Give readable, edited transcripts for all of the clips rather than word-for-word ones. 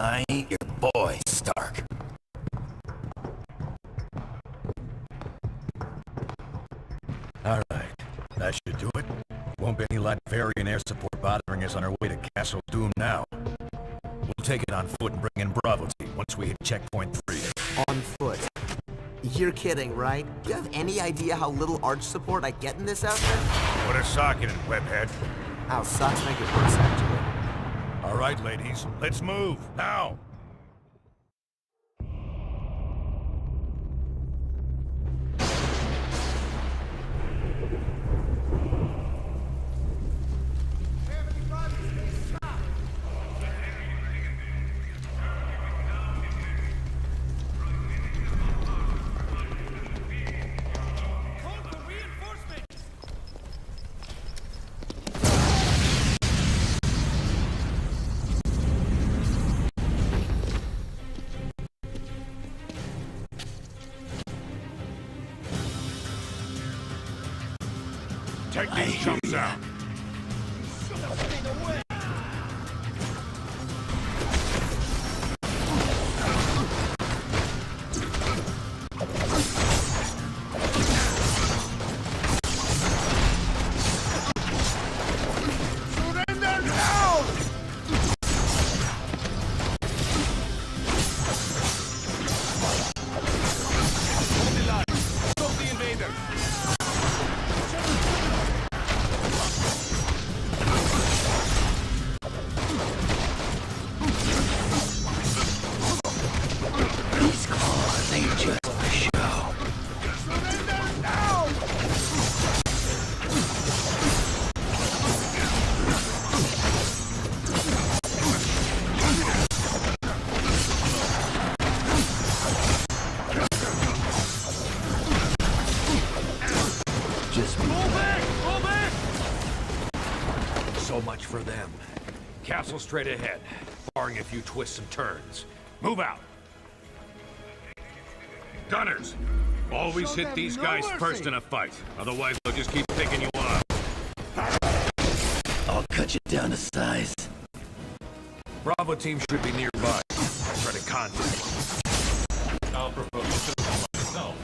I ain't your boy, Stark. Alright, that should do it. Won't be any Latverian air support bothering us on our way to Castle Doom now. We'll take it on foot and bring in Bravo team once we hit checkpoint 3. On foot. You're kidding, right? Do you have any idea how little arch support I get in this outfit? Put a sock in it, webhead. Our socks make it worse, actually. Alright, ladies, let's move, now! Take these chumps out. So much for them. Castle straight ahead, barring a few twists and turns. Move out! Gunners! Always hit these guys first in a fight. Otherwise, they'll just keep picking you off. I'll cut you down to size. Bravo team should be nearby. I'll try to contact them. I'll propose to myself.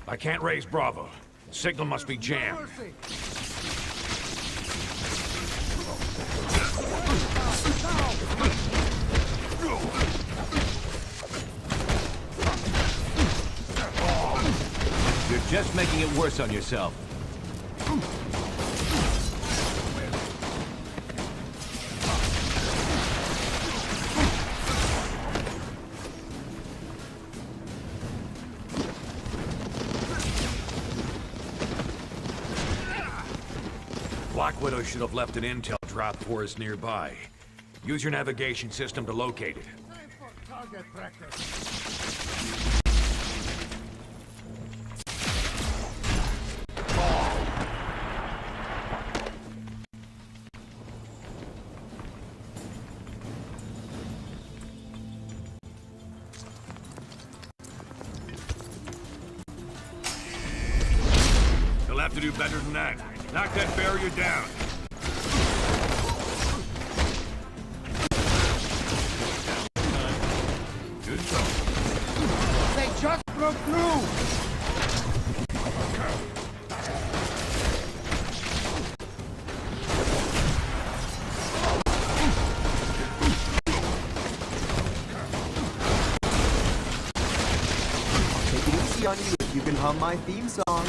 I can't raise Bravo. Signal must be jammed. You're just making it worse on yourself. Black Widow should have left an intel drop for us nearby. Use your navigation system to locate it. Target practice. You'll have to do better than that. Knock that barrier down. Good job. They just broke through! Take it easy on you if you can hum my theme song.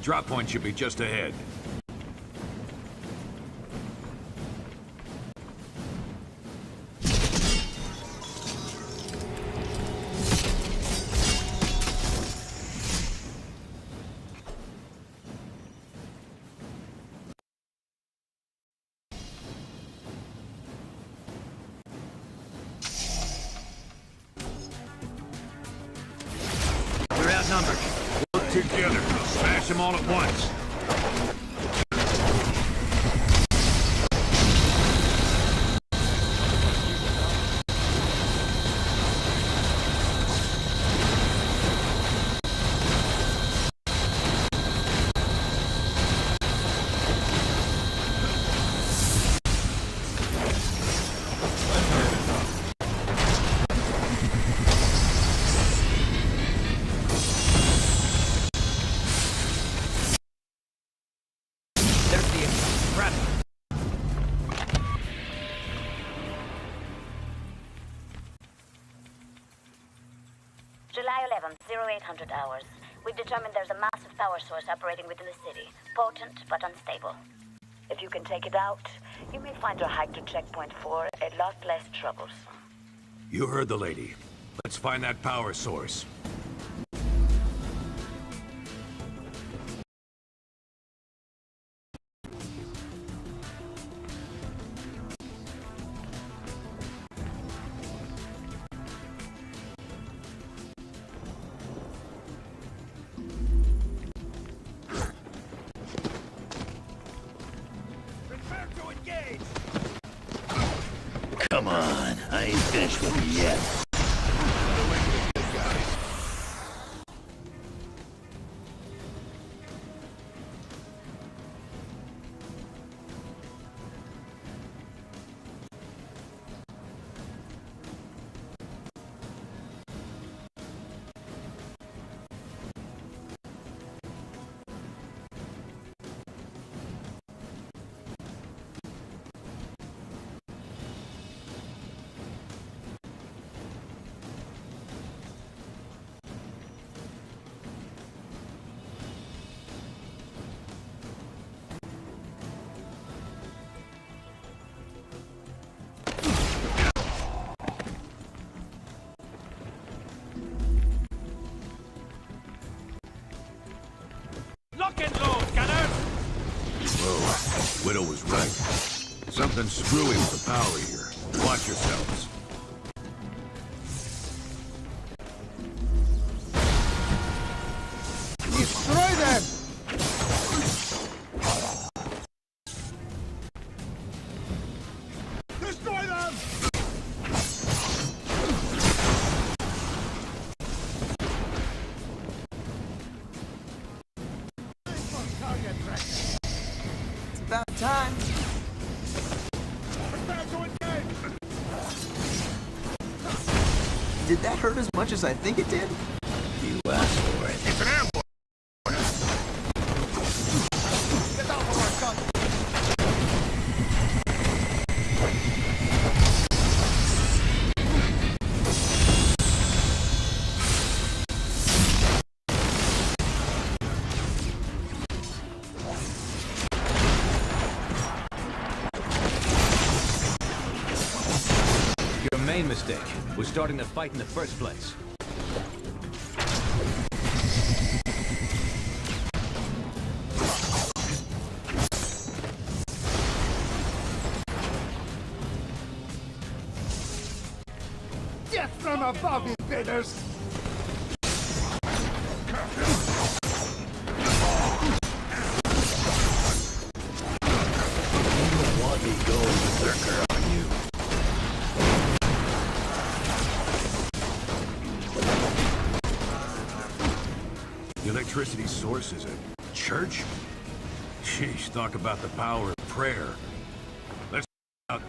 Drop point should be just ahead. We're outnumbered. Work together. Smash them all at once. There's the entrance. Grab it. July 11th, 0800 hours. We've determined there's a massive power source operating within the city. Potent, but unstable. If you can take it out, you may find your hike to checkpoint 4 a lot less troublesome. You heard the lady. Let's find that power source. Prepare to engage! Come on, I ain't finished with you yet. Lock and load, gunners! Whoa, Widow was right. Something's screwy with the power here. Watch yourselves. Destroy them! Destroy them! Target practice. It's about time. Prepare to engage! Did that hurt as much as I think it did? You asked for it. It's an ambush! Get out of our gun! Your main mistake was starting the fight in the first place. Death from above, invaders! Want me going berserker on you? The electricity source is a church? Sheesh, talk about the power of prayer. Let's out.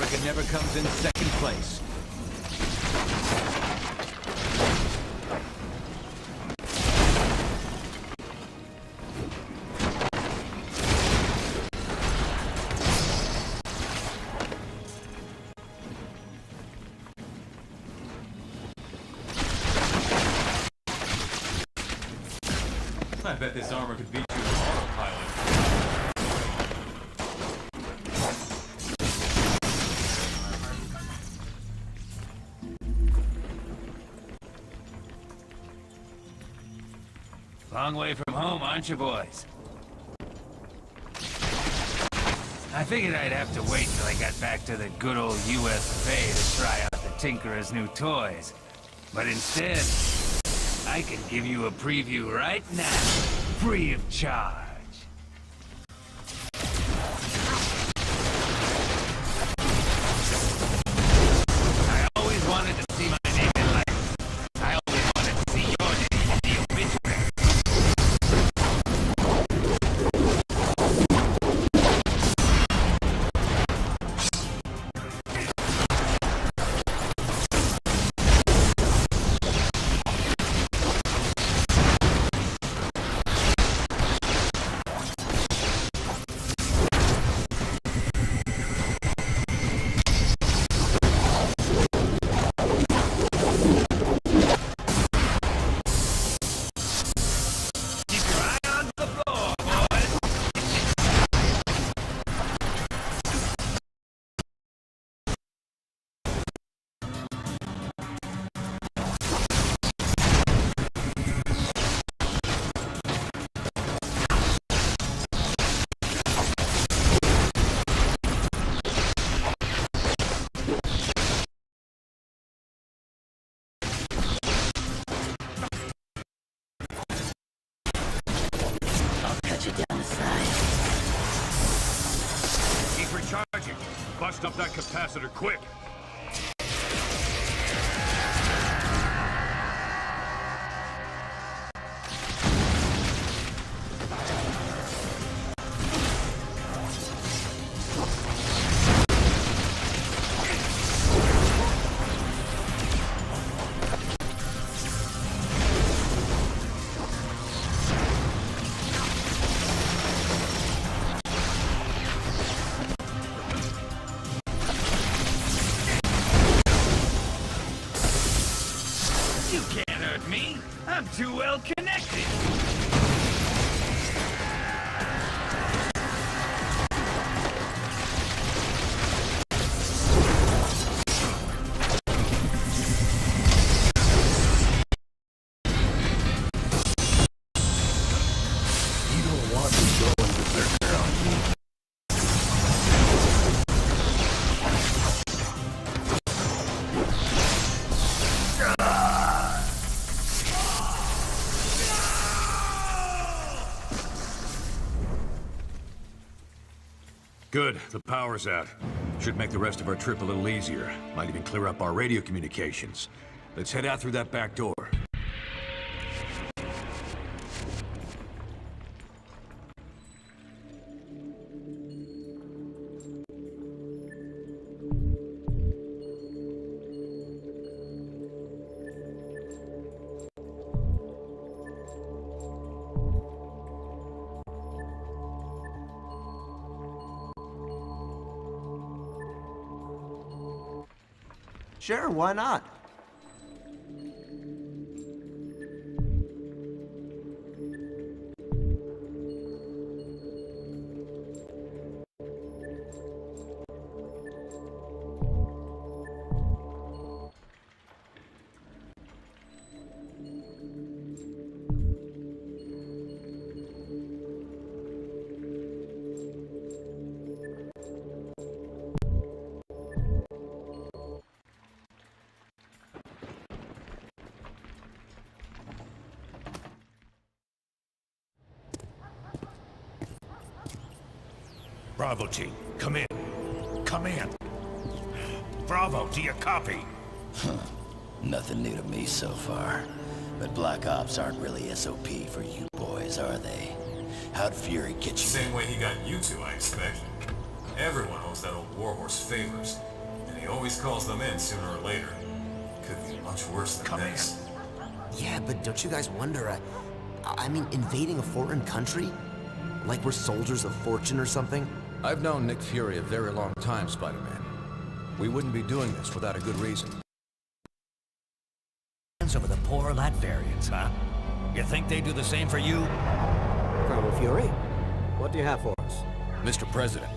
America never comes in second place. I bet this armor could beat you in autopilot. Long way from home, aren't you, boys? I figured I'd have to wait till I got back to the good old US of A to try out the Tinkerer's new toys. But instead, I can give you a preview right now, free of charge. I always wanted to see my name in lights. I always wanted to see your name in the obituary. Keep your eye on the floor, boys. Keep recharging. Bust up that capacitor quick. You can't hurt me. I'm too well connected. You don't want me going berserker on you. Good, the power's out. Should make the rest of our trip a little easier. Might even clear up our radio communications. Let's head out through that back door. Sure, why not? Bravo team, come in. Come in. Bravo, do you copy? Nothing new to me so far. But Black Ops aren't really SOP for you boys, are they? How'd Fury get you? Same way he got you two, I expect. Everyone owes that old warhorse favors. always calls them in sooner or later. Could be much worse than this. Yeah, but don't you guys wonder, I mean, invading a foreign country? Like we're soldiers of fortune or something? I've known Nick Fury a very long time, Spider-Man. We wouldn't be doing this without a good reason. Over the poor Latverians, huh? You think they do the same for you? Colonel Fury, what do you have for us? Mr. President,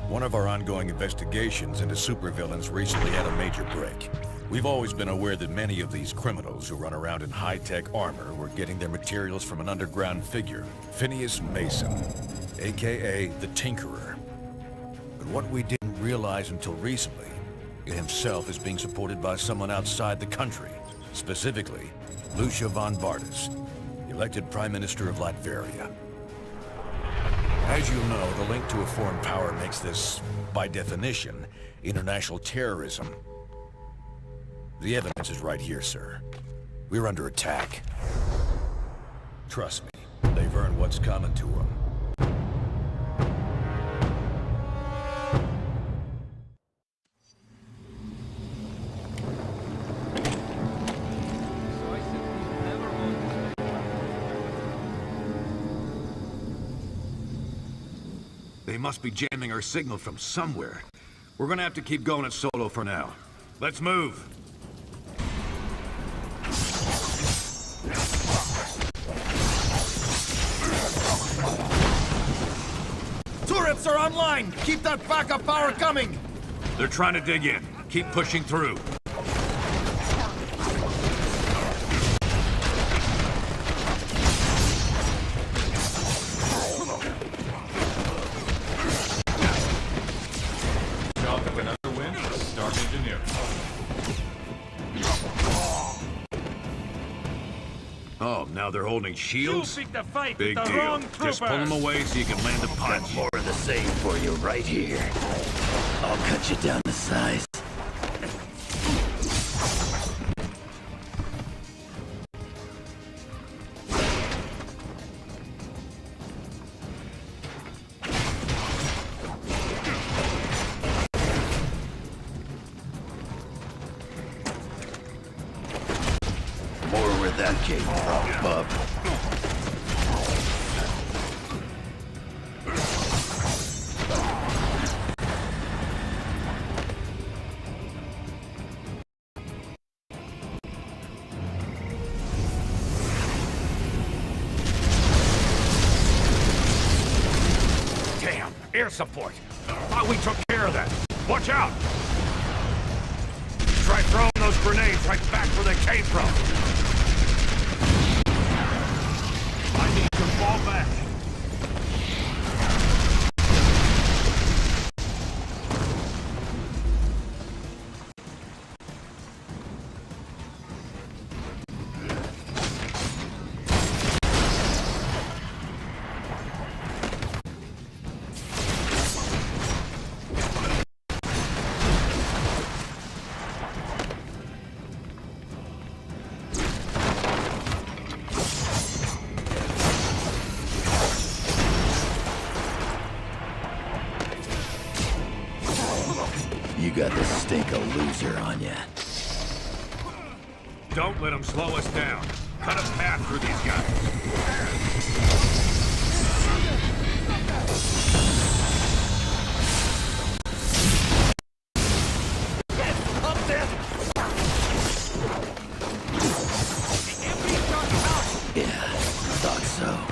one of our ongoing investigations into supervillains recently had a major break. We've always been aware that many of these criminals who run around in high-tech armor were getting their materials from an underground figure, Phineas Mason, aka the Tinkerer. But what we didn't realize until recently, he himself is being supported by someone outside the country, specifically Lucia von Bardas, elected Prime Minister of Latveria. As you know, the link to a foreign power makes this, by definition, international terrorism. The evidence is right here, sir. We're under attack. Trust me, they've earned what's coming to them. They must be jamming our signal from somewhere. We're gonna have to keep going at Solo for now. Let's move! Turrets are online! Keep that backup power coming! They're trying to dig in. Keep pushing through. Chalk up another win for Stark Engineering. Oh, now they're holding shields? picked a fight Big deal. Just pull them away so you can land a punch. More of the same for you right here. I'll cut you down to size. More where that came from, bub. Damn! Air support! Thought we took care of that! Watch out! Try throwing those grenades right back where they came from! I need to fall back! You got the stink of loser on ya. Don't let them slow us down. Cut a path through these guys. Yeah, thought so.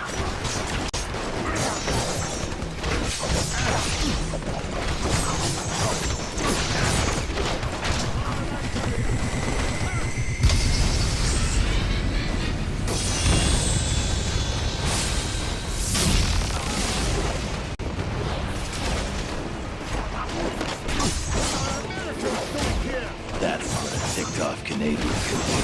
That's what a ticked-off Canadian could do.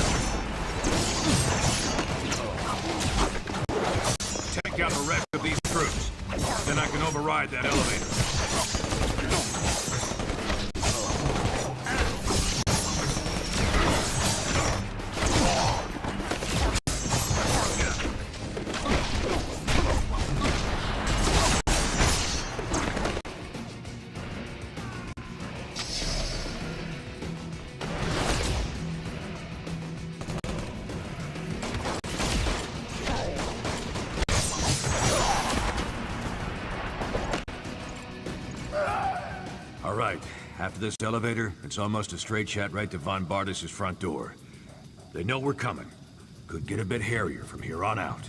Take out the rest of these troops. Then I can override that elevator. After this elevator, it's almost a straight shot right to Von Bardas' front door. They know we're coming. Could get a bit hairier from here on out.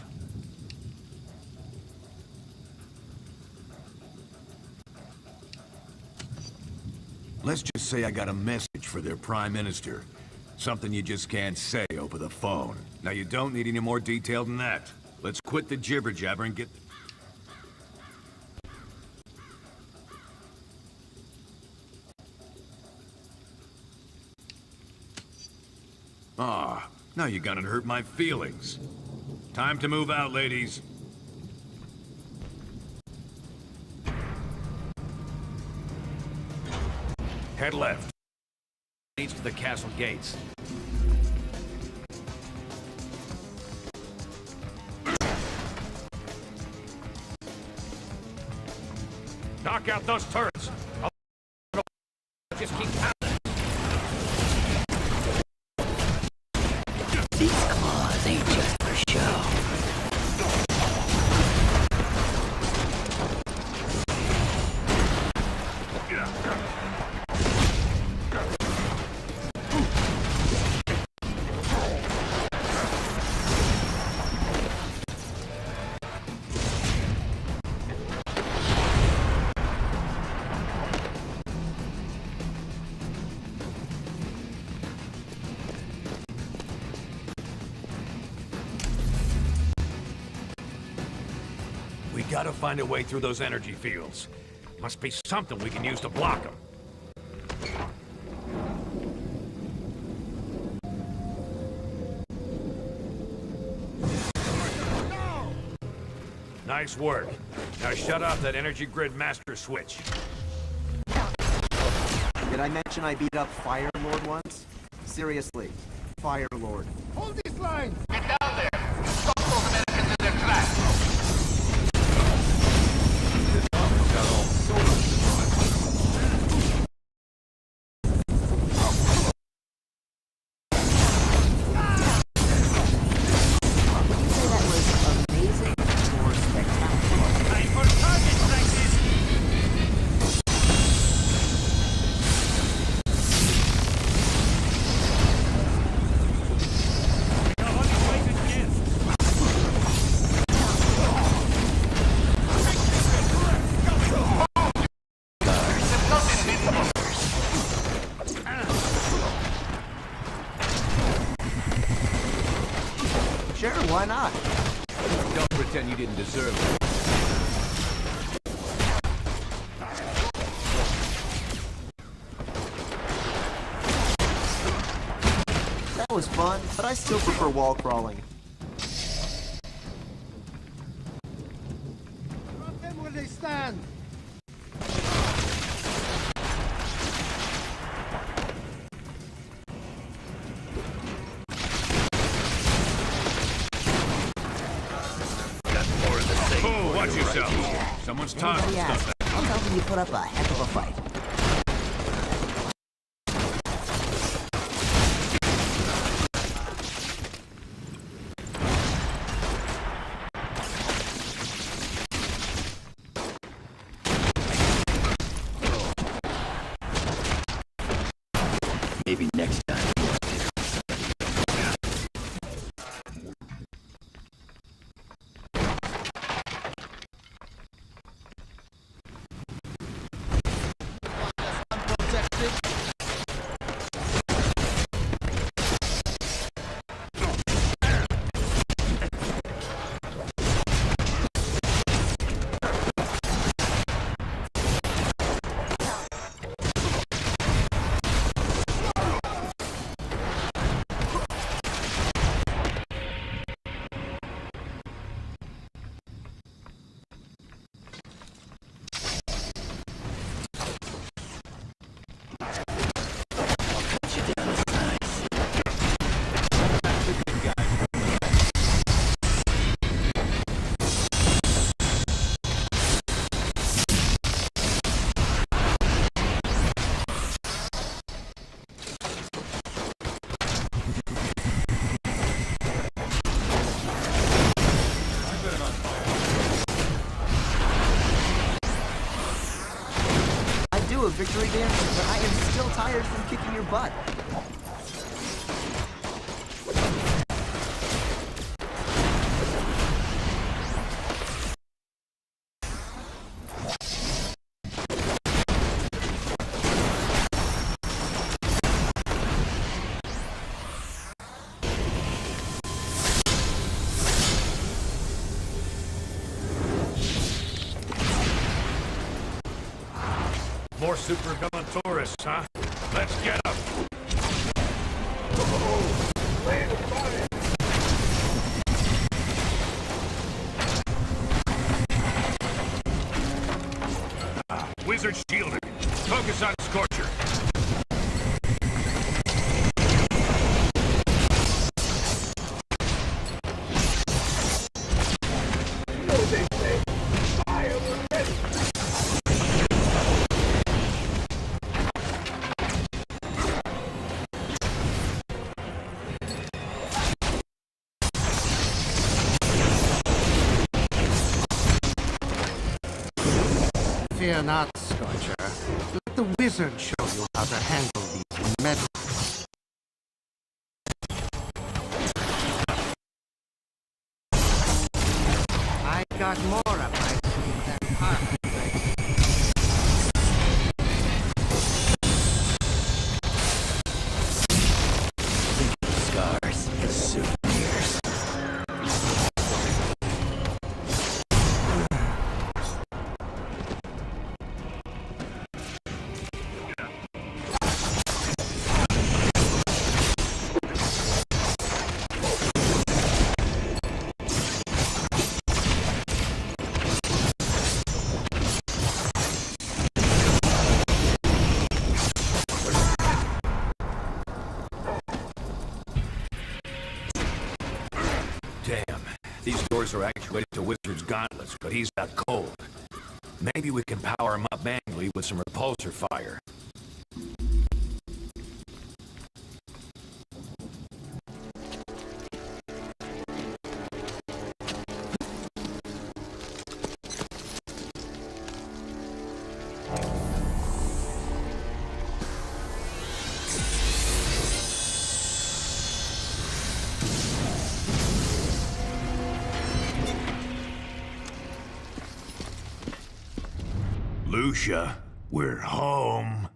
Let's just say I got a message for their Prime Minister. Something you just can't say over the phone. Now, you don't need any more detail than that. Let's quit the jibber-jabber and get... Ah, now you're gonna hurt my feelings. Time to move out, ladies. Head left. Leads to the castle gates. Knock out those turrets. Just keep pounding. These claws ain't just for show. We gotta find a way through those energy fields. Must be something we can use to block them. Nice work. Now shut off that energy grid master switch. Did I mention I beat up Fire Lord once? Seriously, Fire Lord. Hold this line! Sure, why not? Don't pretend you didn't deserve it. That was fun, but I still prefer wall crawling. Drop them where they stand! Oh, watch yourself. Someone's talking stuff. I'll tell them you put up a heck of a fight. Maybe next time. victory dance, but I am still tired from kicking your butt. More super villain tourists, huh? Let's get them! Wizard shielded. Focus on Scorcher. Fear not, Scorcher. Let the wizard show you how to handle these metals. I got more up my sleeve than half. Scars as souvenirs. Damn. These doors are actuated to Wizard's gauntlets, but he's not cold. Maybe we can power him up manually with some repulsor fire. Lucia, we're home.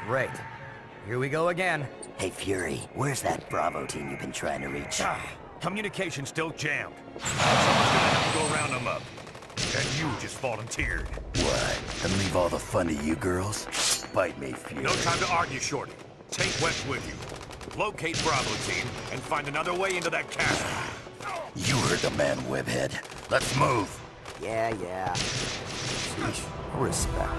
Great. Here we go again. Hey, Fury, where's that Bravo team you've been trying to reach? Communication's still jammed. Someone's gonna have to go round them up. And you just volunteered. What? And leave all the fun to you girls? Bite me, Fury. No time to argue, Shorty. Take West with you. Locate Bravo team and find another way into that castle. You heard the man, Webhead. Let's move. Yeah. Sheesh. Respect.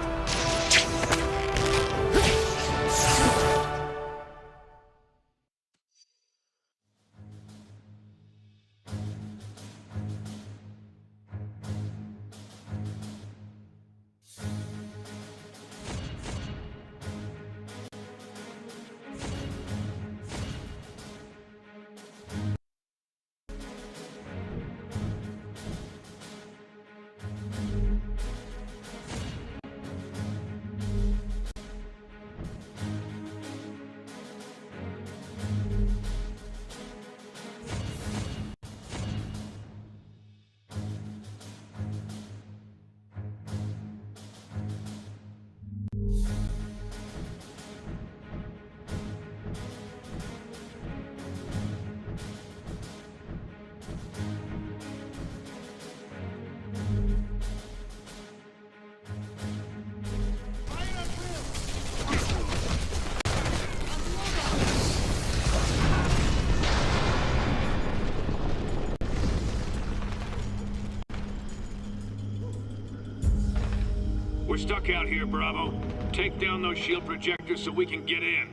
We're stuck out here, Bravo. Take down those shield projectors so we can get in.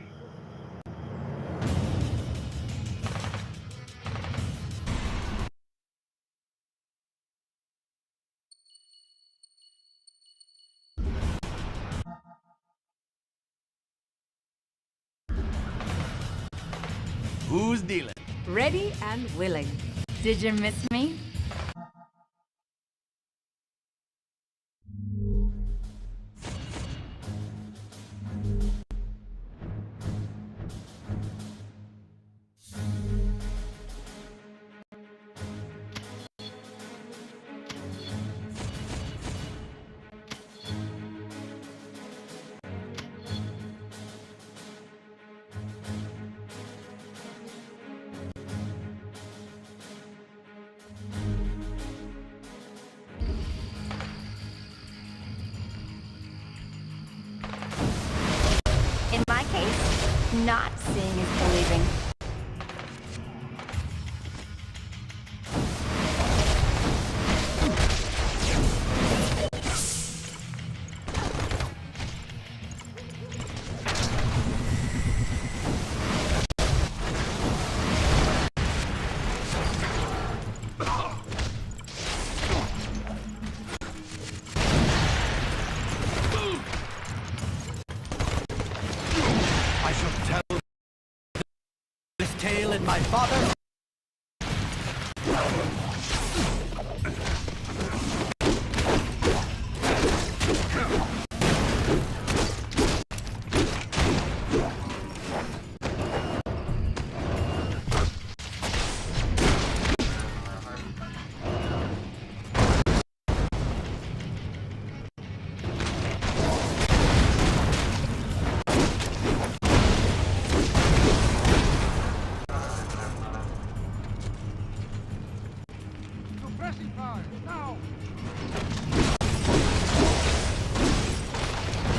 Who's dealing? Ready and willing. Did you miss me? In my case, not seeing is believing. I shall tell this tale in my father's...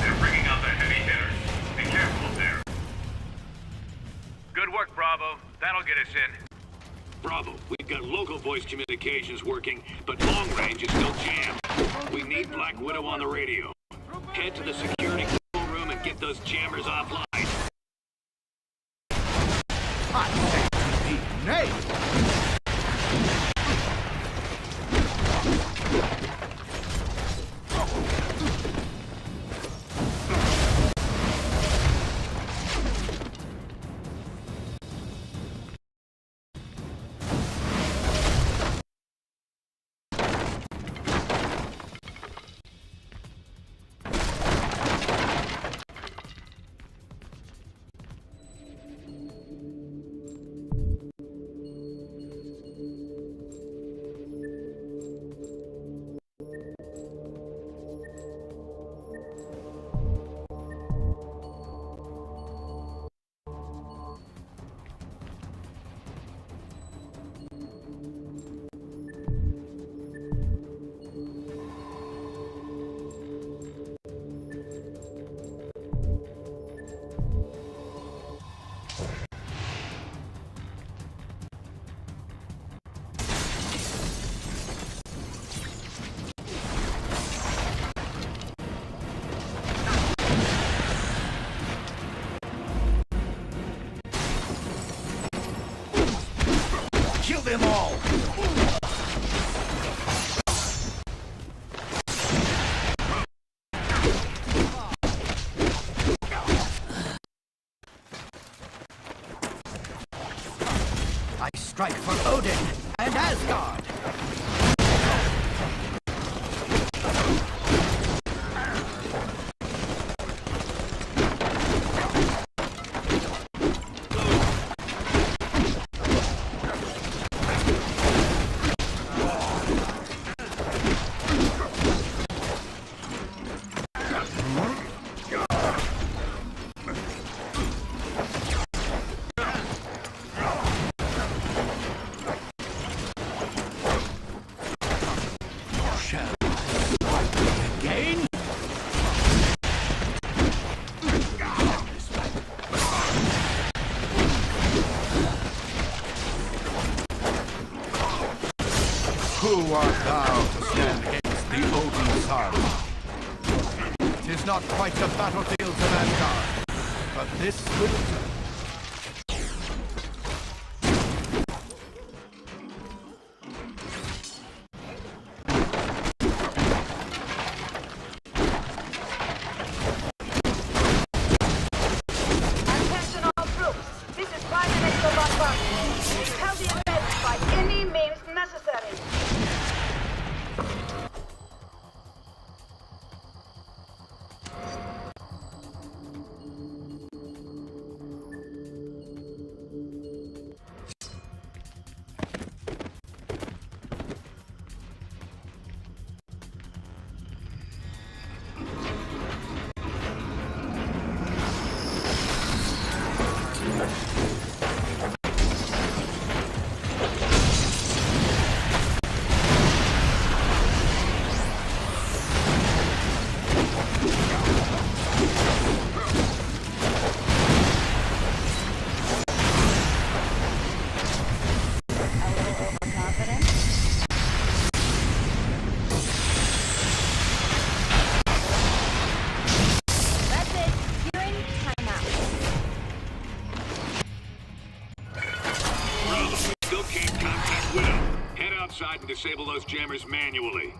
They're bringing out the heavy hitters. Be careful up there. Good work, Bravo. That'll get us in. Bravo, we've got local voice communications working, but long range is still jammed. We need Black Widow on the radio. Head to the security control room and get those jammers offline. I say be nay! Kill them all! I strike for Odin and Asgard! Who art thou to stand against the Odin son? 'Tis not quite the battlefield of Asgard, but this will do. Attention all troops. This is Prime Minister Von Braun. outside and disable those jammers manually.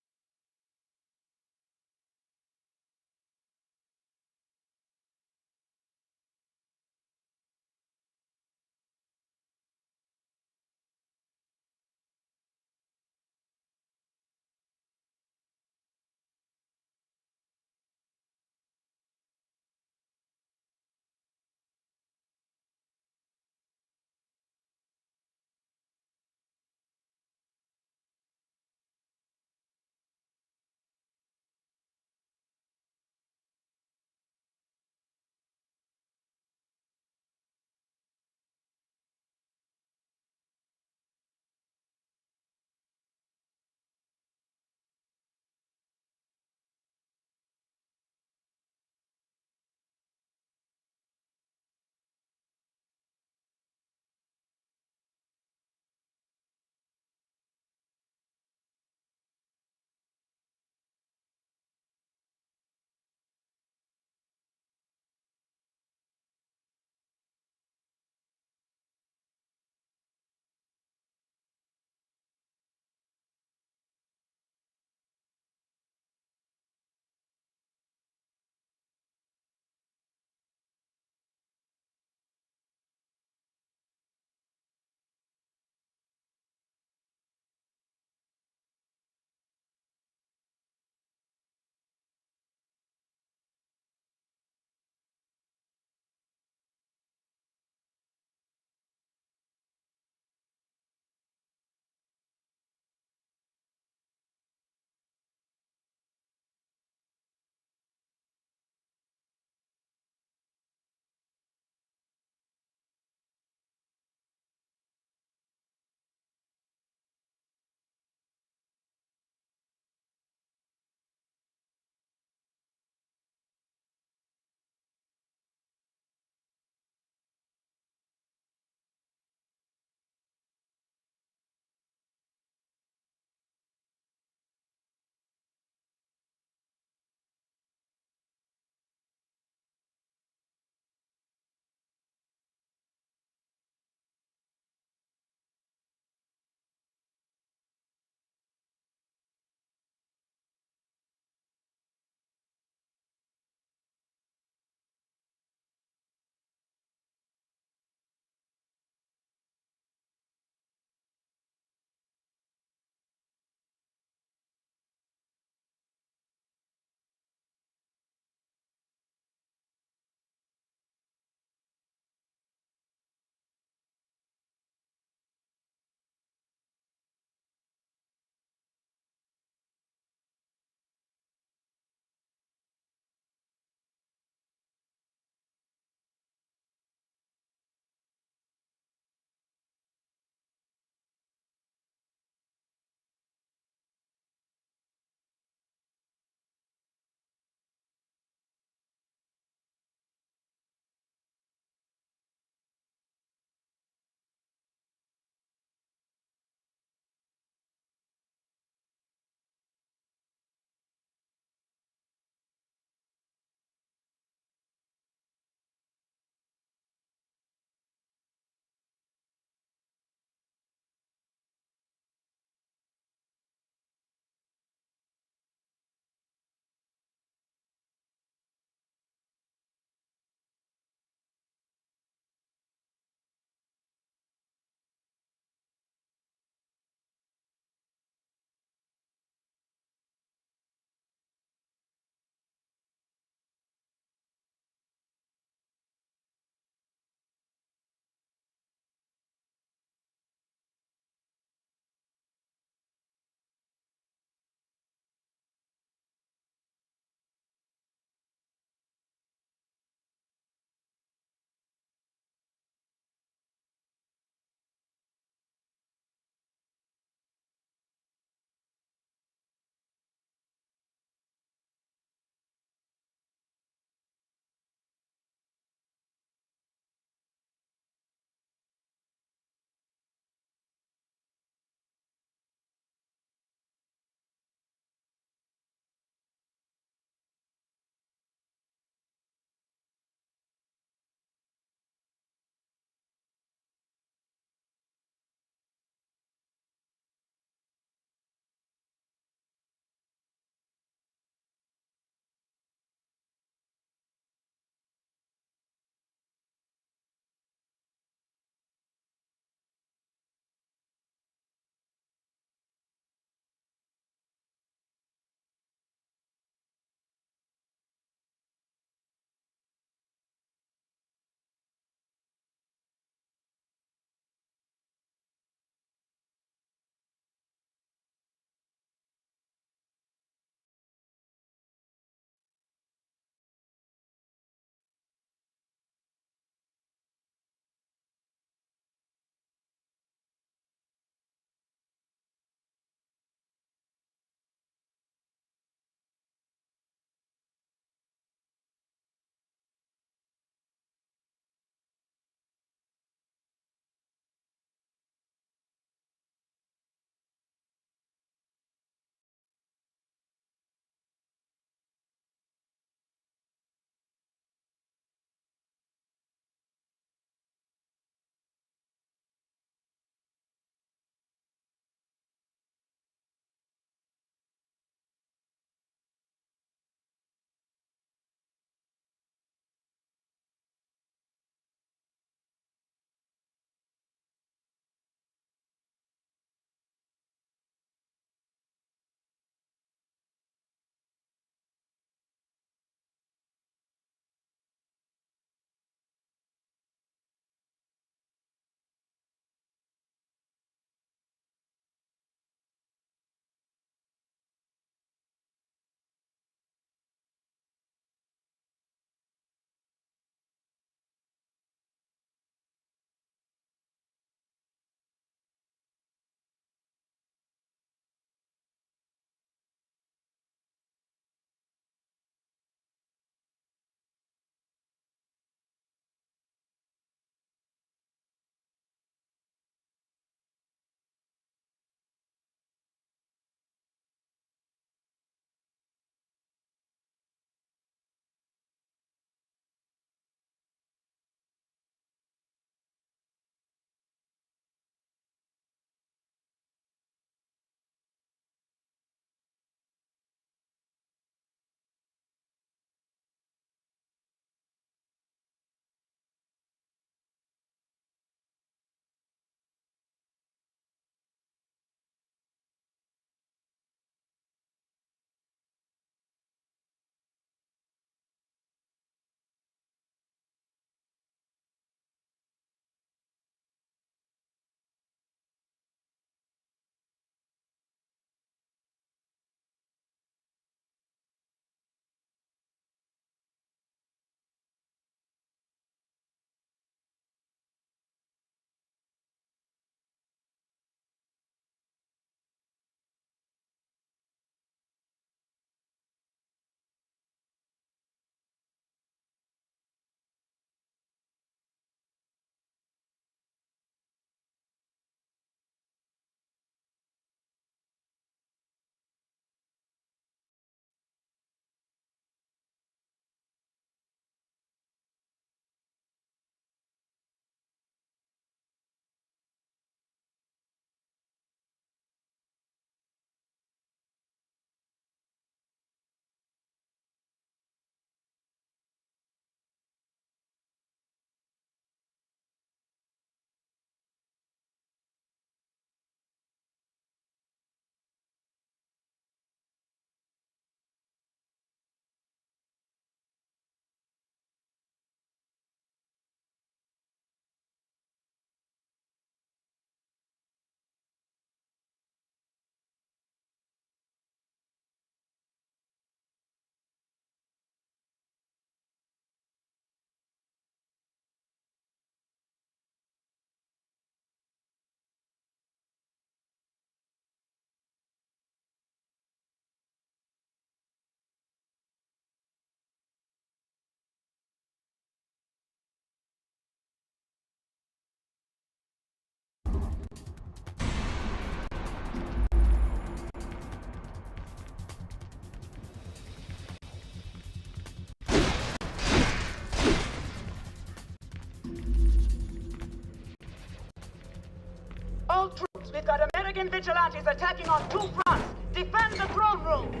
We've got American vigilantes attacking on 2 fronts. Defend the throne room!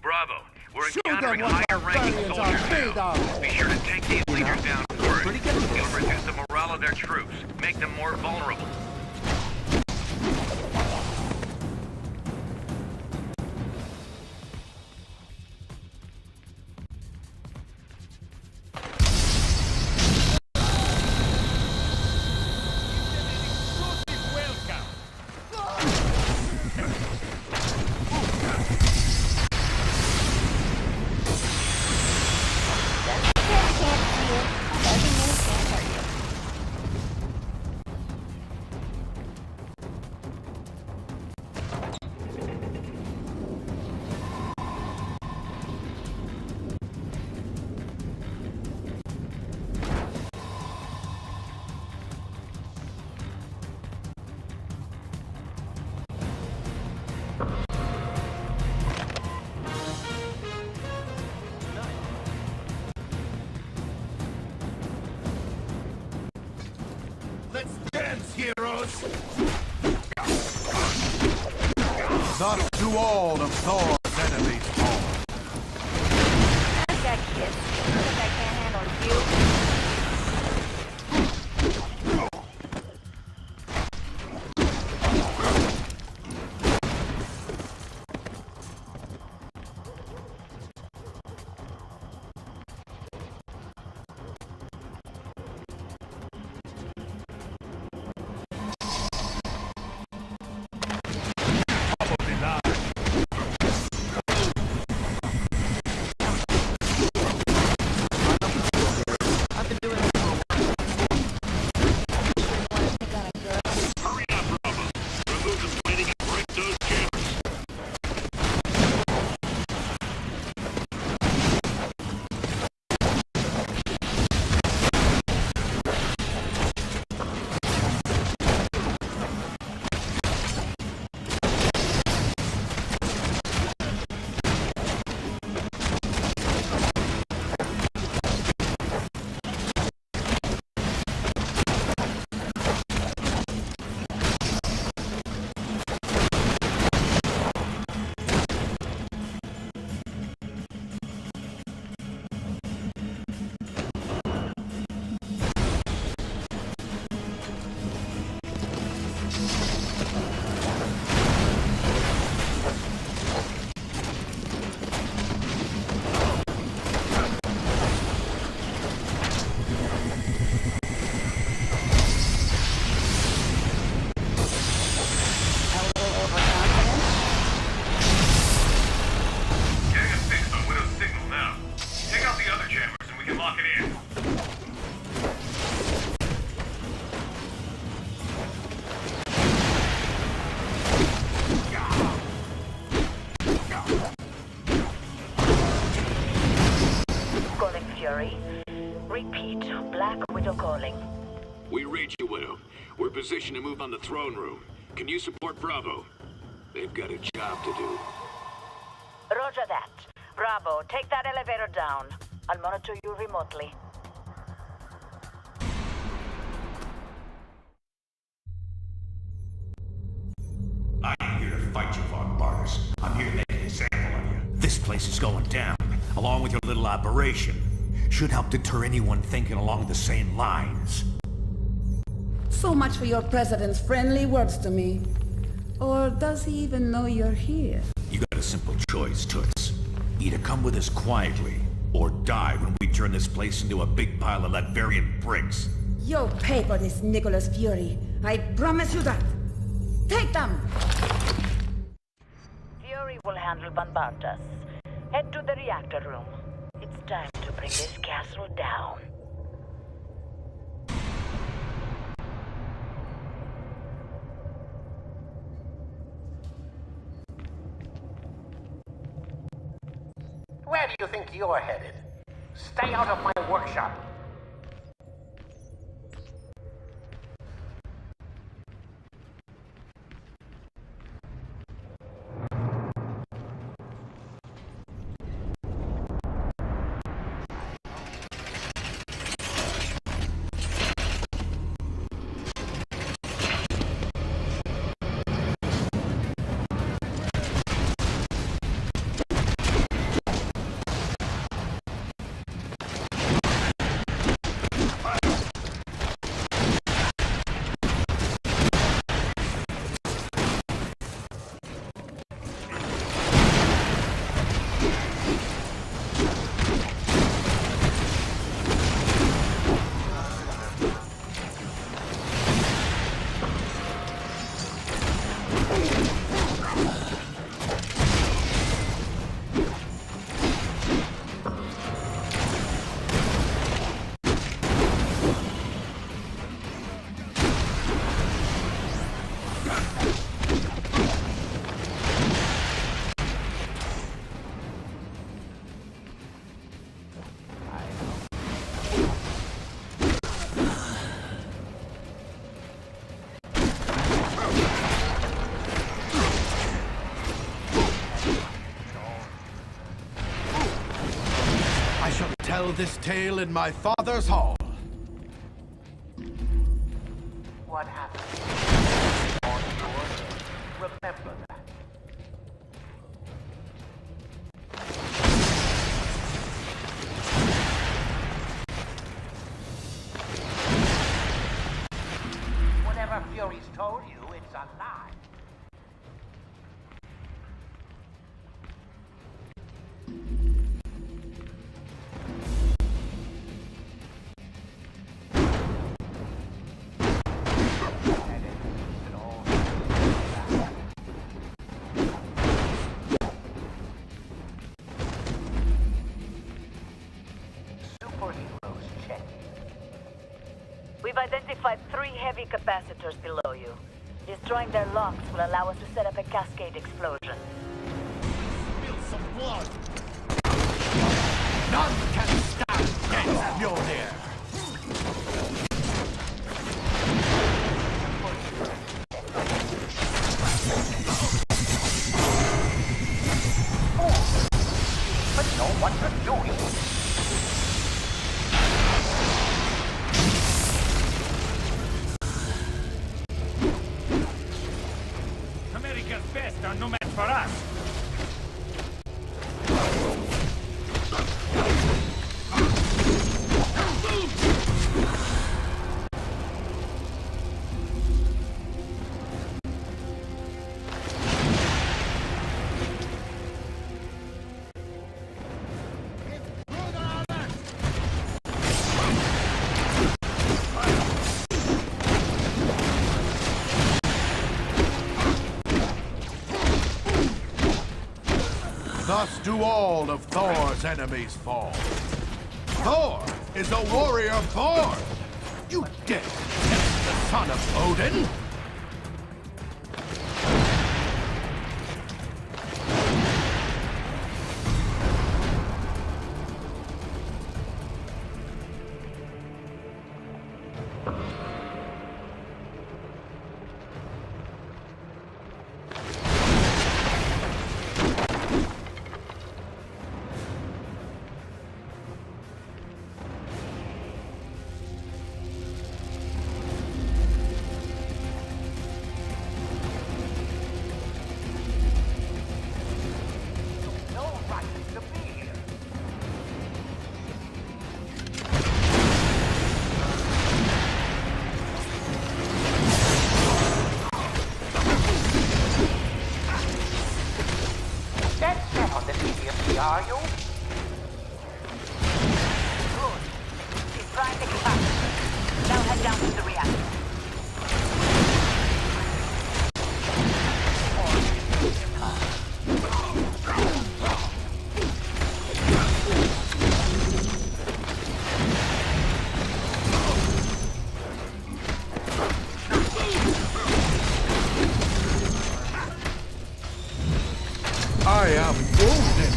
Bravo, we're encountering higher-ranking soldiers now. Be sure to take these leaders down first. It'll reduce the morale of their troops, make them more vulnerable. Let's dance, heroes! Thus do all of Thor's enemies fall. How's that, kid? You think I can't handle you? Repeat, Black Widow calling. We read you, Widow. We're positioned to move on the throne room. Can you support Bravo? They've got a job to do. Roger that. Bravo, take that elevator down. I'll monitor you remotely. I ain't here to fight you, Von Barnes. I'm here to make an example of you. This place is going down, along with your little operation. Should help deter anyone thinking along the same lines. So much for your president's friendly words to me. Or does he even know you're here? You got a simple choice, Toots. Either come with us quietly, or die when we turn this place into a big pile of Latverian bricks. You'll pay for this, Nicholas Fury. I promise you that. Take them! Fury will handle Bombardas. Head to the reactor room. It's time to bring this castle down. do you think you're headed? Stay out of my workshop. Tell this tale in my father's hall. What happened? On yours? Remember that. Whatever Fury's told you, it's a lie. We've identified 3 heavy capacitors below you. Destroying their locks will allow us to set up a cascade explosion. Spill some blood! None can stand against Mjolnir! But know what you're doing. America's best are no match for us. Thus do all of Thor's enemies fall. Thor is a warrior born! You dare test the son of Odin? Are you? Good. He's trying to get back. Now head down to the reactor. I am wounded.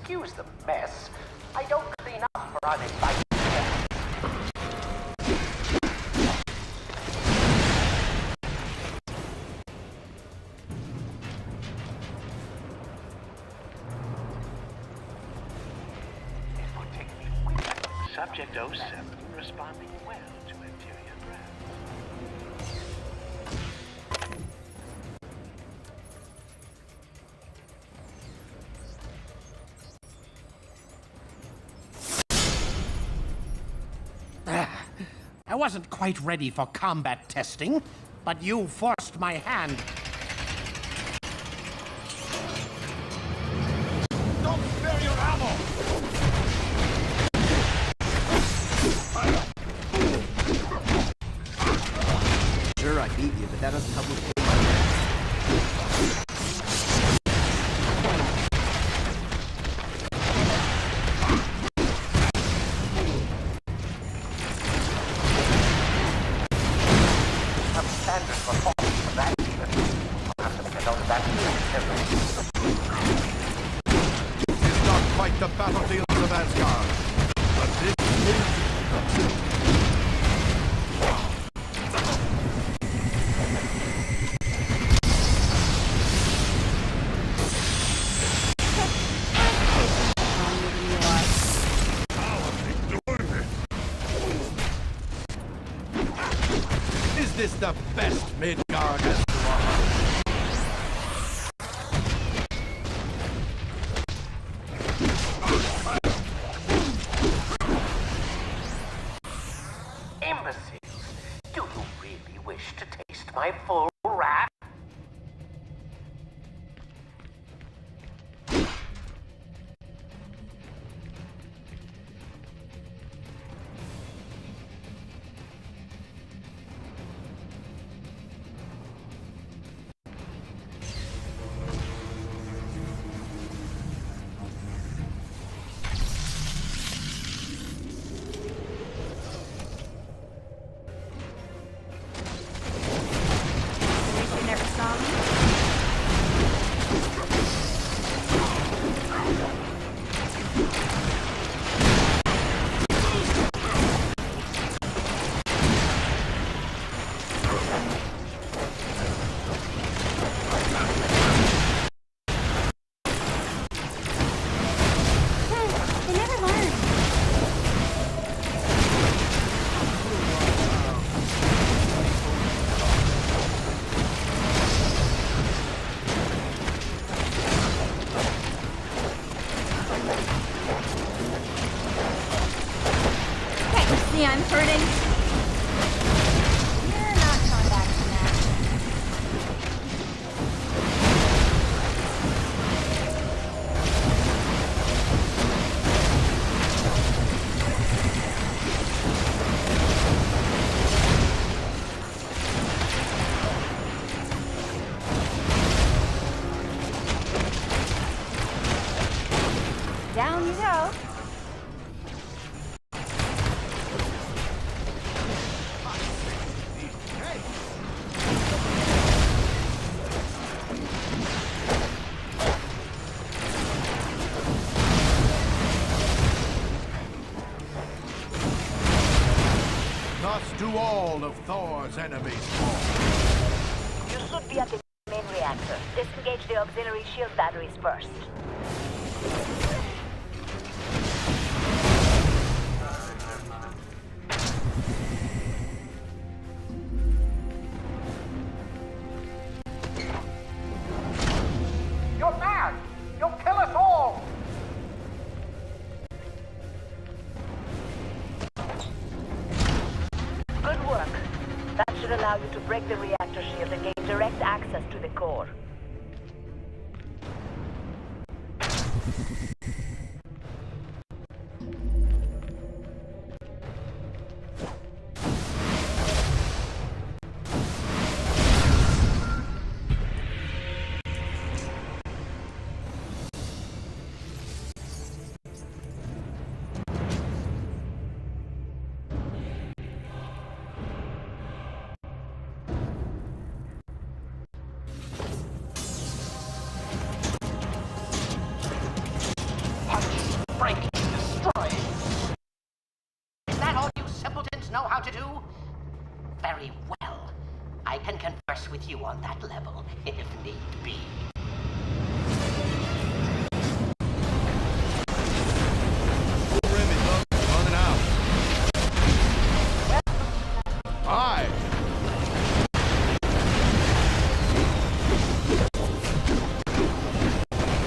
excuse the mess. I don't clean up for uninvited guests. Subject 07 responding well to interior breath. I wasn't quite ready for combat testing, but you forced my hand. Don't spare your ammo! Sure, I beat you, but that doesn't help me pay my Some standard performance for that even. I'll have to make a note of that too. It's not quite the battlefields of Asgard, but this is... Is this the best Midgard has to offer? Imbeciles! Do you really wish to taste my full wrath? You never saw me? They never learn. Can't you see I'm hurting? You're not coming back from that. Down you go. Thus do all of Thor's enemies fall. You should be at the main reactor. Disengage the auxiliary shield batteries first. You're mad! You'll kill us all! Good work. That should allow you to break the reactor shield and gain direct access to the core. simpletons know how to do? Very well. I can converse with you on that level, if need be. Aye.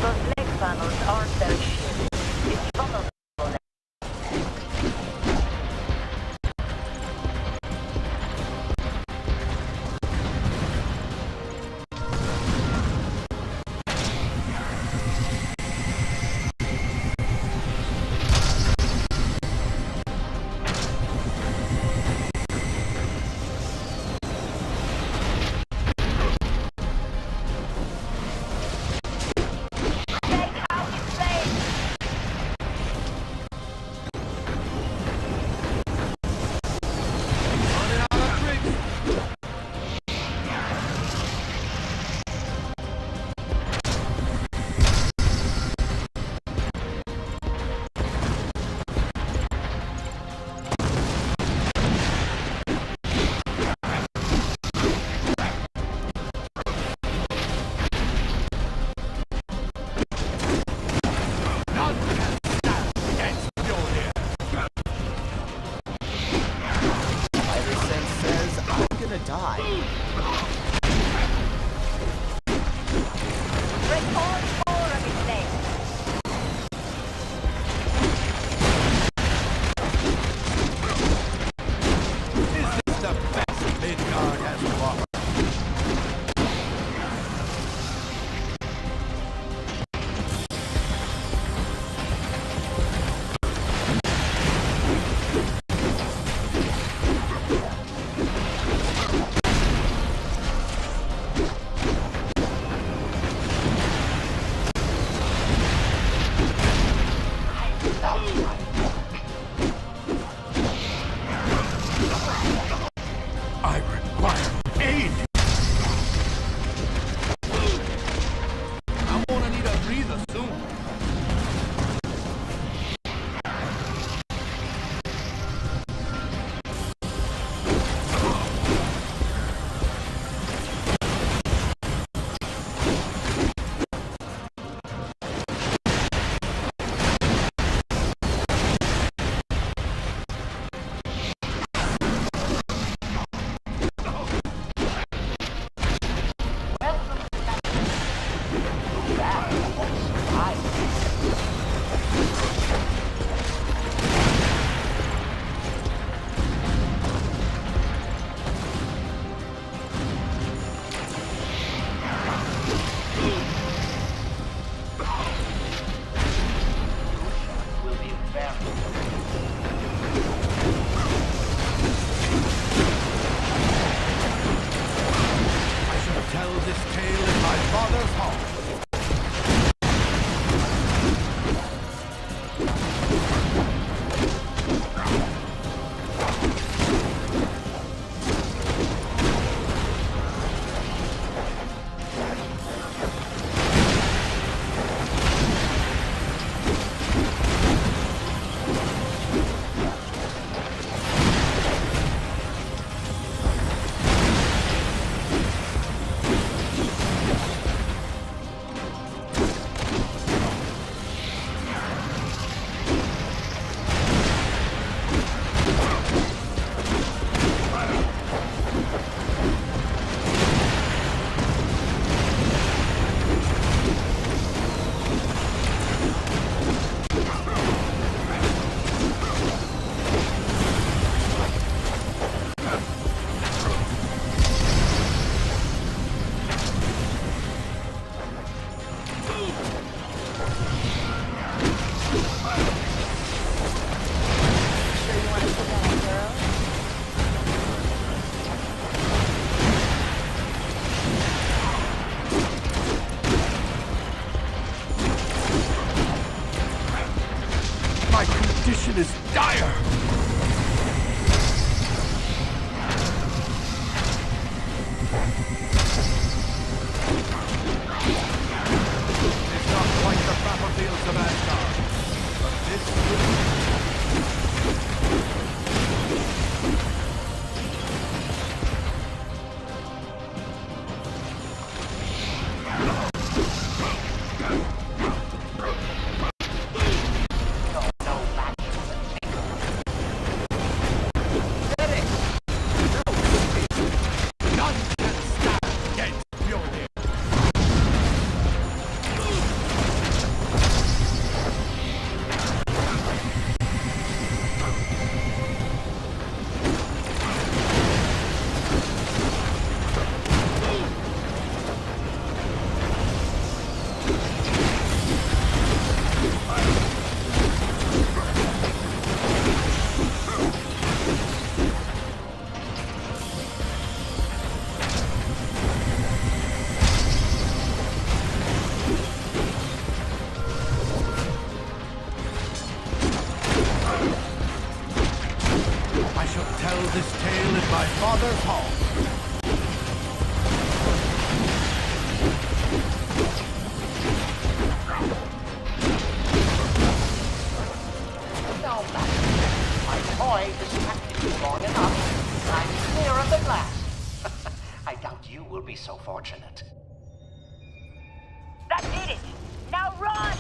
Those leg panels aren't very shielded. It's vulnerable. condition is dire! It's not quite the battlefields of Asgard, but this will... I shall tell this tale in my father's hall. Now, Master, my toy distracted you long enough. I'm clear of the glass. I doubt you will be so fortunate. That did it! Now run!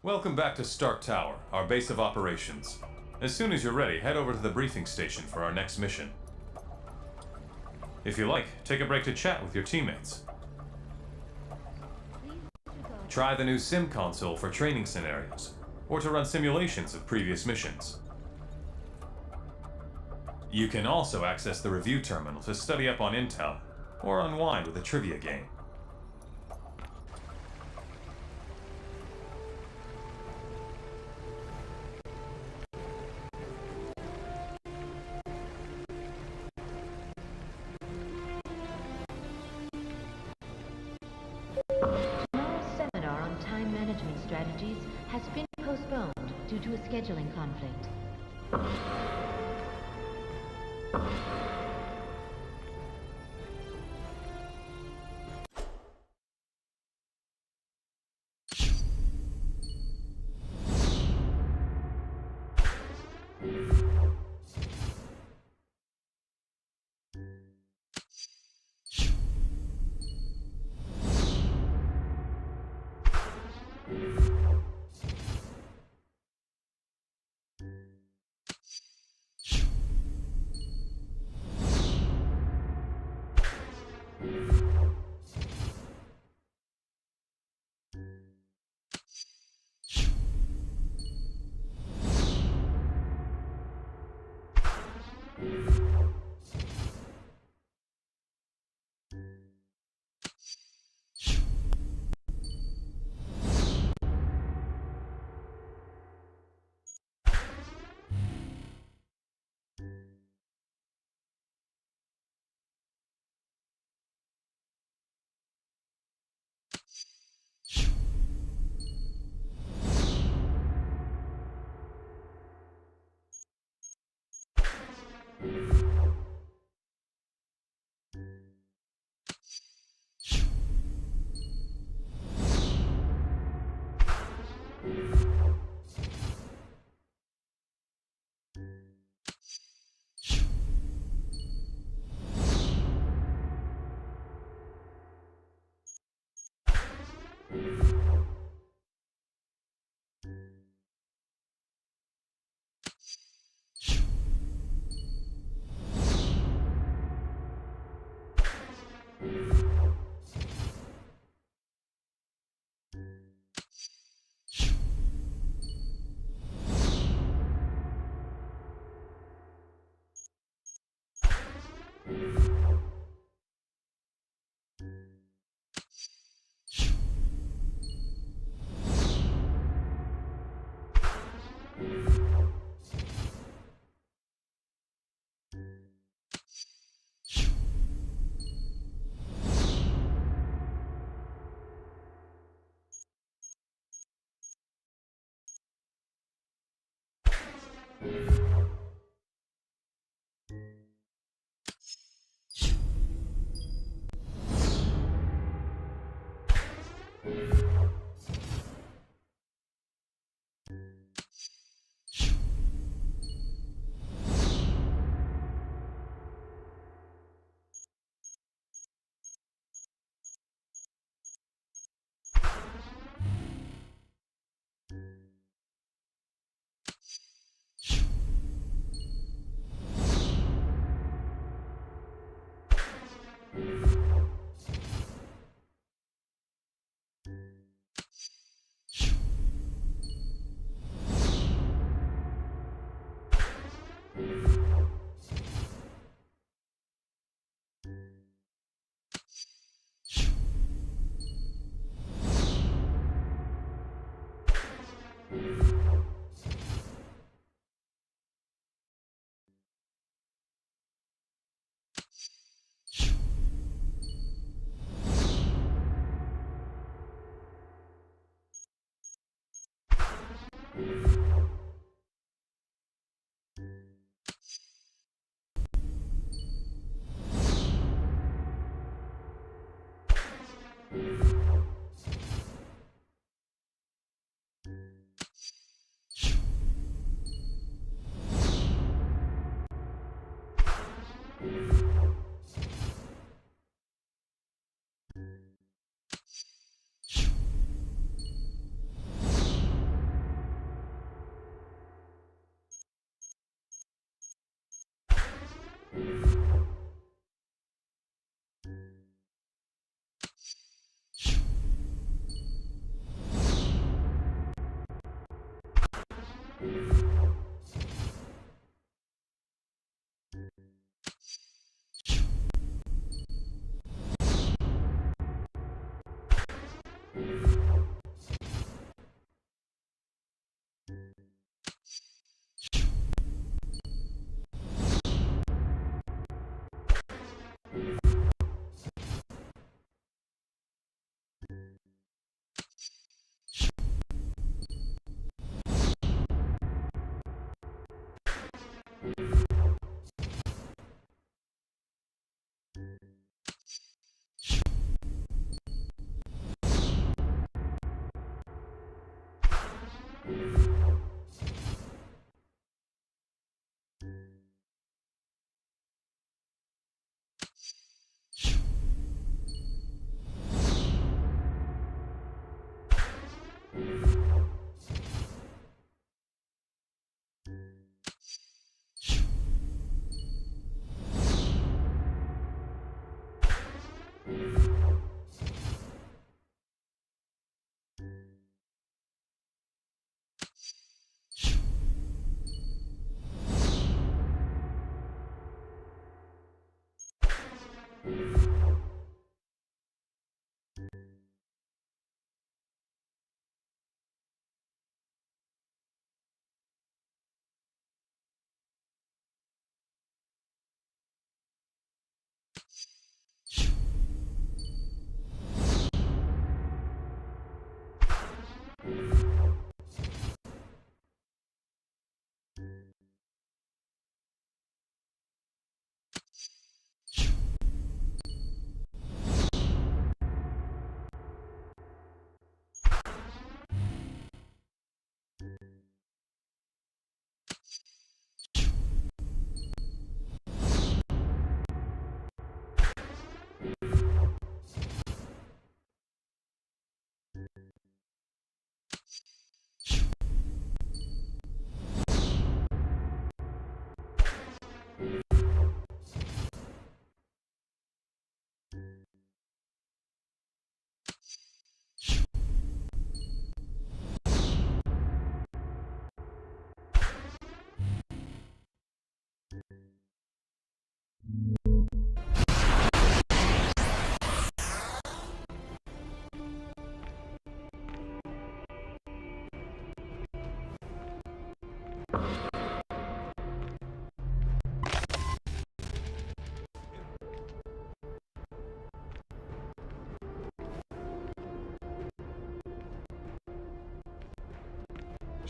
Welcome back to Stark Tower, our base of operations. As soon as you're ready, head over to the briefing station for our next mission. If you like, take a break to chat with your teammates. Try the new sim console for training scenarios, or to run simulations of previous missions. You can also access the review terminal to study up on intel, or unwind with a trivia game. Tomorrow's seminar on time management strategies has been postponed due to a scheduling conflict.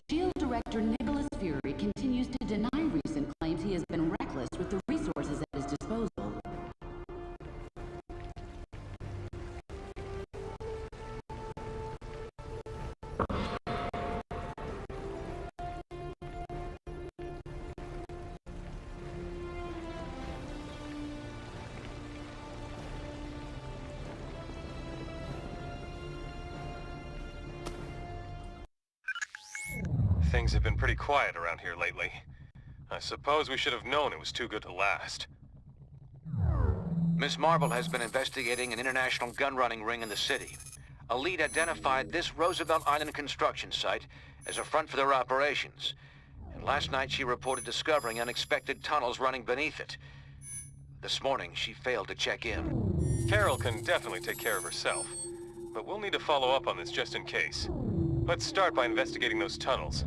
SHIELD Director Nicholas Fury continues to deny recent claims he has been reckless with the resources at his disposal. Things have been pretty quiet around here lately. I suppose we should have known it was too good to last. Miss Marble has been investigating an international gun-running ring in the city. A lead identified this Roosevelt Island construction site as a front for their operations. And last night she reported discovering unexpected tunnels running beneath it. This morning she failed to check in. Carol can definitely take care of herself, but we'll need to follow up on this just in case. Let's start by investigating those tunnels.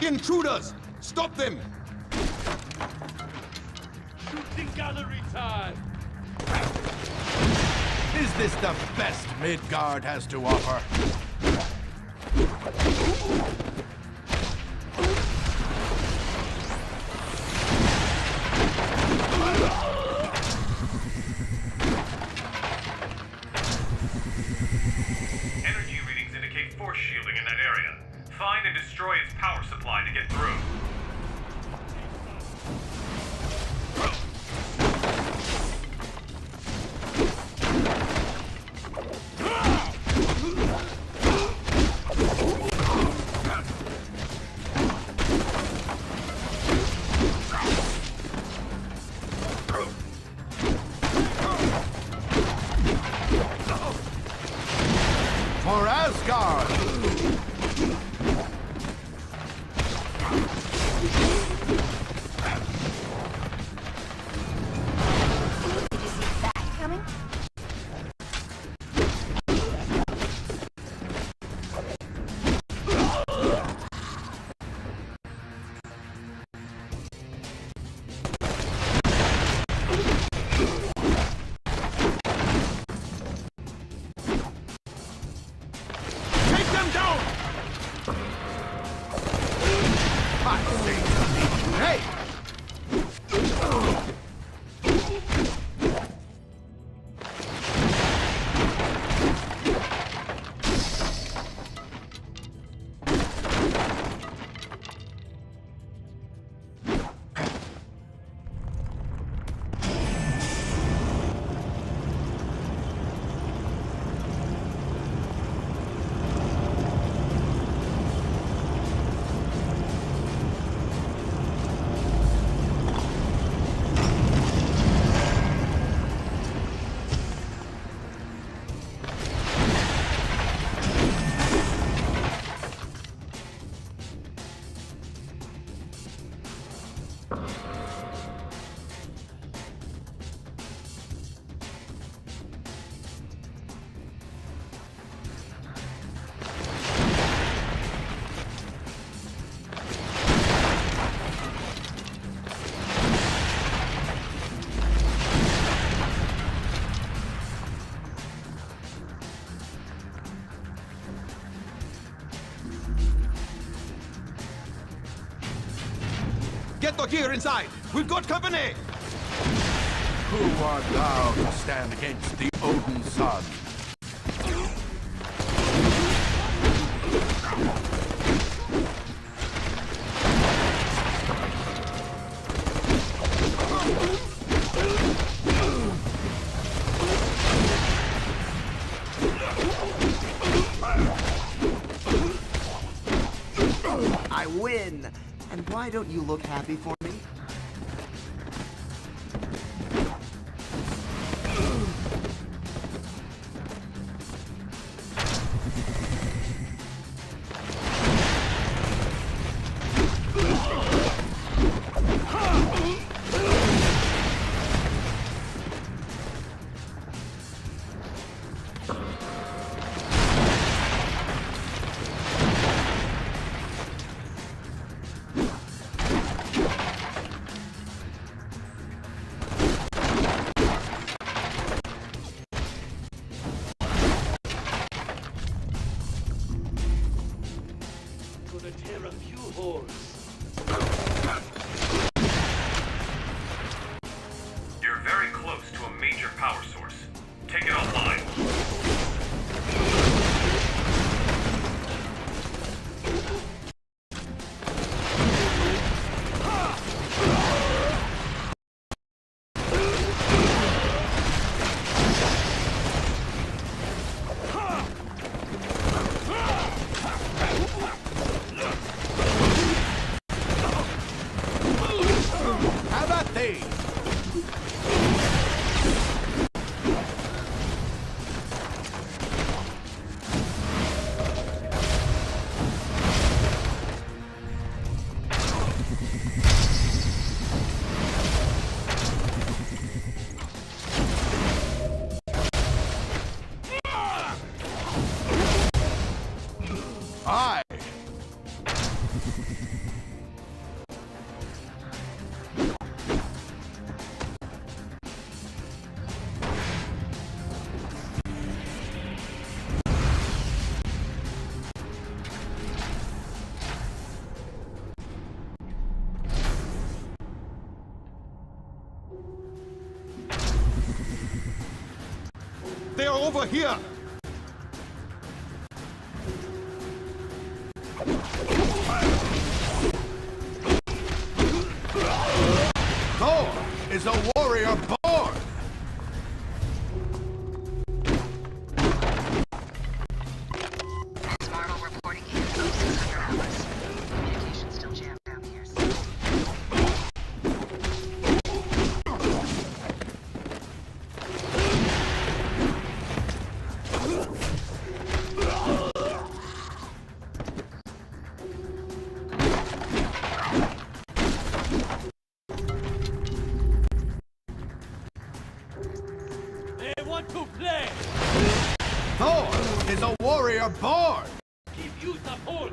Intruders! Stop them! Shooting gallery time! Is this the best Midgard has to offer? Energy readings indicate force shielding in that area. Find and destroy its power supply to get through. For Asgard! Coming? Take them down! I say, hey! Get the gear inside! We've got company! Who art thou to stand against the Odin Son? I win! And why don't you look happy for me? Gonna tear a few holes. You're very close to a major power source. Take it offline. Have at thee! Aye! over here! Thor is a warrior born! Marvel reporting in 0600 hours. Communication still jammed down here. They want to play! Thor is a warrior born! Give you the pulse!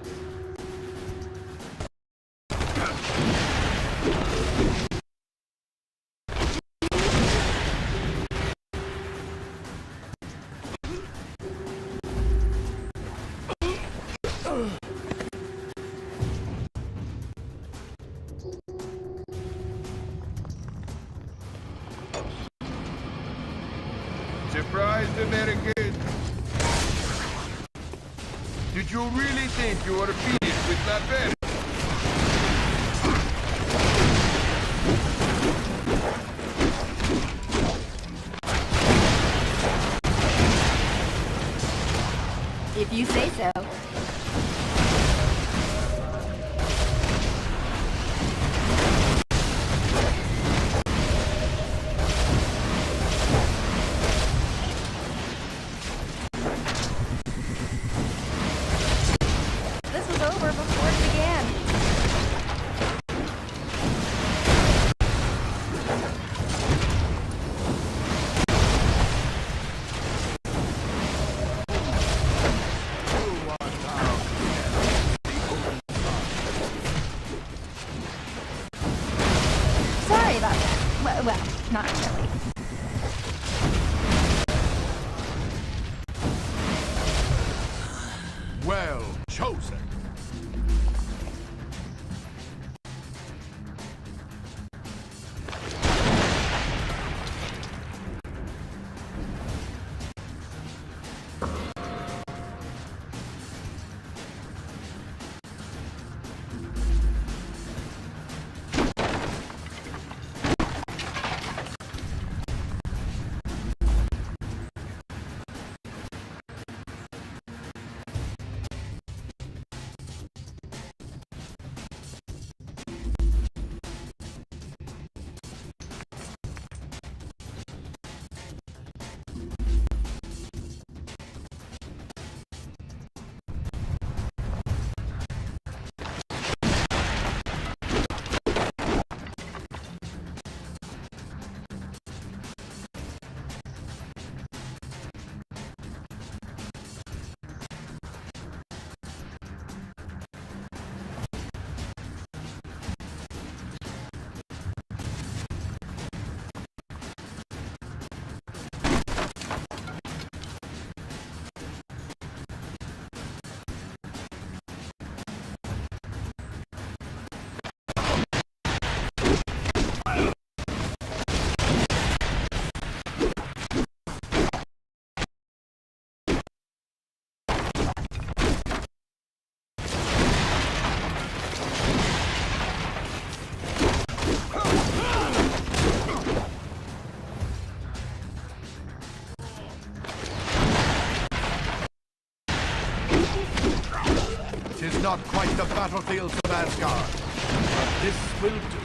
Surprised, American? Did you really think you were beaten with that pen? If you say so. This was over before it began. Sorry about that. Well, not really. Well chosen. Tis not quite the battlefields of Asgard, but this will do.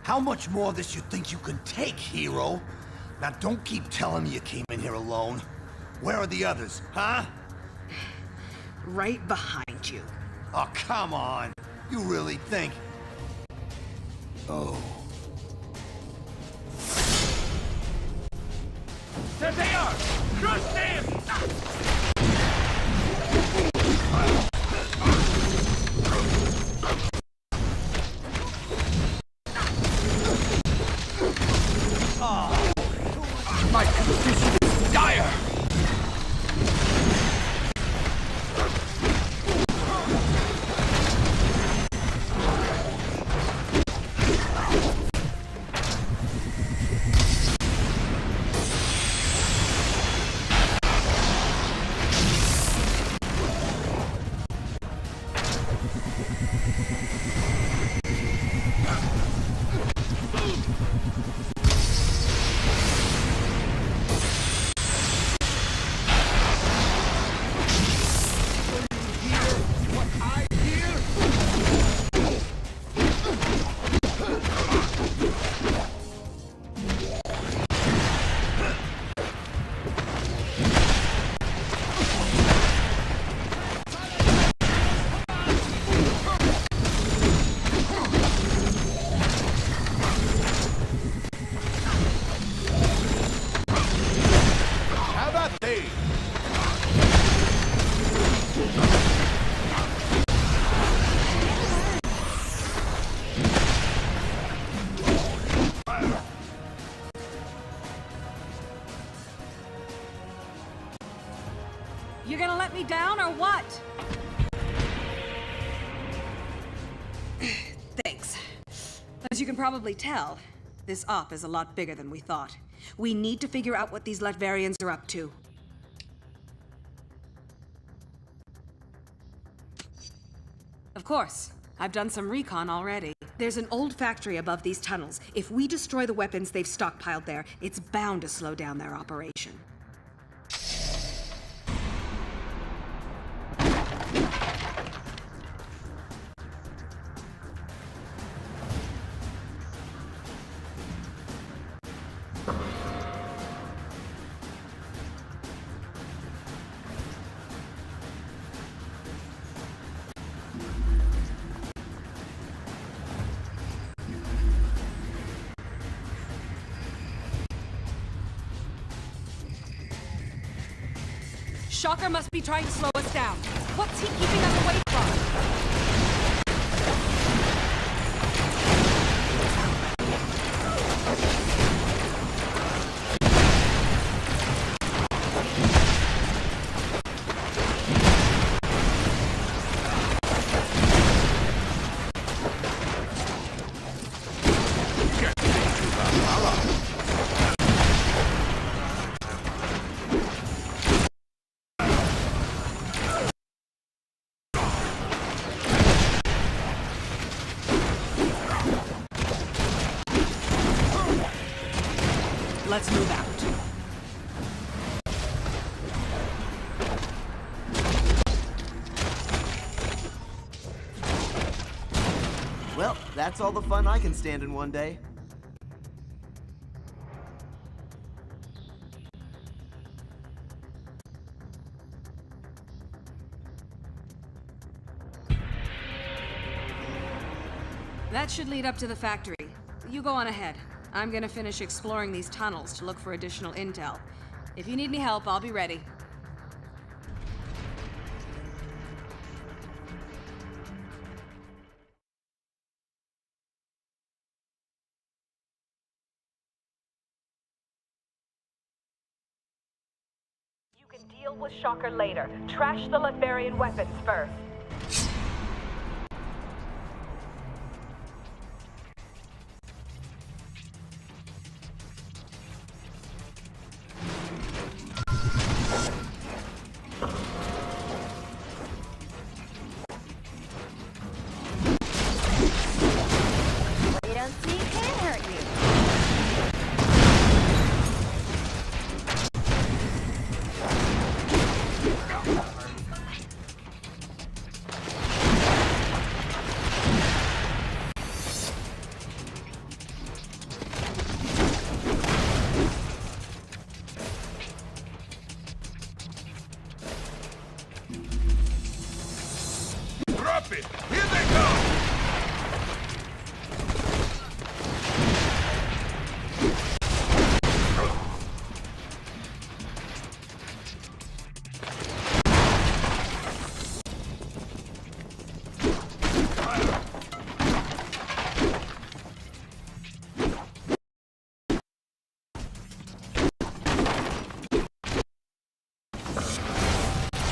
How much more of this you think you can take, hero? Now don't keep telling me you came in here alone. Where are the others, huh? Right behind you. Oh, come on. You really think... Oh. There they are! Crush them! My condition is dire! let me down or what? Thanks. As you can probably tell, this op is a lot bigger than we thought. We need to figure out what these Latverians are up to. Of course. I've done some recon already. There's an old factory above these tunnels. If we destroy the weapons they've stockpiled there, it's bound to slow down their operation. Shocker must be trying to slow us down. What's he keeping us away from? Let's move out. Well, that's all the fun I can stand in one day. That should lead up to the factory. You go on ahead. I'm gonna finish exploring these tunnels to look for additional intel. If you need any help, I'll be ready. You can deal with Shocker later. Trash the Latverian weapons first. You don't see it can hurt you. Drop it! Here they come!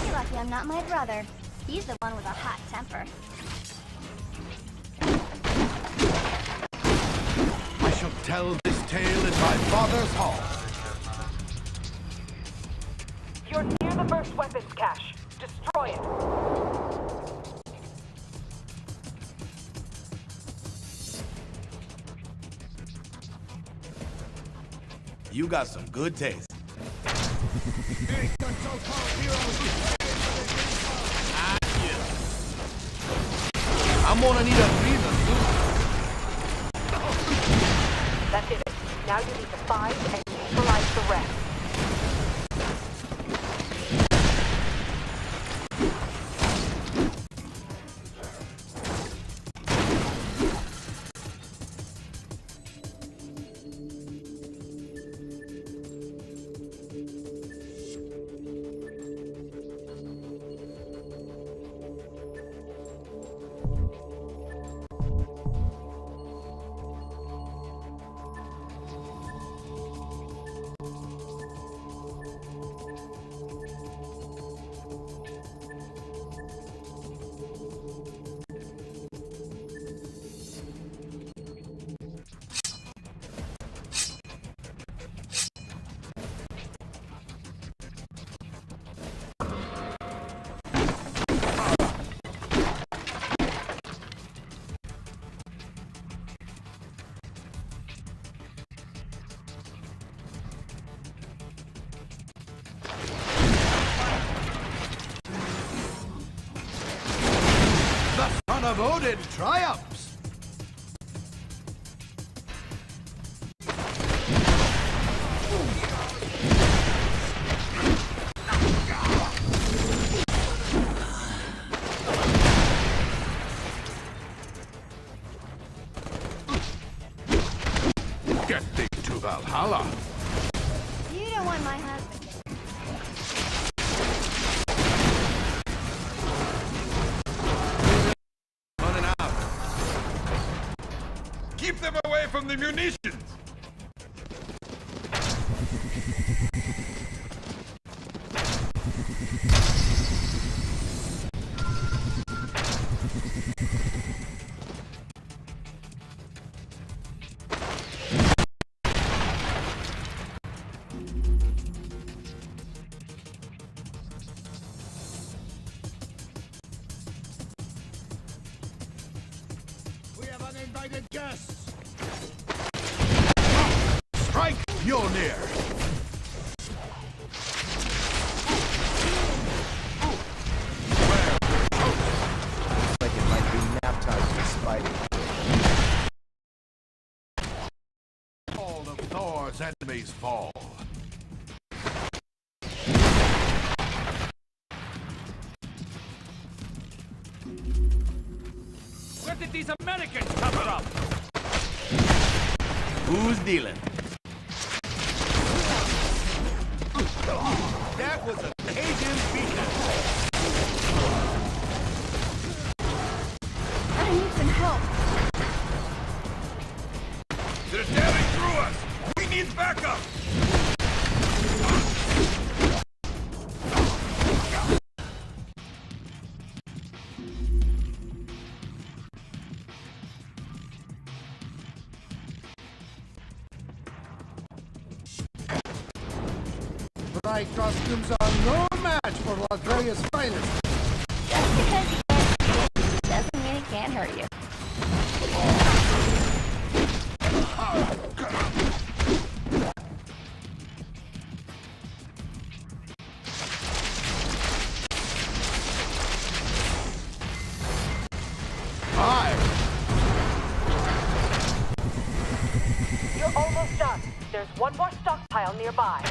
You're lucky I'm not my brother. He's the one with a hot temper. I shall tell this tale in my father's hall. You're near the first weapons cache. Destroy it. You got some good taste. I'm gonna need a breather soon. That's it. Now you need to find and neutralize the rest. of Odin triumphs! Get thee to Valhalla! You don't want my husband. Running out. Keep them away from the munitions! We have uninvited guests! Strike Mjolnir! Looks like it might be nap time for Spidey. All of Thor's enemies fall. Where did these Americans come from? Who's dealing? That was a pagan beatdown. I need some help. They're tearing through us! We need backup! Bright costumes are no match for Ladrea's finest. Just because you can't see it doesn't mean it can't hurt you. You're almost done. There's one more stockpile nearby.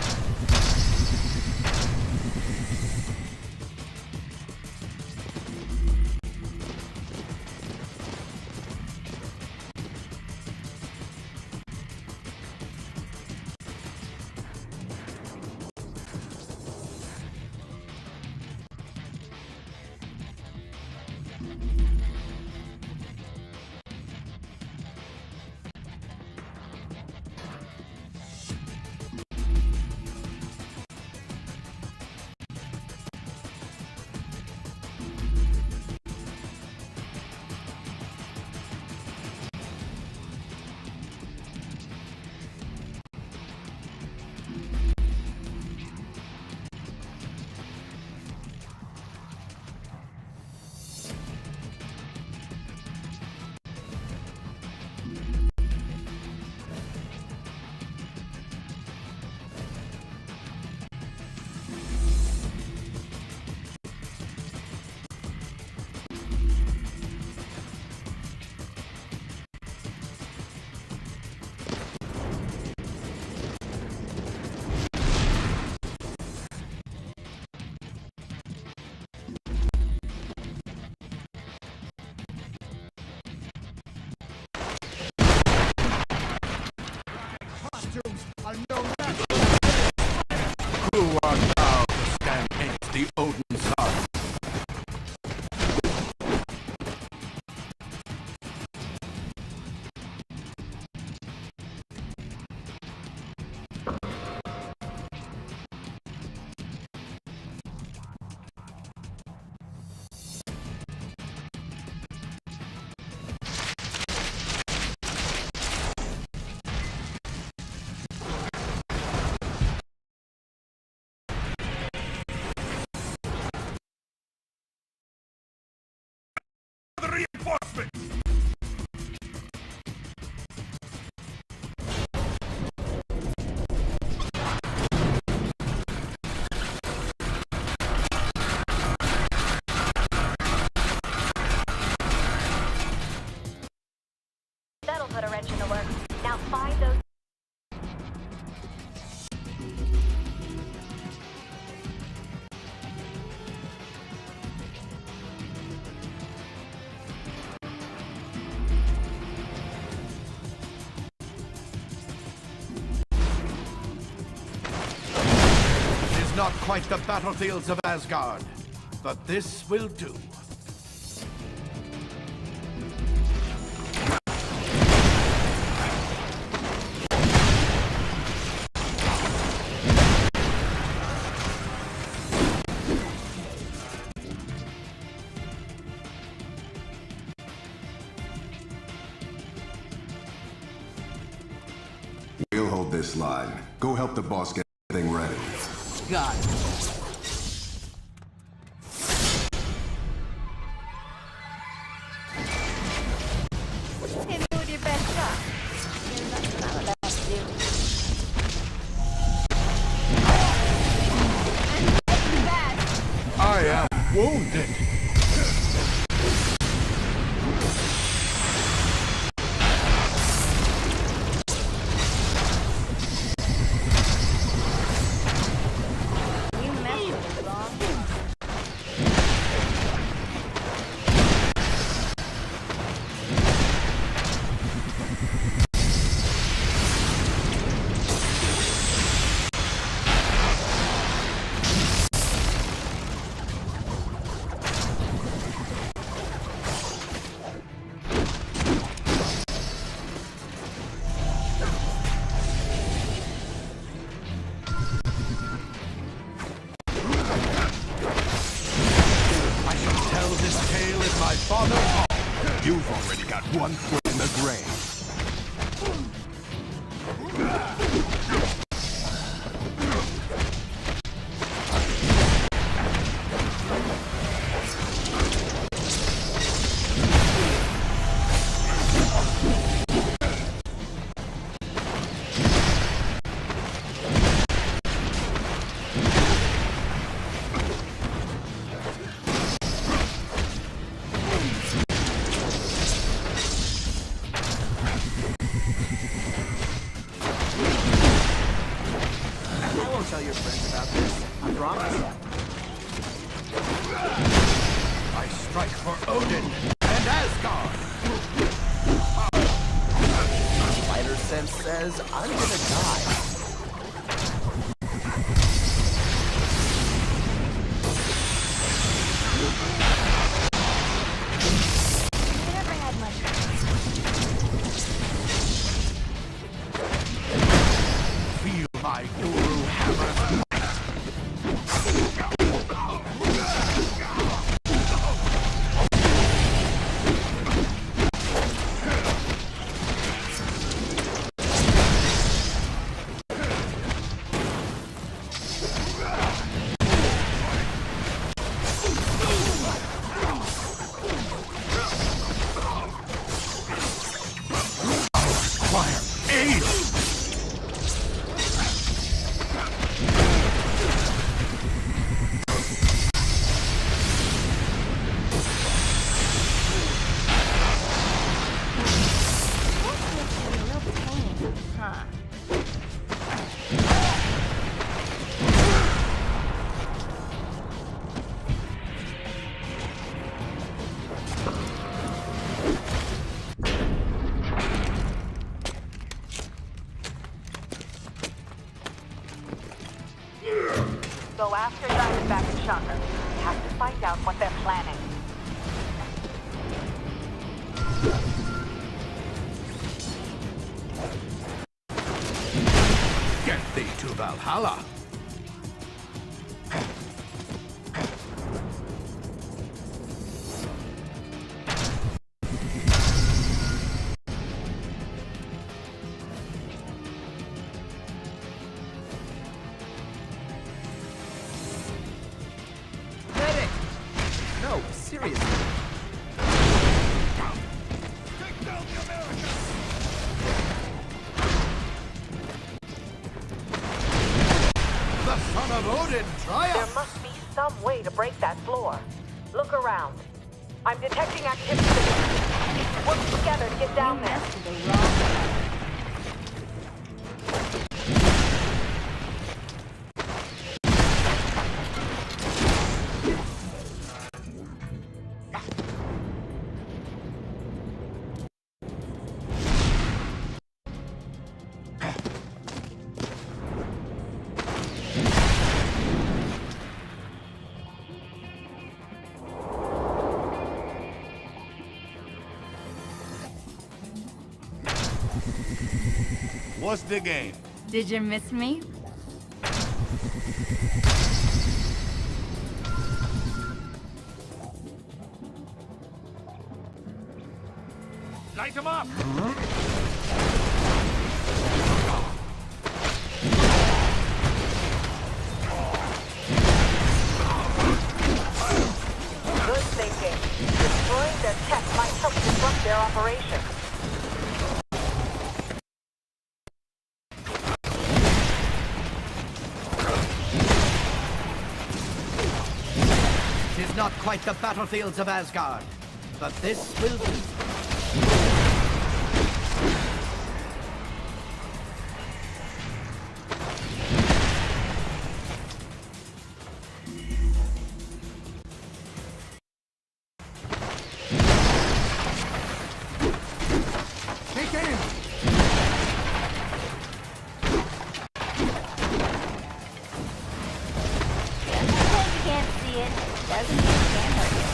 not quite the battlefields of Asgard, but this will do. We'll hold this line. Go help the boss get everything ready. Got it. Hit me with your best shot. There's nothing I'm about to do. I am wounded. You messed with it wrong. I shall tell this tale in my father's hall. You've already got one foot in the grave. I won't tell your friends about this. I promise. I strike for Odin and Asgard. Spider sense says I'm gonna die. You never had much. Feel my Uru hammer. Fire! Aim! Huh. Go after Diamondback and Shaka. We have to find out what they're planning. Get thee to Valhalla! Medic! No, seriously. The son of Odin There triumphs! must be some way to break that floor. Look around. I'm detecting activity. Work together to get down there. What's the game? Did you miss me? Light them up! Good thinking. Destroying their tech might help disrupt their operation. Tis not quite the battlefields of Asgard, but this will be. Take aim! Because you can't see it, doesn't mean it can't hurt you.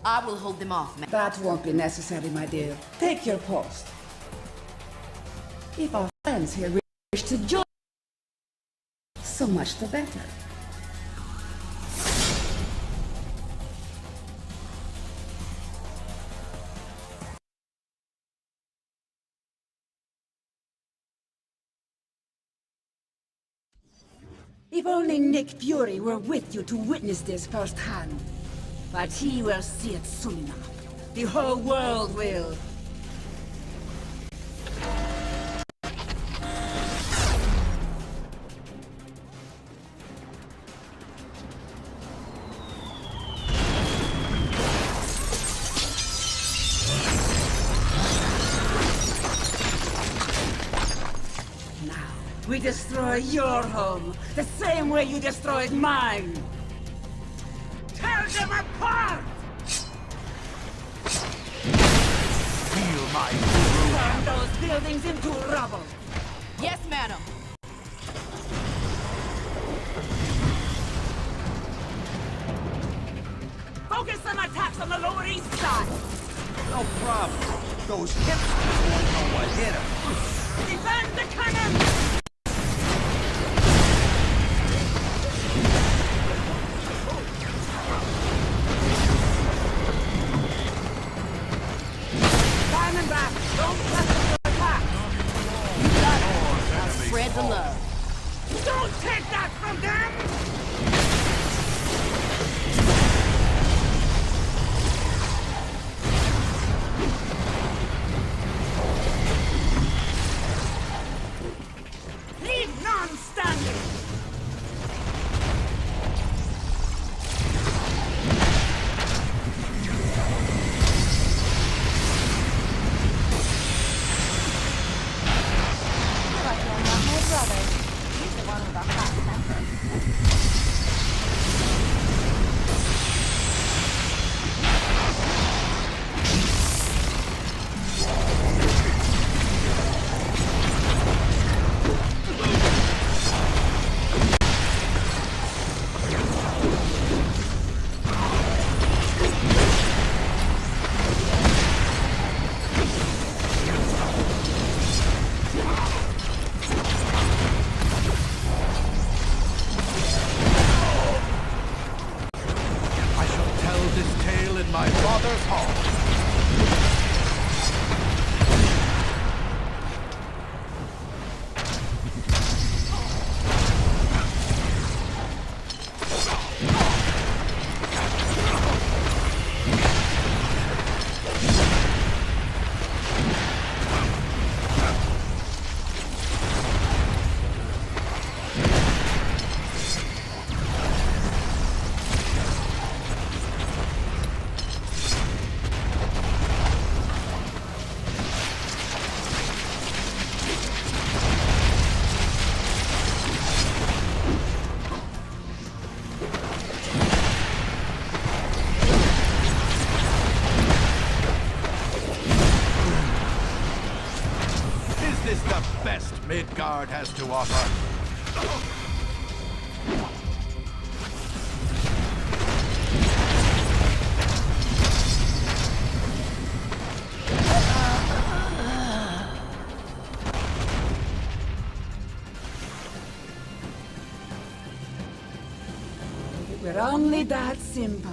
I will hold them off, ma'am. That won't be necessary, my dear. Take your post. If our friends here wish to join, so much the better. If only Nick Fury were with you to witness this firsthand. But he will see it soon enough. The whole world will. Now, we destroy your home, the same way you destroyed mine. Tear them apart! Feel my Turn those buildings into rubble! Yes, madam. Focus on attacks on the Lower East Side! No problem. Those hipsters won't know what hit them. Defend the cannon! Diamondback, don't let them attack! You got it. Now spread the love. Don't take that from them! Leave none standing! Like you're not my brother. He's the one with the hot temper. I shall tell this tale in my father's hall. best Midgard has to offer. If it were only that simple.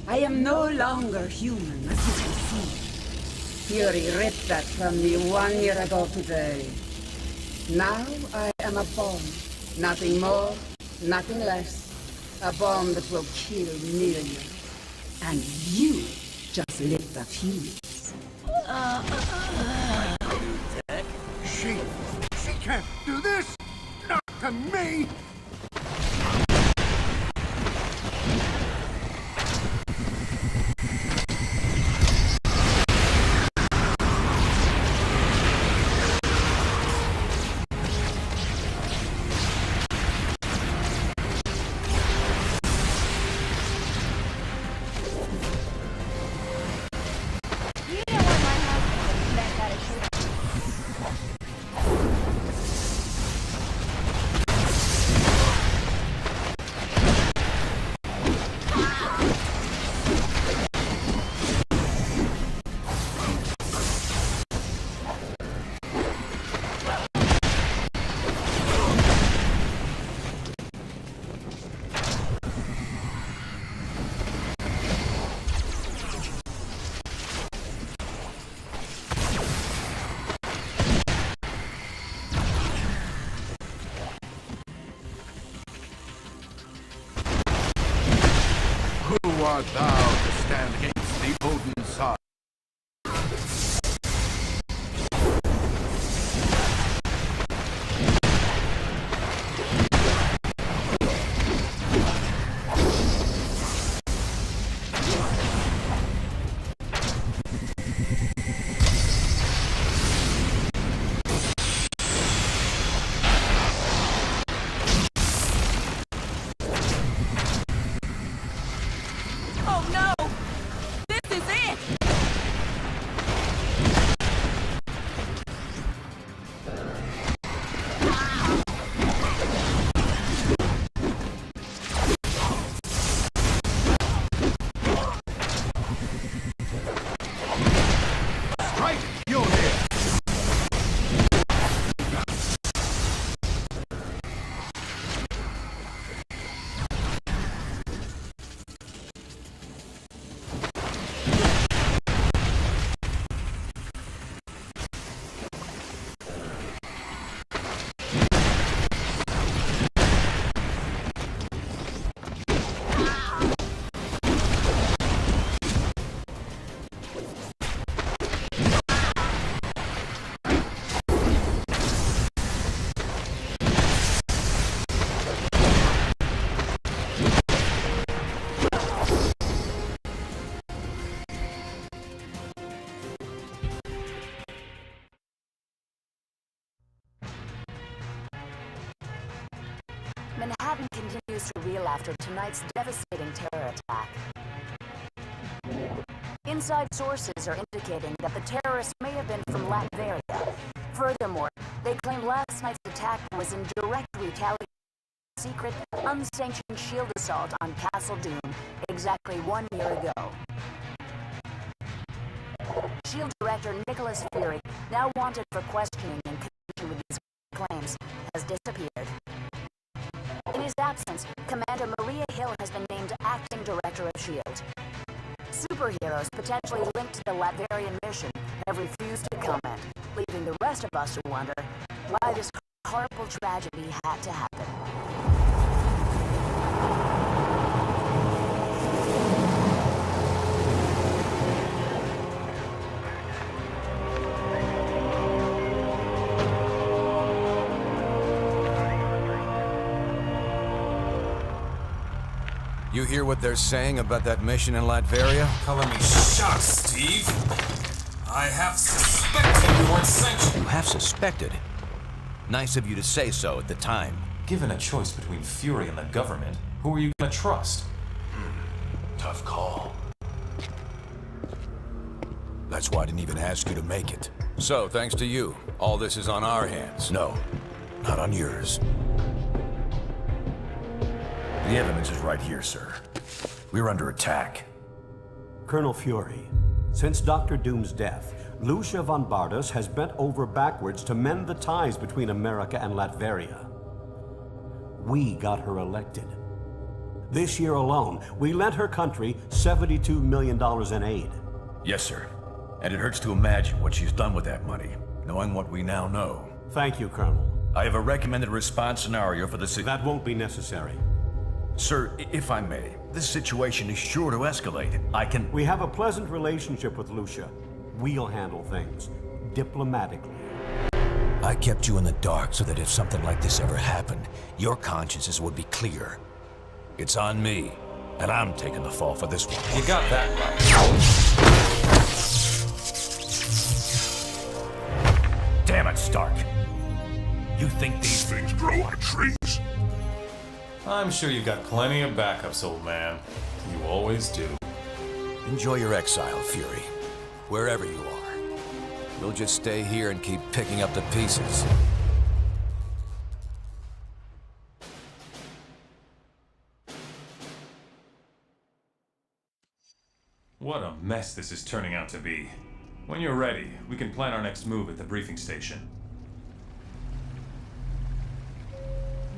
I am no longer human, as you can see. Fury ripped that from me 1 year ago today. Now I am a bomb. Nothing more, nothing less. A bomb that will kill millions. And you just lit the fuse. She can't do this! Not to me! Who art thou to stand against the Odin's son? Manhattan continues to reel after tonight's devastating terror attack. Inside sources are indicating that the terrorists may have been from Latveria. Furthermore, they claim last night's attack was in direct retaliation for a secret, unsanctioned shield assault on Castle Doom exactly 1 year ago. SHIELD Director Nicholas Fury, now wanted for questioning in connection with these claims, has disappeared. In his absence, Commander Maria Hill has been named Acting Director of SHIELD. Superheroes potentially linked to the Latverian mission have refused to comment, leaving the rest of us to wonder why this horrible tragedy had to happen. You hear what they're saying about that mission in Latveria? Calling me shocked, Steve. I have suspected you weren't sanctioned. You have suspected? Nice of you to say so at the time. Given a choice between Fury and the government, who are you gonna trust? Tough call. That's why I didn't even ask you to make it. So, thanks to you, all this is on our hands. No, not on yours. The evidence is right here, sir. We're under attack. Colonel Fury, since Dr. Doom's death, Lucia von Bardas has bent over backwards to mend the ties between America and Latveria. We got her elected. This year alone, we lent her country $72 million in aid. Yes, sir. And it hurts to imagine what she's done with that money, knowing what we now know. Thank you, Colonel. I have a recommended response scenario for the That won't be necessary. Sir, if I may, this situation is sure to escalate. We have a pleasant relationship with Lucia. We'll handle things diplomatically. I kept you in the dark so that if something like this ever happened, your consciences would be clear. It's on me, and I'm taking the fall for this one. You got that right. Damn it, Stark. You think these things grow on trees? I'm sure you've got plenty of backups, old man. You always do. Enjoy your exile, Fury. Wherever you are. We'll just stay here and keep picking up the pieces. What a mess this is turning out to be. When you're ready, we can plan our next move at the briefing station.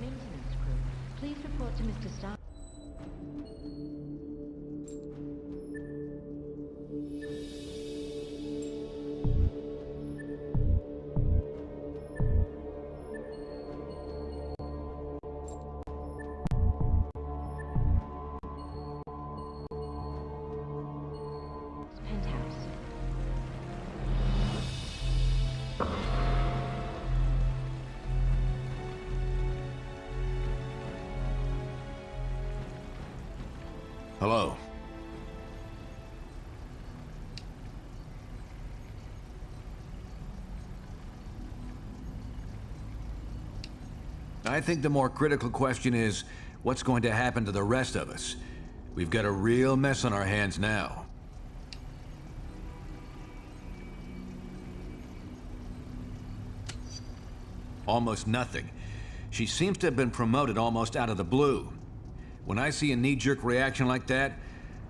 Maintenance crew, please report to Mr. Stark. Hello. I think the more critical question is, what's going to happen to the rest of us? We've got a real mess on our hands now. Almost nothing. She seems to have been promoted almost out of the blue. When I see a knee-jerk reaction like that,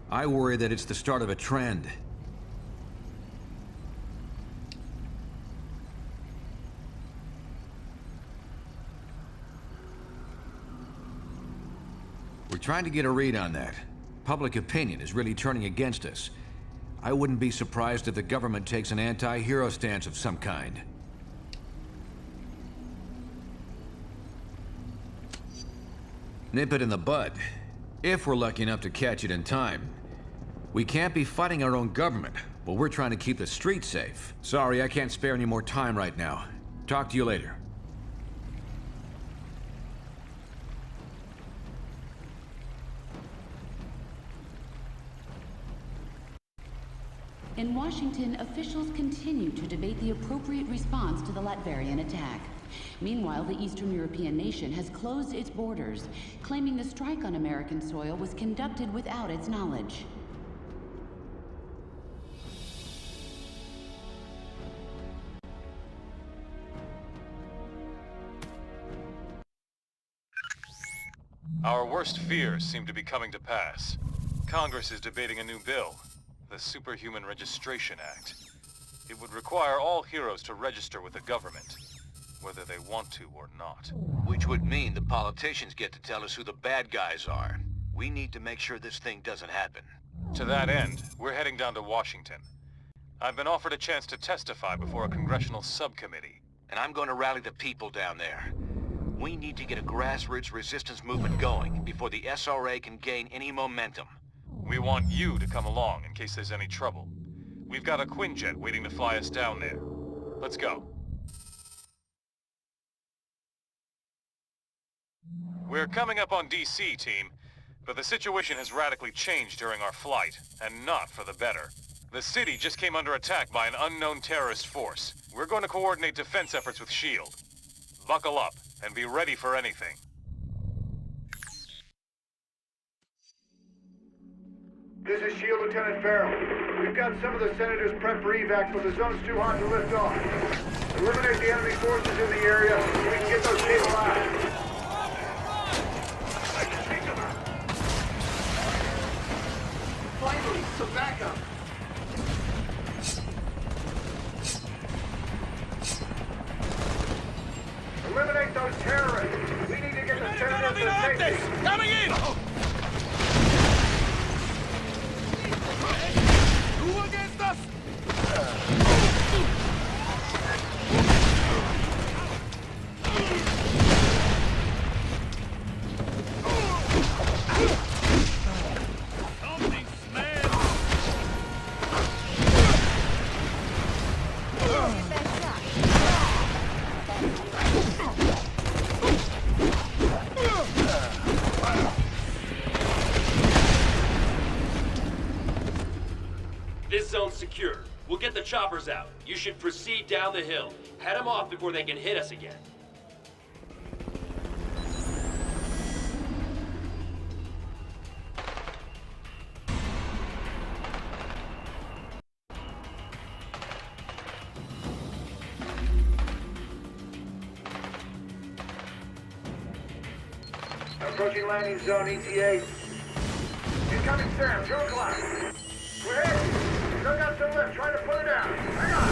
I worry that it's the start of a trend. We're trying to get a read on that. Public opinion is really turning against us. I wouldn't be surprised if the government takes an anti-hero stance of some kind. Nip it in the bud, if we're lucky enough to catch it in time. We can't be fighting our own government, but we're trying to keep the streets safe. Sorry, I can't spare any more time right now. Talk to you later. In Washington, officials continue to debate the appropriate response to the Latverian attack. Meanwhile, the Eastern European nation has closed its borders, claiming the strike on American soil was conducted without its knowledge. Our worst fears seem to be coming to pass. Congress is debating a new bill, the Superhuman Registration Act. It would require all heroes to register with the government, whether they want to or not. Which would mean the politicians get to tell us who the bad guys are. We need to make sure this thing doesn't happen. To that end, we're heading down to Washington. I've been offered a chance to testify before a congressional subcommittee. And I'm going to rally the people down there. We need to get a grassroots resistance movement going before the SRA can gain any momentum. We want you to come along in case there's any trouble. We've got a Quinjet waiting to fly us down there. Let's go. We're coming up on DC, team, but the situation has radically changed during our flight, and not for the better. The city just came under attack by an unknown terrorist force. We're going to coordinate defense efforts with S.H.I.E.L.D. Buckle up, and be ready for anything. This is Shield Lieutenant Farrell. We've got some of the senators prepped for evac, but the zone's too hot to lift off. Eliminate the enemy forces in the area so we can get those people out. Finally, some backup. Eliminate those terrorists. We need to get the senators to safety. Coming in! Who against us? This zone's secure. We'll get the choppers out. You should proceed down the hill. Head them off before they can hit us again. Approaching landing zone ETA. Incoming Sam, 2 o'clock. We're hit. Still got some lift. Trying to put her down. Hang on.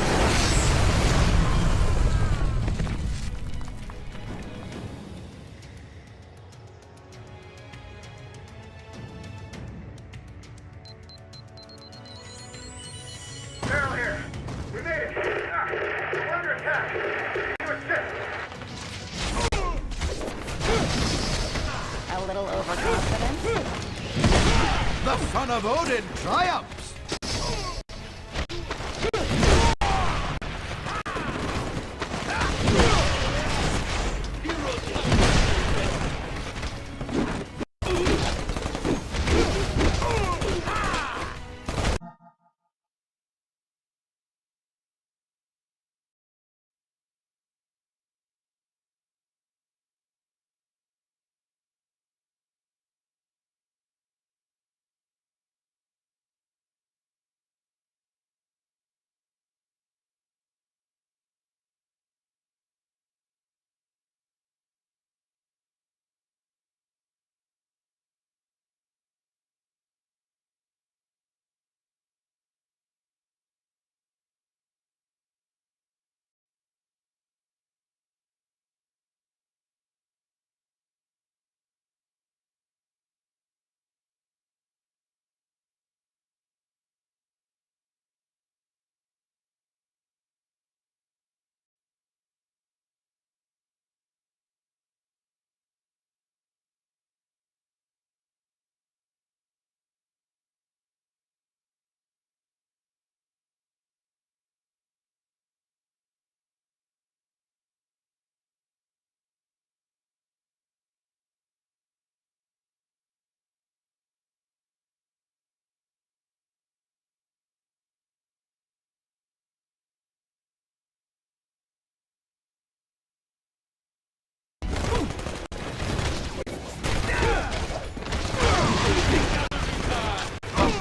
Farrell here. We made it. We're under attack. You assist. A little overconfident? The son of Odin triumphs!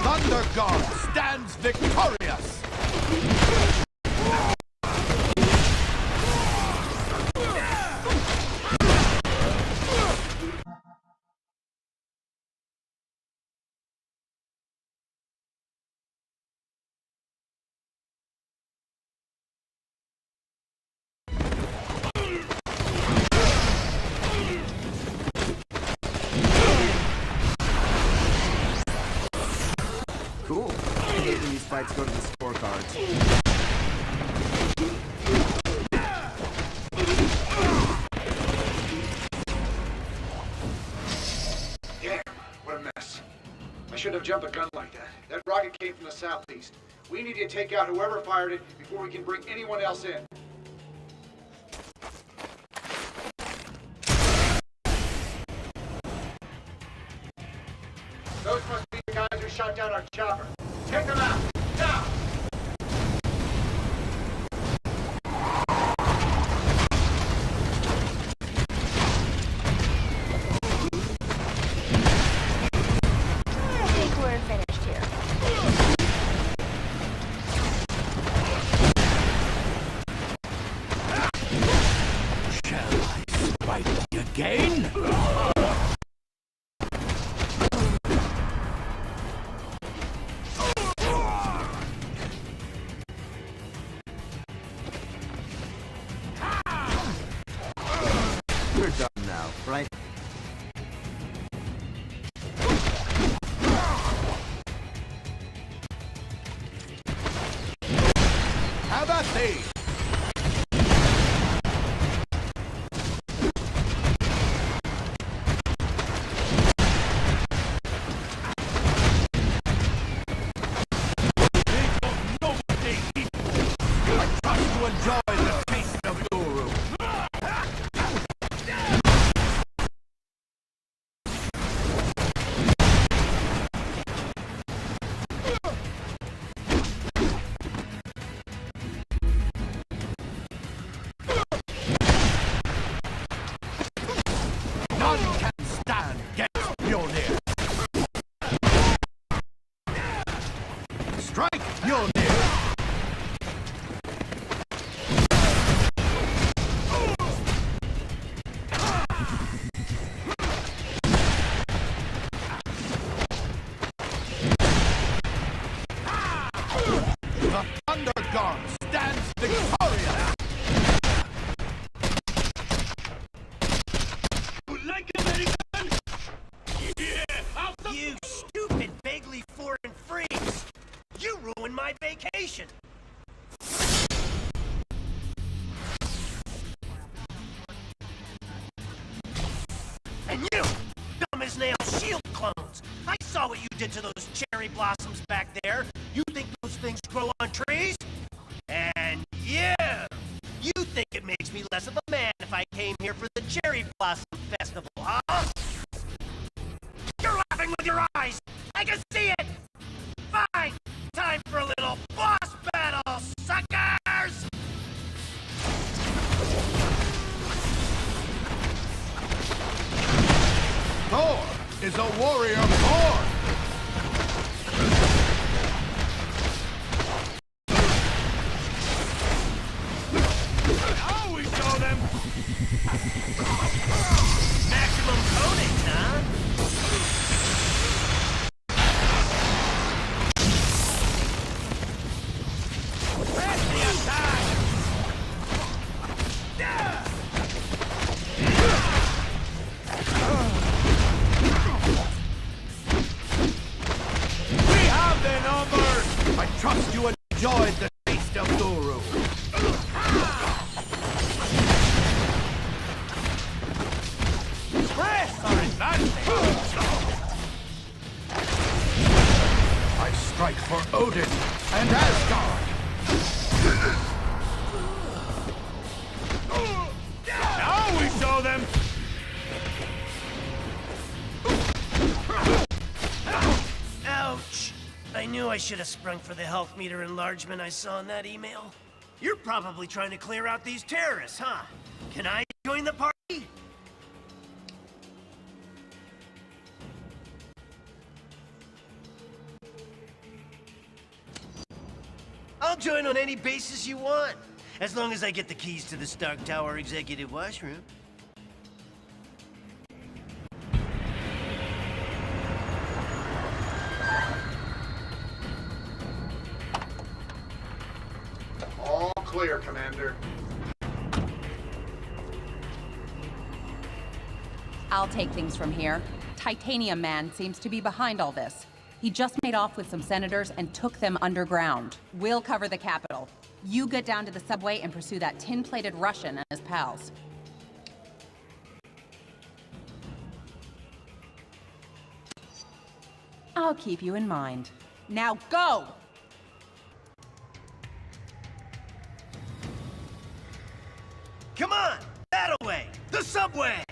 Thunder God stands victorious! Cool. I hate when these fights go to the scorecards. Damn, what a mess. I shouldn't have jumped a gun like that. That rocket came from the southeast. We need to take out whoever fired it before we can bring anyone else in. Those must be the guys who shot down our chopper. Take them out! Now! I think we're finished here. again? You're done now, right? How about these? I trust you enjoy the taste of Uru. None can stand against Mjolnir. Strike Mjolnir. The Thunder God stands victorious! Like American? Yeah! You stupid, vaguely foreign freaks! You ruined my vacation! And you, dumb as nails shield clones! I saw what you did to those cherry blossoms back there. You think those things grow on trees? And yeah, you think it makes me less of a man if I came here for the Cherry Blossom Festival, huh? You're laughing with your eyes! I can see it! Fine! Time for a little boss battle, suckers! Thor is a warrior born! Now we show them! Maximum coding, huh? Press the attack! We have their numbers! I trust you enjoyed the taste of Uru. Press our advantage! I strike for Odin and Asgard! Now we show them! Ouch! I knew I should have sprung for the health meter enlargement I saw in that email. You're probably trying to clear out these terrorists, huh? Can I join the party? I'll join on any basis you want, as long as I get the keys to the Stark Tower executive washroom. All clear, Commander. I'll take things from here. Titanium Man seems to be behind all this. He just made off with some senators and took them underground. We'll cover the Capitol. You get down to the subway and pursue that tin-plated Russian and his pals. I'll keep you in mind. Now go! Come on! That way! The subway!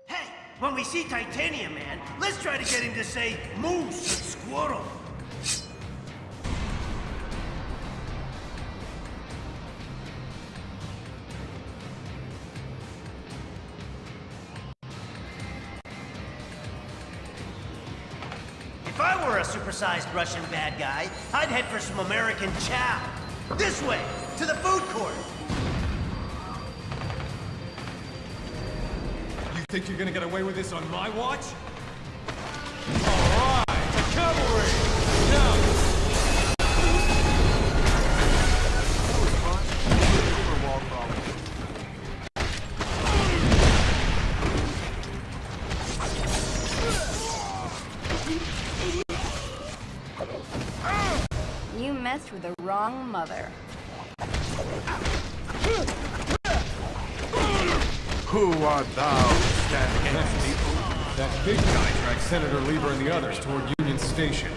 Hey, when we see Titanium Man, let's try to get him to say moose and squirrel. If I were a supersized Russian bad guy, I'd head for some American chow. This way, to the food court. You think you're gonna get away with this on my watch? All right, the cavalry! Now! You messed with the wrong mother. Who art thou to stand against the That big guy dragged Senator Lieber and the others toward Union Station.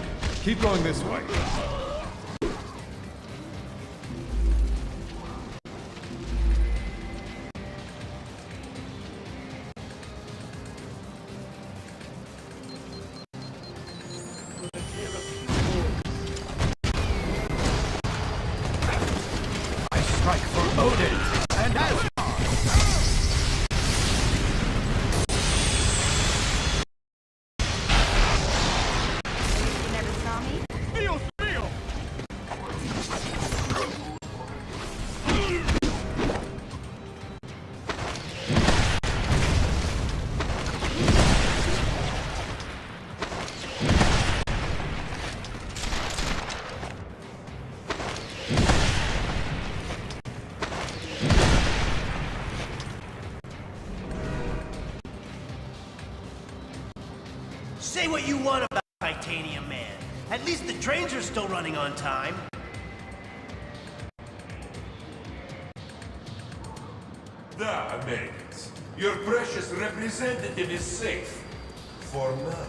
Keep going this way. I strike for Odin and Asgard! You never saw me? Dios mío! Say what you want about Titanium Man. At least the trains are still running on time. Da, Americans. Your precious representative is safe. For now.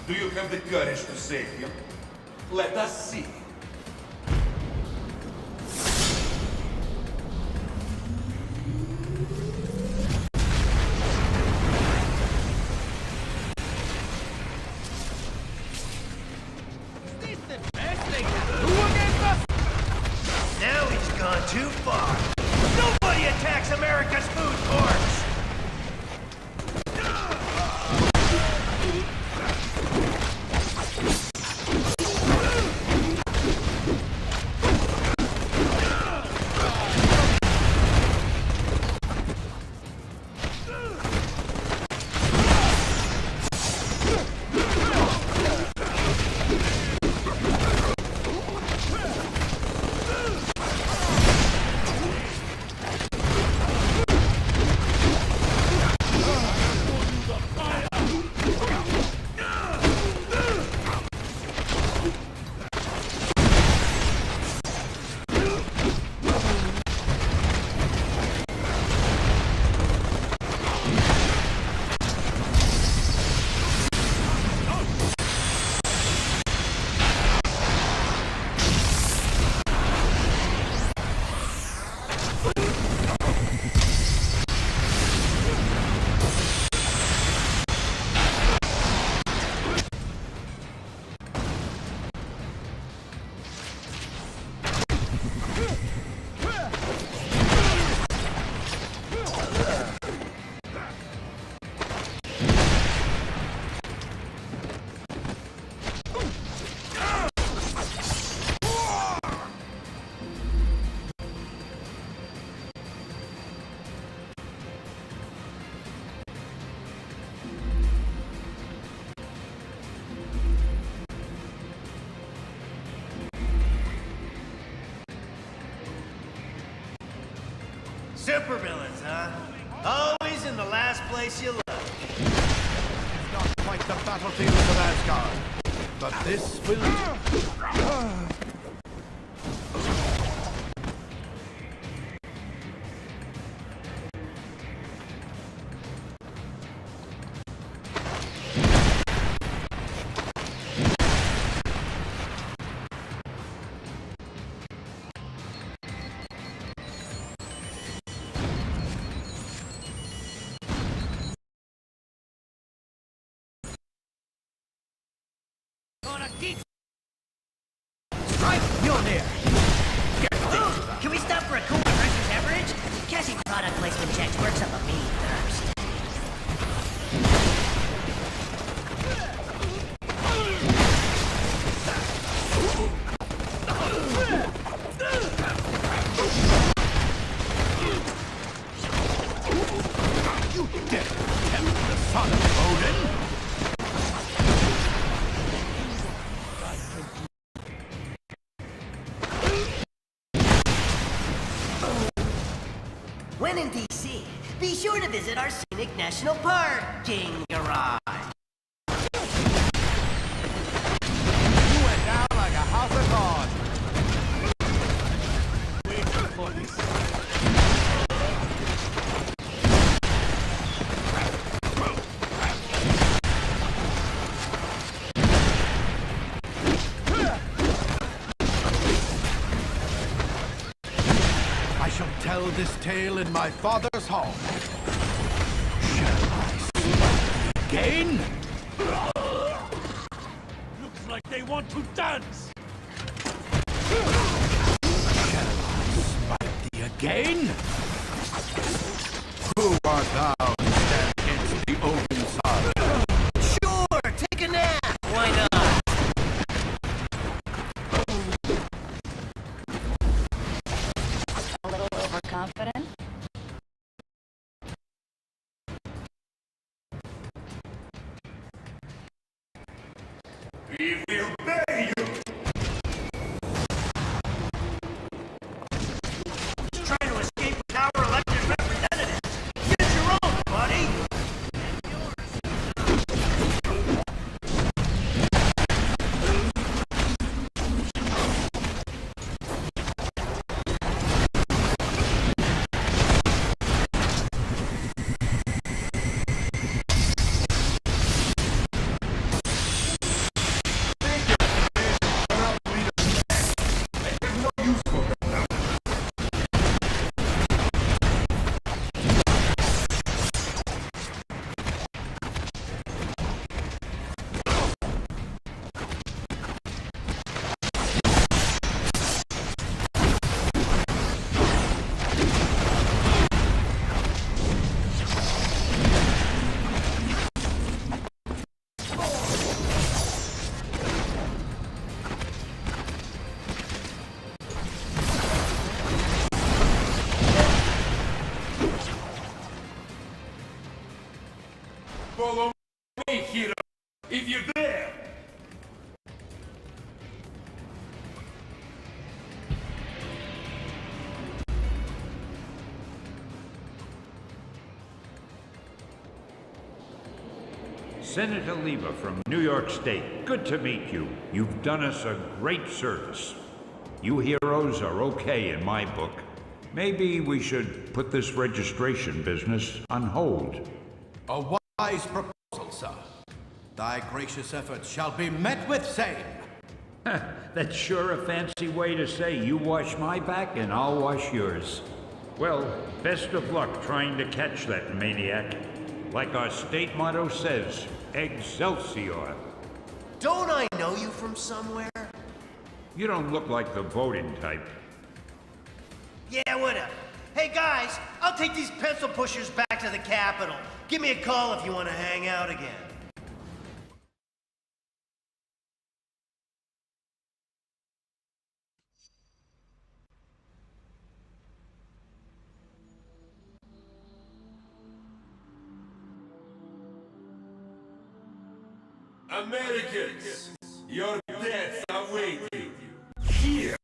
Do you have the courage to save him? Let us see. Now he's gone too far. Nobody attacks America's food courts! Supervillains, huh? Always in the last place you look. It's not quite the battlefield of Asgard, but this will... dare tempt the son of Odin? When in DC, be sure to visit our scenic national park, King Garage. You went down like a house of cards. I shall tell this tale in my father's hall. Shall I smite again? Looks like they want to dance. Shall I smite thee again? Who art thou to stand against the Odin son? Sure, take a nap. Why not? A little overconfident? We will bury you! Just trying to escape with our elected representatives. Get your own, buddy. Follow me, hero, if you dare! Senator Lever from New York State, good to meet you. You've done us a great service. You heroes are okay in my book. Maybe we should put this registration business on hold. A wise proposal, sir. Thy gracious efforts shall be met with same. That's sure a fancy way to say you wash my back and I'll wash yours. Well, best of luck trying to catch that maniac. Like our state motto says, Excelsior. Don't I know you from somewhere? You don't look like the voting type. Yeah, whatever. Hey guys, I'll take these pencil pushers back to the Capitol. Give me a call if you want to hang out again. Americans, your deaths await you. Here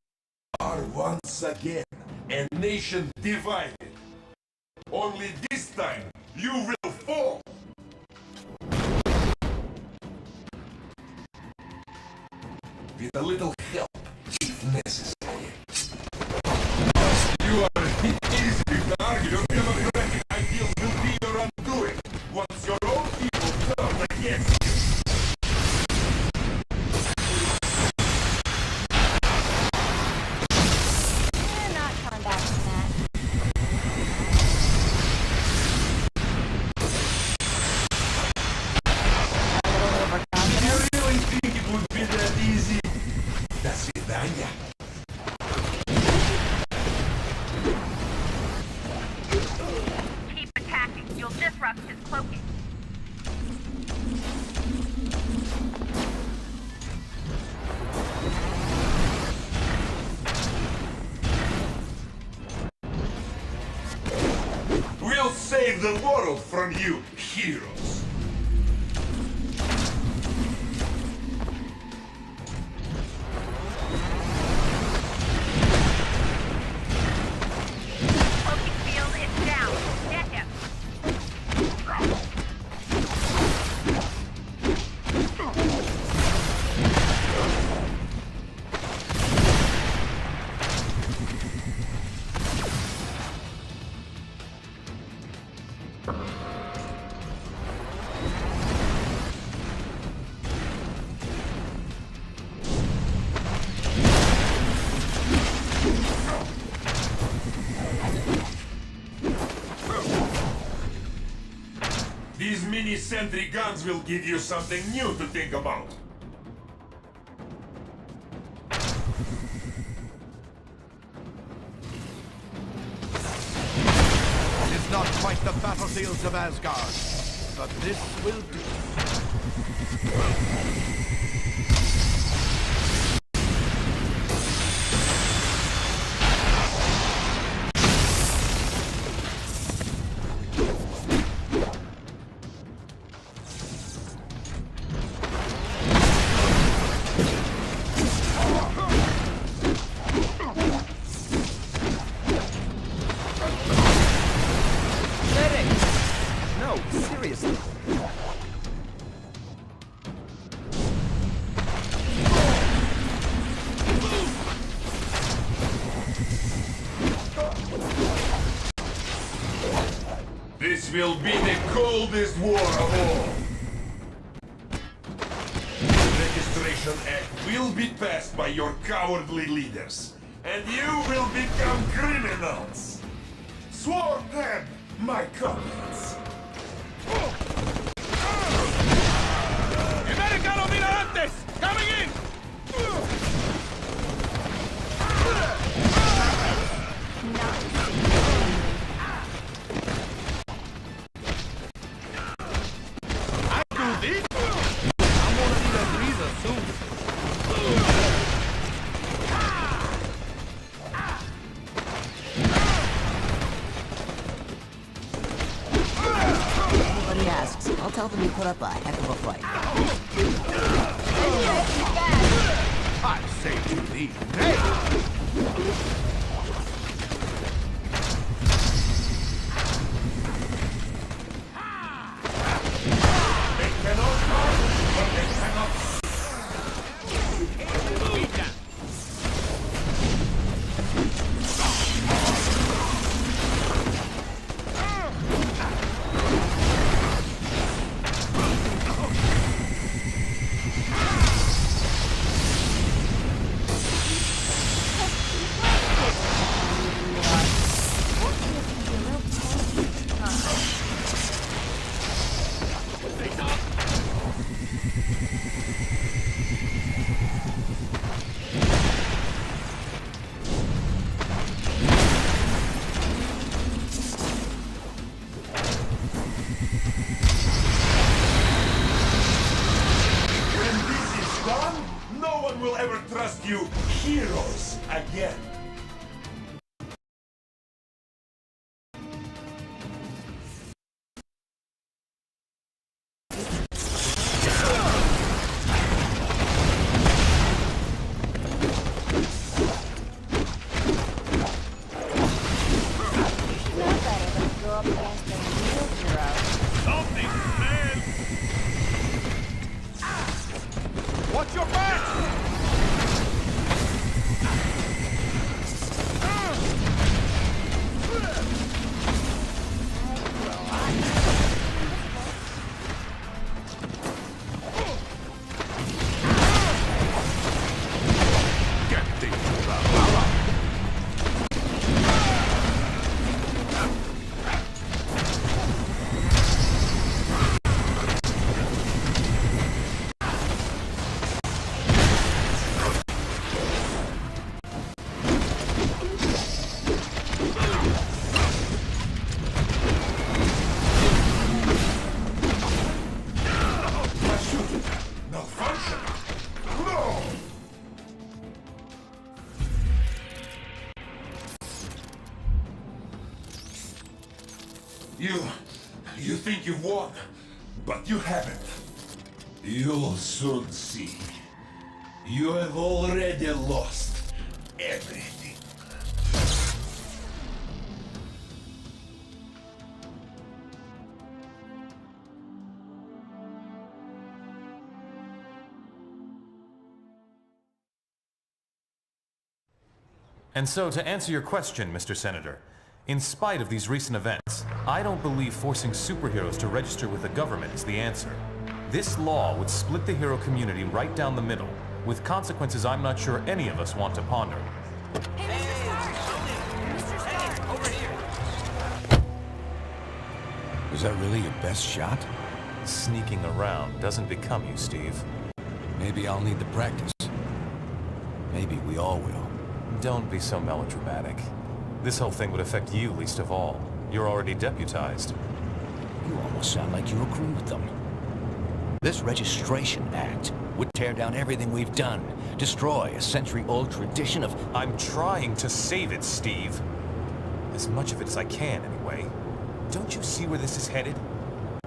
are once again a nation divided. Only this time, you will fall. With a little help, if necessary. You are easy to argue. Democratic ideals will be your undoing once your own people turn against you. We're not coming back from that. Do you really think it would be that easy? До свидания. Keep attacking. You'll disrupt his cloaking. We'll save save the world from you, heroes. These mini-sentry guns will give you something new to think about. It is not quite the battlefields of Asgard, but this will do. No, seriously. This will be the coldest war of all. The Registration Act will be passed by your cowardly leaders, and you will become criminals. Sworn them, my comrades. ¡Americano Mirarantes! ¡Coming in! I do this? I'm gonna need a breather soon. Nobody asks. I'll tell them you put up a heck of a fight. I saved you these days. They cannot run, but they cannot. No one will ever trust you heroes again. Watch your back! won, but you haven't. You'll soon see. You have already lost everything. And so, to answer your question, Mr. Senator, in spite of these recent events, I don't believe forcing superheroes to register with the government is the answer. This law would split the hero community right down the middle, with consequences I'm not sure any of us want to ponder. Was that really your best shot? Sneaking around doesn't become you, Steve. Maybe I'll need the practice. Maybe we all will. Don't be so melodramatic. This whole thing would affect you least of all. You're already deputized. You almost sound like you agree with them. This Registration Act would tear down everything we've done, destroy a century-old tradition of... I'm trying to save it, Steve. As much of it as I can, anyway. Don't you see where this is headed?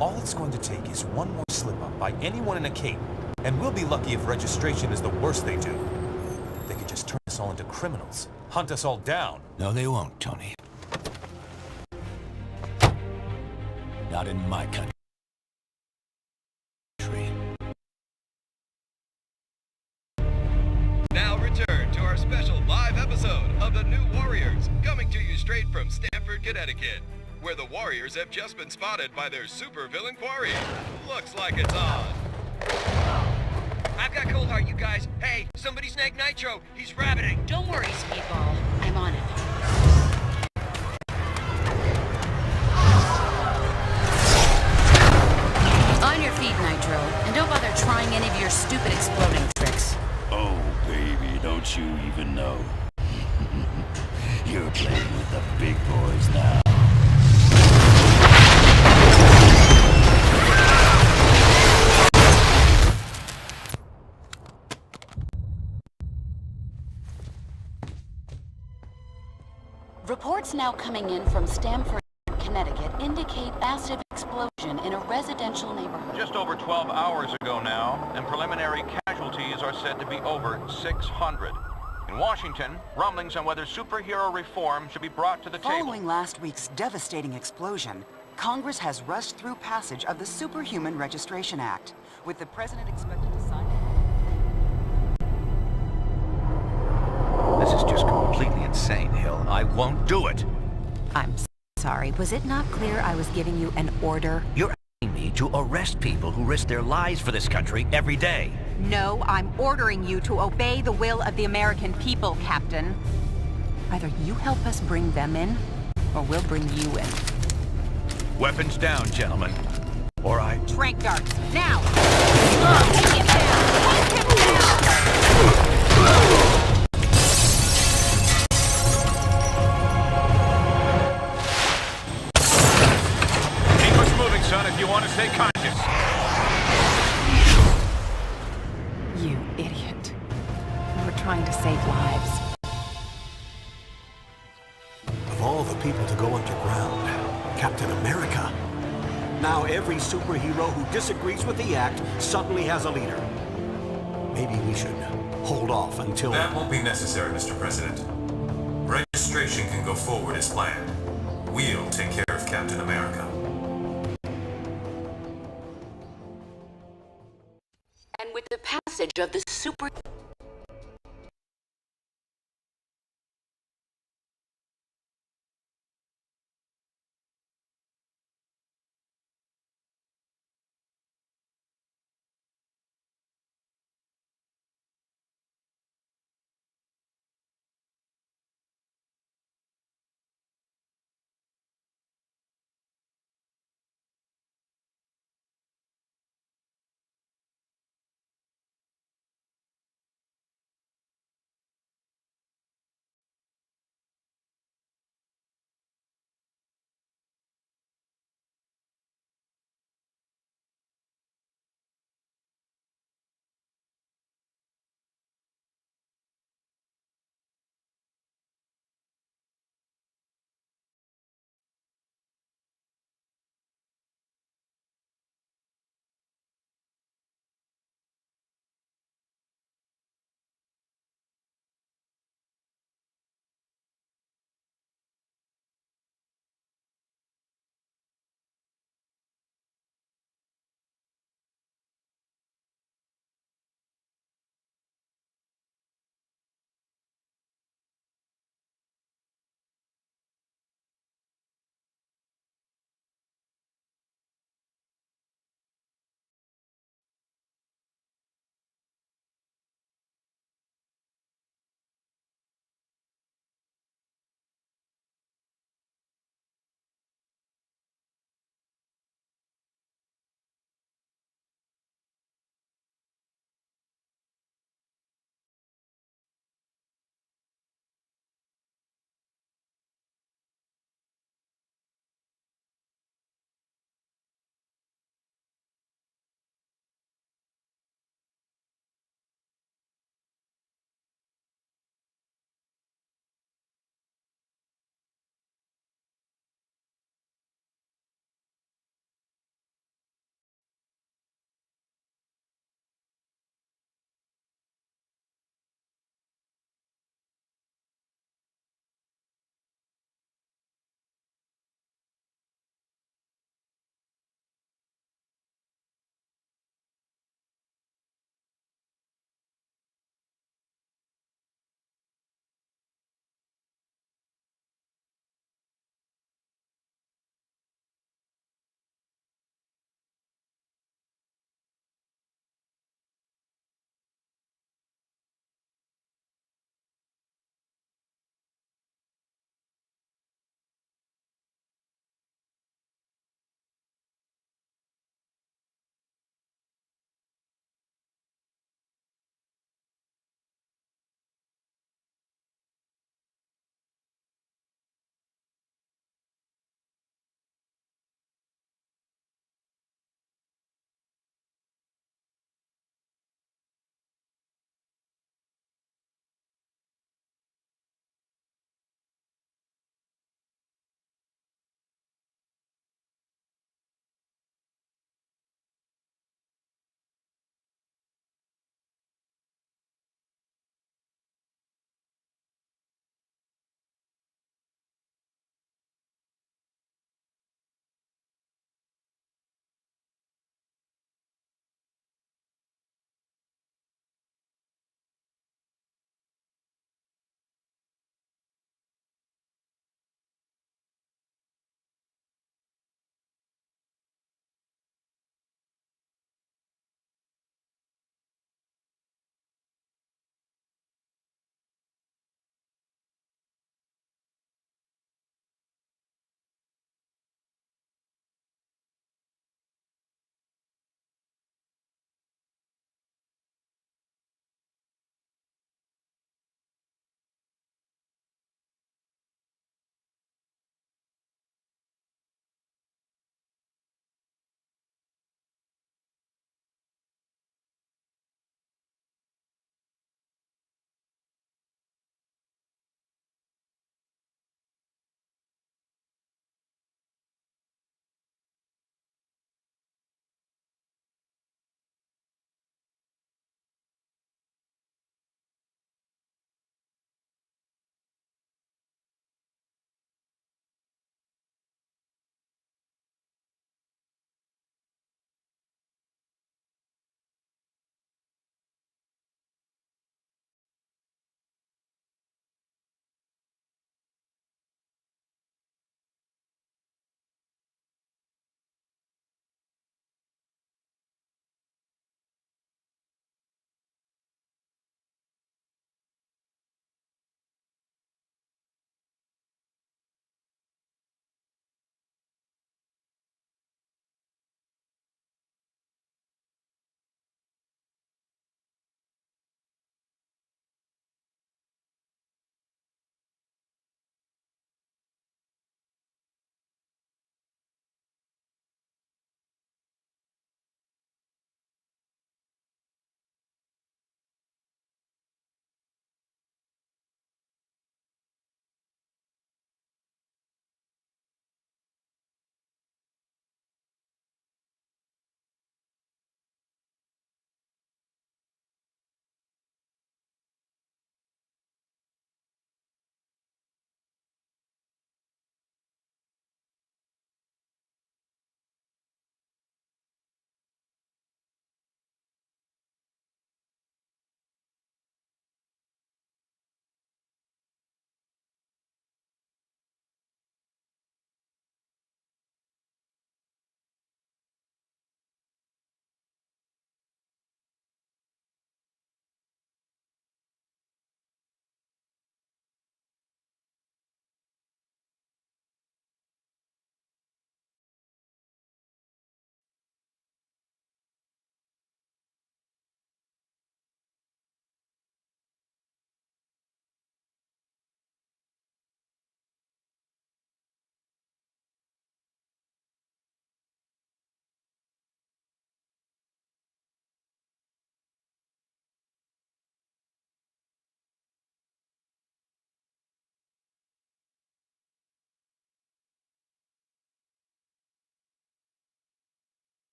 All it's going to take is one more slip-up by anyone in a cape, and we'll be lucky if registration is the worst they do. They could just turn us all into criminals, hunt us all down. No, they won't, Tony. Not in my country. Now return to our special live episode of The New Warriors, coming to you straight from Stamford, Connecticut, where the Warriors have just been spotted by their supervillain quarry. Looks like it's on. I've got Coldheart, you guys. Hey, somebody snag Nitro. He's rabbiting. Don't worry, Speedball. I'm on it. On your feet, Nitro. And don't bother trying any of your stupid exploding tricks. Oh, baby, don't you even know? You're playing with the big boys now. Reports now coming in from Stamford, Connecticut indicate massive explosion in a residential neighborhood. Just over 12 hours ago now, and preliminary casualties are said to be over 600. In Washington, rumblings on whether superhero reform should be brought to the table. Following last week's devastating explosion, Congress has rushed through passage of the Superhuman Registration Act, with the president expected to sign it. This is just completely insane, Hill. I won't do it. I'm sorry. Was it not clear I was giving you an order? You're asking me to arrest people who risk their lives for this country every day. No, I'm ordering you to obey the will of the American people, Captain. Either you help us bring them in, or we'll bring you in. Weapons down, gentlemen. Or I... Trank darts, now! Take him down! Take him down! Son, if you want to stay conscious. You idiot. We're trying to save lives. Of all the people to go underground, Captain America. Now every superhero who disagrees with the act suddenly has a leader. Maybe we should hold off until... That won't be necessary, Mr. President. Registration can go forward as planned. We'll take care of Captain America. And with the passage of the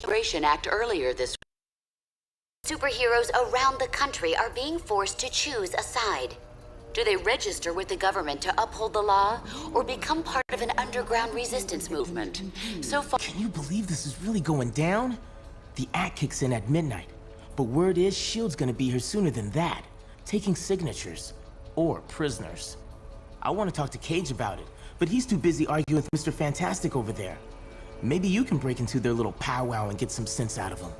Registration Act earlier this week. Superheroes around the country are being forced to choose a side. Do they register with the government to uphold the law, or become part of an underground resistance movement? So far... Can you believe this is really going down? The act kicks in at midnight, but word is S.H.I.E.L.D's gonna be here sooner than that, taking signatures. Or prisoners. I want to talk to Cage about it, but he's too busy arguing with Mr. Fantastic over there. Maybe you can break into their little powwow and get some sense out of him.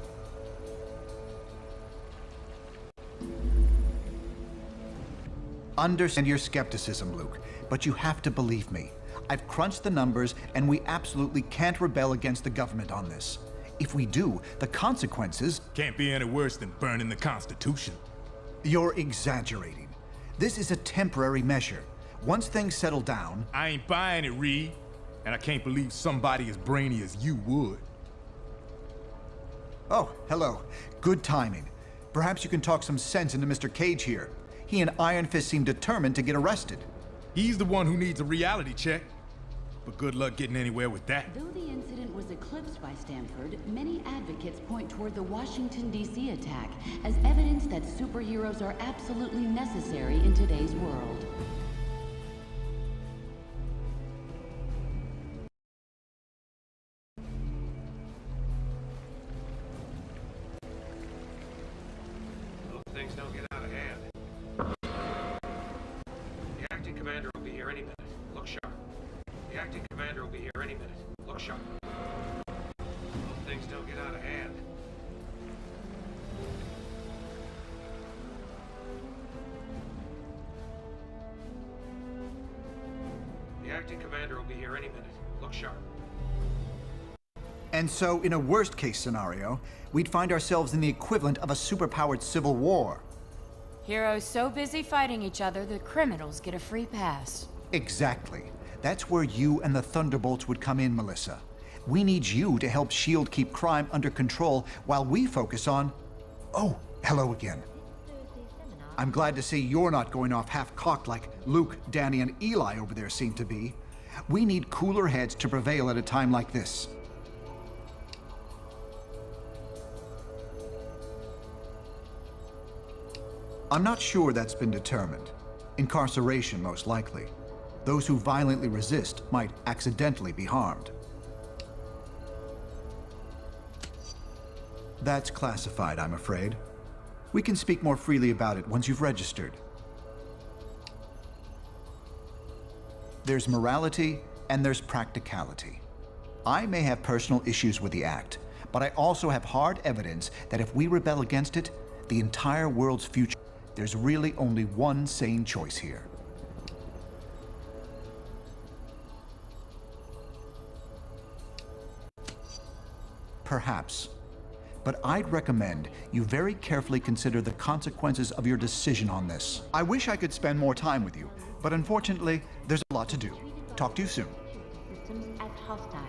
Understand your skepticism, Luke, but you have to believe me. I've crunched the numbers, and we absolutely can't rebel against the government on this. If we do, the consequences... Can't be any worse than burning the Constitution. You're exaggerating. This is a temporary measure. Once things settle down... I ain't buying it, Reed. And I can't believe somebody as brainy as you would. Oh, hello. Good timing. Perhaps you can talk some sense into Mr. Cage here. He and Iron Fist seem determined to get arrested. He's the one who needs a reality check. But good luck getting anywhere with that. Though the incident was eclipsed by Stanford, many advocates point toward the Washington, D.C. attack as evidence that superheroes are absolutely necessary in today's world. Things don't get out of hand. The acting commander will be here any minute. Look sharp. The acting commander will be here any minute. Look sharp. Things don't get out of hand. The acting commander will be here any minute. Look sharp. And so, in a worst-case scenario, we'd find ourselves in the equivalent of a superpowered civil war. Heroes so busy fighting each other, the criminals get a free pass. Exactly. That's where you and the Thunderbolts would come in, Melissa. We need you to help S.H.I.E.L.D. keep crime under control while we focus on... Oh, hello again. I'm glad to see you're not going off half-cocked like Luke, Danny, and Eli over there seem to be. We need cooler heads to prevail at a time like this. I'm not sure that's been determined. Incarceration, most likely. Those who violently resist might accidentally be harmed. That's classified, I'm afraid. We can speak more freely about it once you've registered. There's morality and there's practicality. I may have personal issues with the act, but I also have hard evidence that if we rebel against it, the entire world's future... There's really only one sane choice here. Perhaps. But I'd recommend you very carefully consider the consequences of your decision on this. I wish I could spend more time with you, but unfortunately, there's a lot to do. Talk to you soon. Systems act hostile.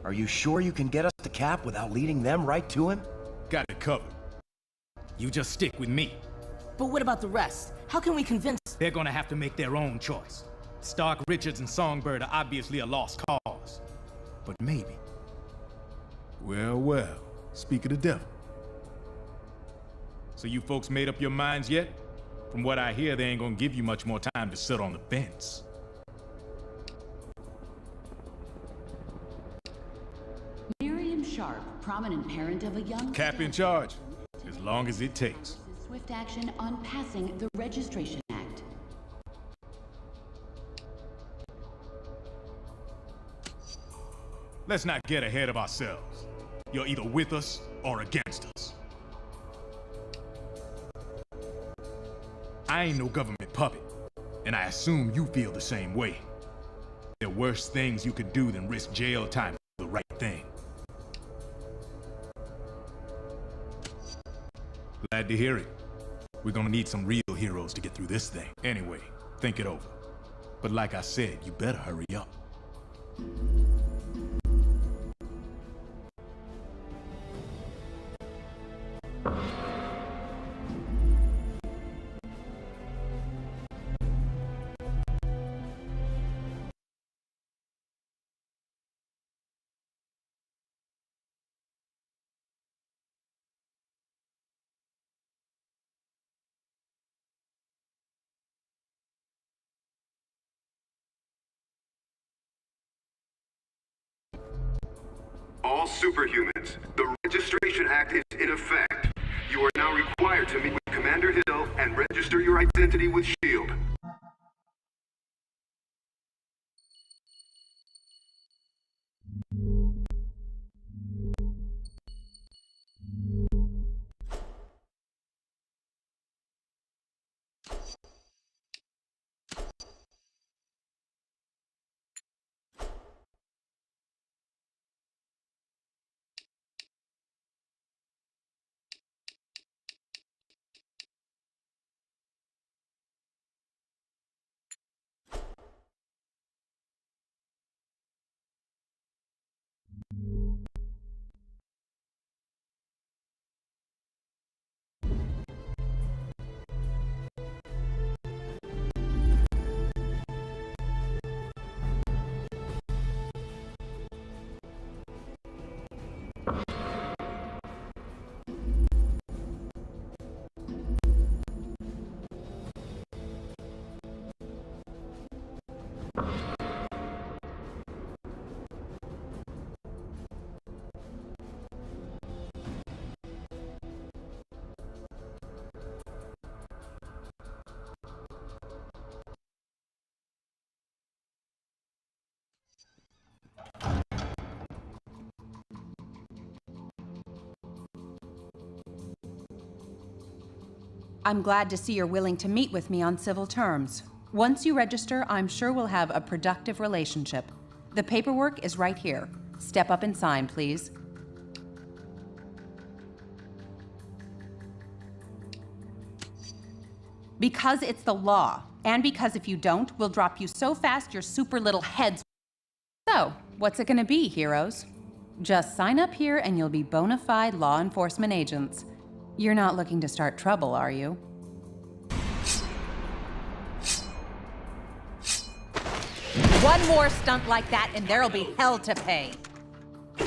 Are you sure you can get us to Cap without leading them right to him? Got it covered. You just stick with me. But what about the rest? How can we convince... They're gonna have to make their own choice. Stark, Richards, and Songbird are obviously a lost cause. But maybe. Well, well. Speak of the devil. So you folks made up your minds yet? From what I hear, they ain't gonna give you much more time to sit on the fence. Miriam Sharp, prominent parent of a young... Cap in charge. As long as it takes. Swift action on passing the Registration Act. Let's not get ahead of ourselves. You're either with us or against us. I ain't no government puppet, and I assume you feel the same way. There are worse things you could do than risk jail time for the right thing. Glad to hear it. We're gonna need some real heroes to get through this thing. Anyway, think it over. But like I said, you better hurry up. All superhumans, the Registration Act is in effect. You are now required to meet with Commander Hill and register your identity with S.H.I.E.L.D. I'm glad to see you're willing to meet with me on civil terms. Once you register, I'm sure we'll have a productive relationship. The paperwork is right here. Step up and sign, please. Because it's the law, and because if you don't, we'll drop you so fast your super little heads. So, what's it gonna be, heroes? Just sign up here and you'll be bona fide law enforcement agents. You're not looking to start trouble, are you? One more stunt like that and there'll be hell to pay. I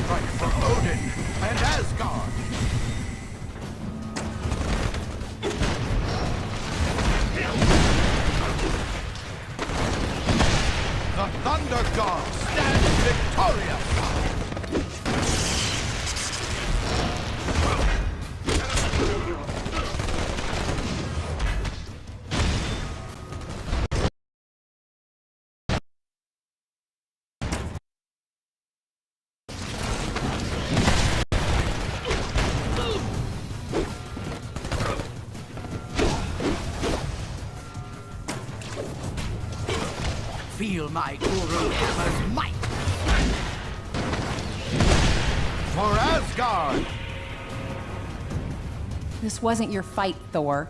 strike for Odin and Asgard. The Thunder God stands victorious! Feel my Guru Hammer's might! For Asgard! This wasn't your fight, Thor,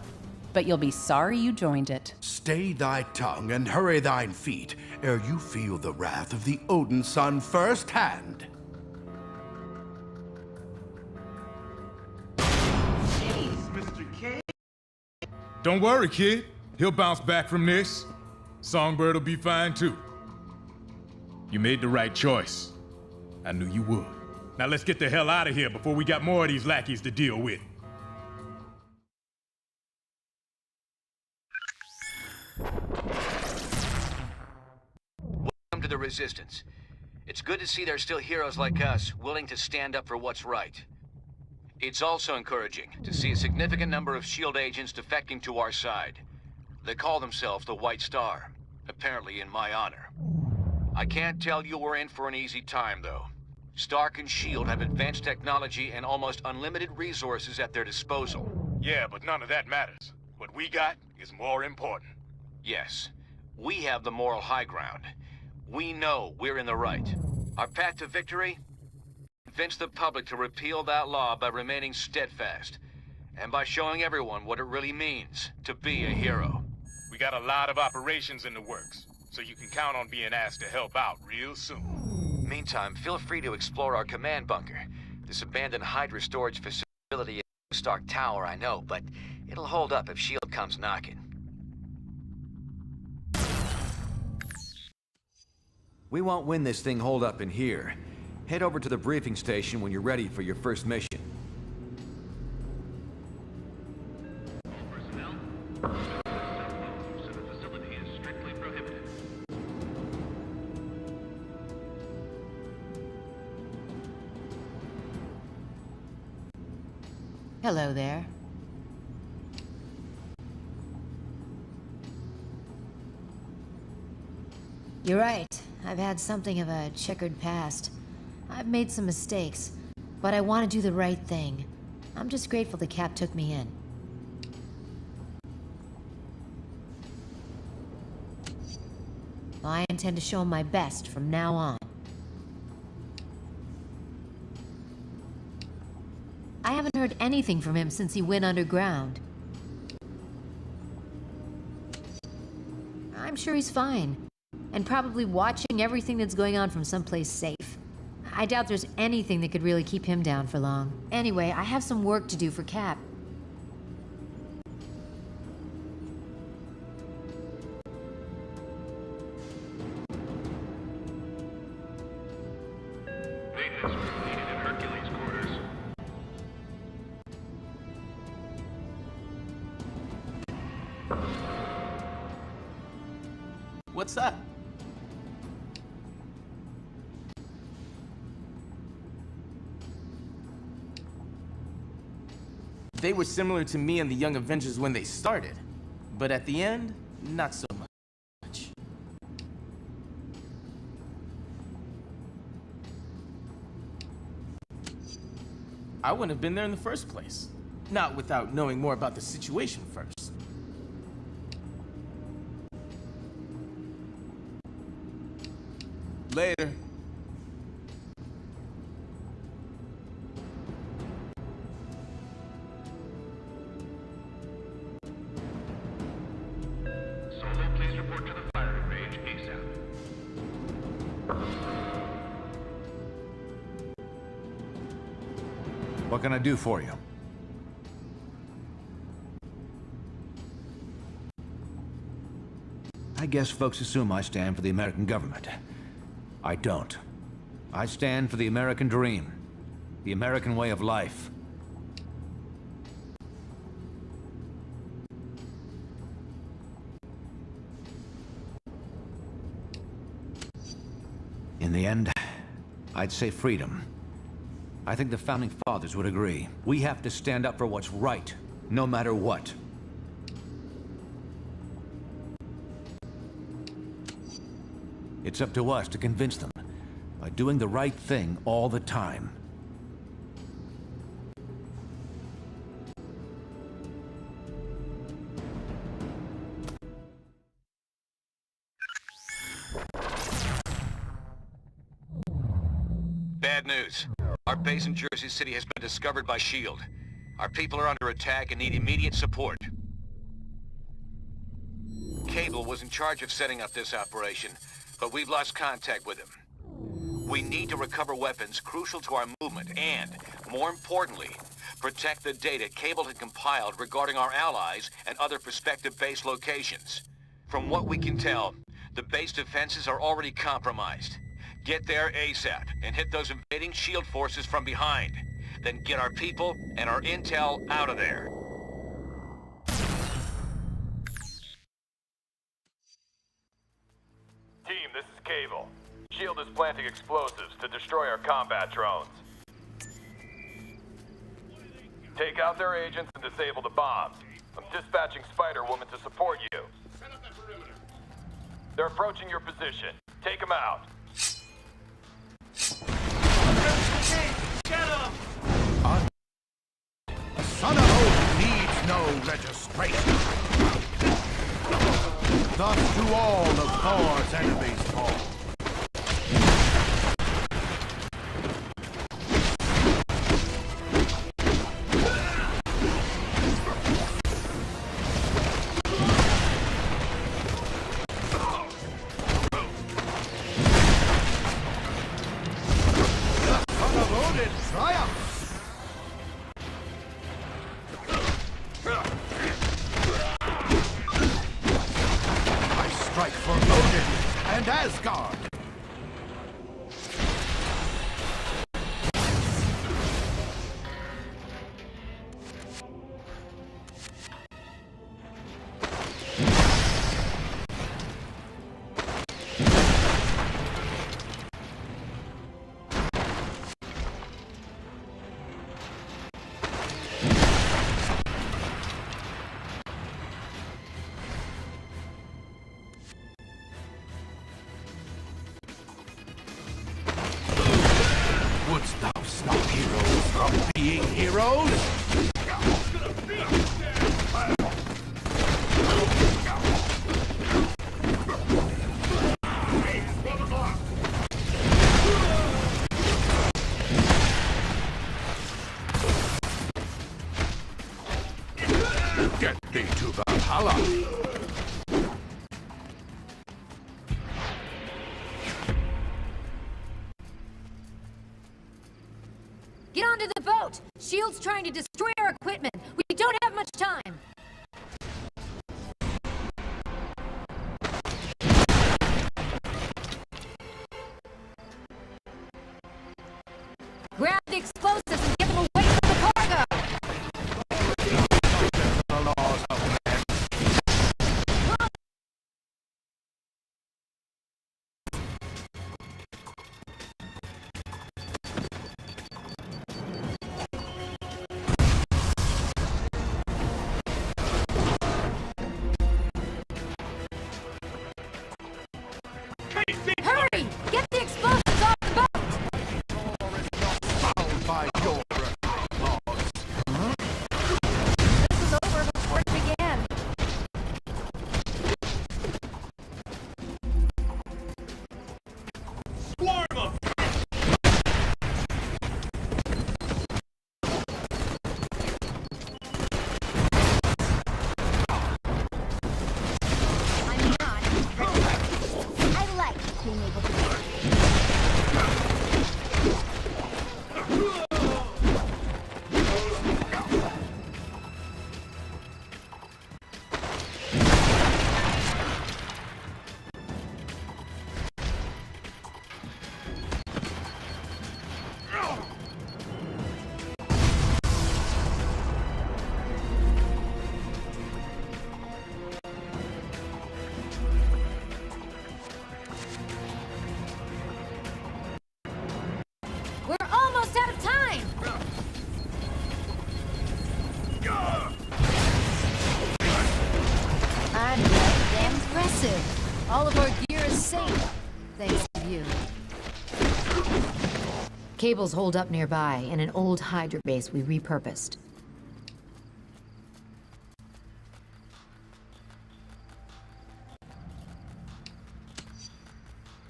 but you'll be sorry you joined it. Stay thy tongue and hurry thine feet, ere you feel the wrath of the Odin son firsthand. Jeez, Mr. K. Don't worry, kid. He'll bounce back from this. Songbird will be fine too. You made the right choice. I knew you would. Now let's get the hell out of here before we got more of these lackeys to deal with. Welcome to the Resistance. It's good to see there's still heroes like us willing to stand up for what's right. It's also encouraging to see a significant number of S.H.I.E.L.D. agents defecting to our side. They call themselves the White Star, apparently in my honor. I can't tell you we're in for an easy time, though. Stark and S.H.I.E.L.D. have advanced technology and almost unlimited resources at their disposal. Yeah, but none of that matters. What we got is more important. Yes, we have the moral high ground. We know we're in the right. Our path to victory? Convince the public to repeal that law by remaining steadfast, and by showing everyone what it really means to be a hero. We got a lot of operations in the works, so you can count on being asked to help out real soon. Meantime, feel free to explore our command bunker. This abandoned Hydra storage facility is Stark Tower, I know, but it'll hold up if S.H.I.E.L.D. comes knocking. We won't win this thing holed up in here. Head over to the briefing station when you're ready for your first mission. Hello there. You're right. I've had something of a checkered past. I've made some mistakes, but I want to do the right thing. I'm just grateful the Cap took me in. I intend to show him my best from now on. I haven't heard anything from him since he went underground. I'm sure he's fine, and probably watching everything that's going on from someplace safe. I doubt there's anything that could really keep him down for long. Anyway, I have some work to do for Cap. What's up? They were similar to me and the Young Avengers when they started, but at the end, not so much. I wouldn't have been there in the first place. Not without knowing more about the situation first. Later. Solo, please report to the firing range ASAP. What can I do for you? I guess folks assume I stand for the American government. I don't. I stand for the American dream. The American way of life. In the end, I'd say freedom. I think the Founding Fathers would agree. We have to stand up for what's right, no matter what. It's up to us to convince them by doing the right thing all the time. Bad news. Our base in Jersey City has been discovered by S.H.I.E.L.D. Our people are under attack and need immediate support. Cable was in charge of setting up this operation, but we've lost contact with him. We need to recover weapons crucial to our movement and, more importantly, protect the data Cable had compiled regarding our allies and other prospective base locations. From what we can tell, the base defenses are already compromised. Get there ASAP and hit those invading S.H.I.E.L.D. forces from behind. Then get our people and our intel out of there. Team, this is Cable. S.H.I.E.L.D. is planting explosives to destroy our combat drones. Take out their agents and disable the bombs. I'm dispatching Spider-Woman to support you. They're approaching your position. Take them out. Get him! A son of Odin needs no registration. Thus do all of Thor's enemies fall. Strike for Odin and Asgard! Holla! Get onto the boat! S.H.I.E.L.D's trying to destroy our equipment. We don't have much time. Grab the explosives and get them away from the cargo! Hurry! Get the explosives off the boat! By your This was over before it began. Swarm of I like being able to We're almost out of time! I'm damn impressive. All of our gear is safe, thanks to you. Cables hold up nearby in an old Hydra base we repurposed.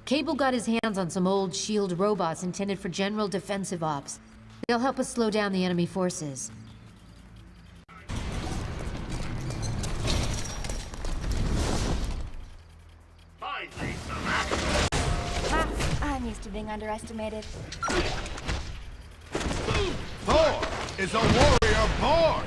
Cable got his hands on some old S.H.I.E.L.D. robots intended for general defensive ops. They'll help us slow down the enemy forces. I'm used to being underestimated. Thor is a warrior born!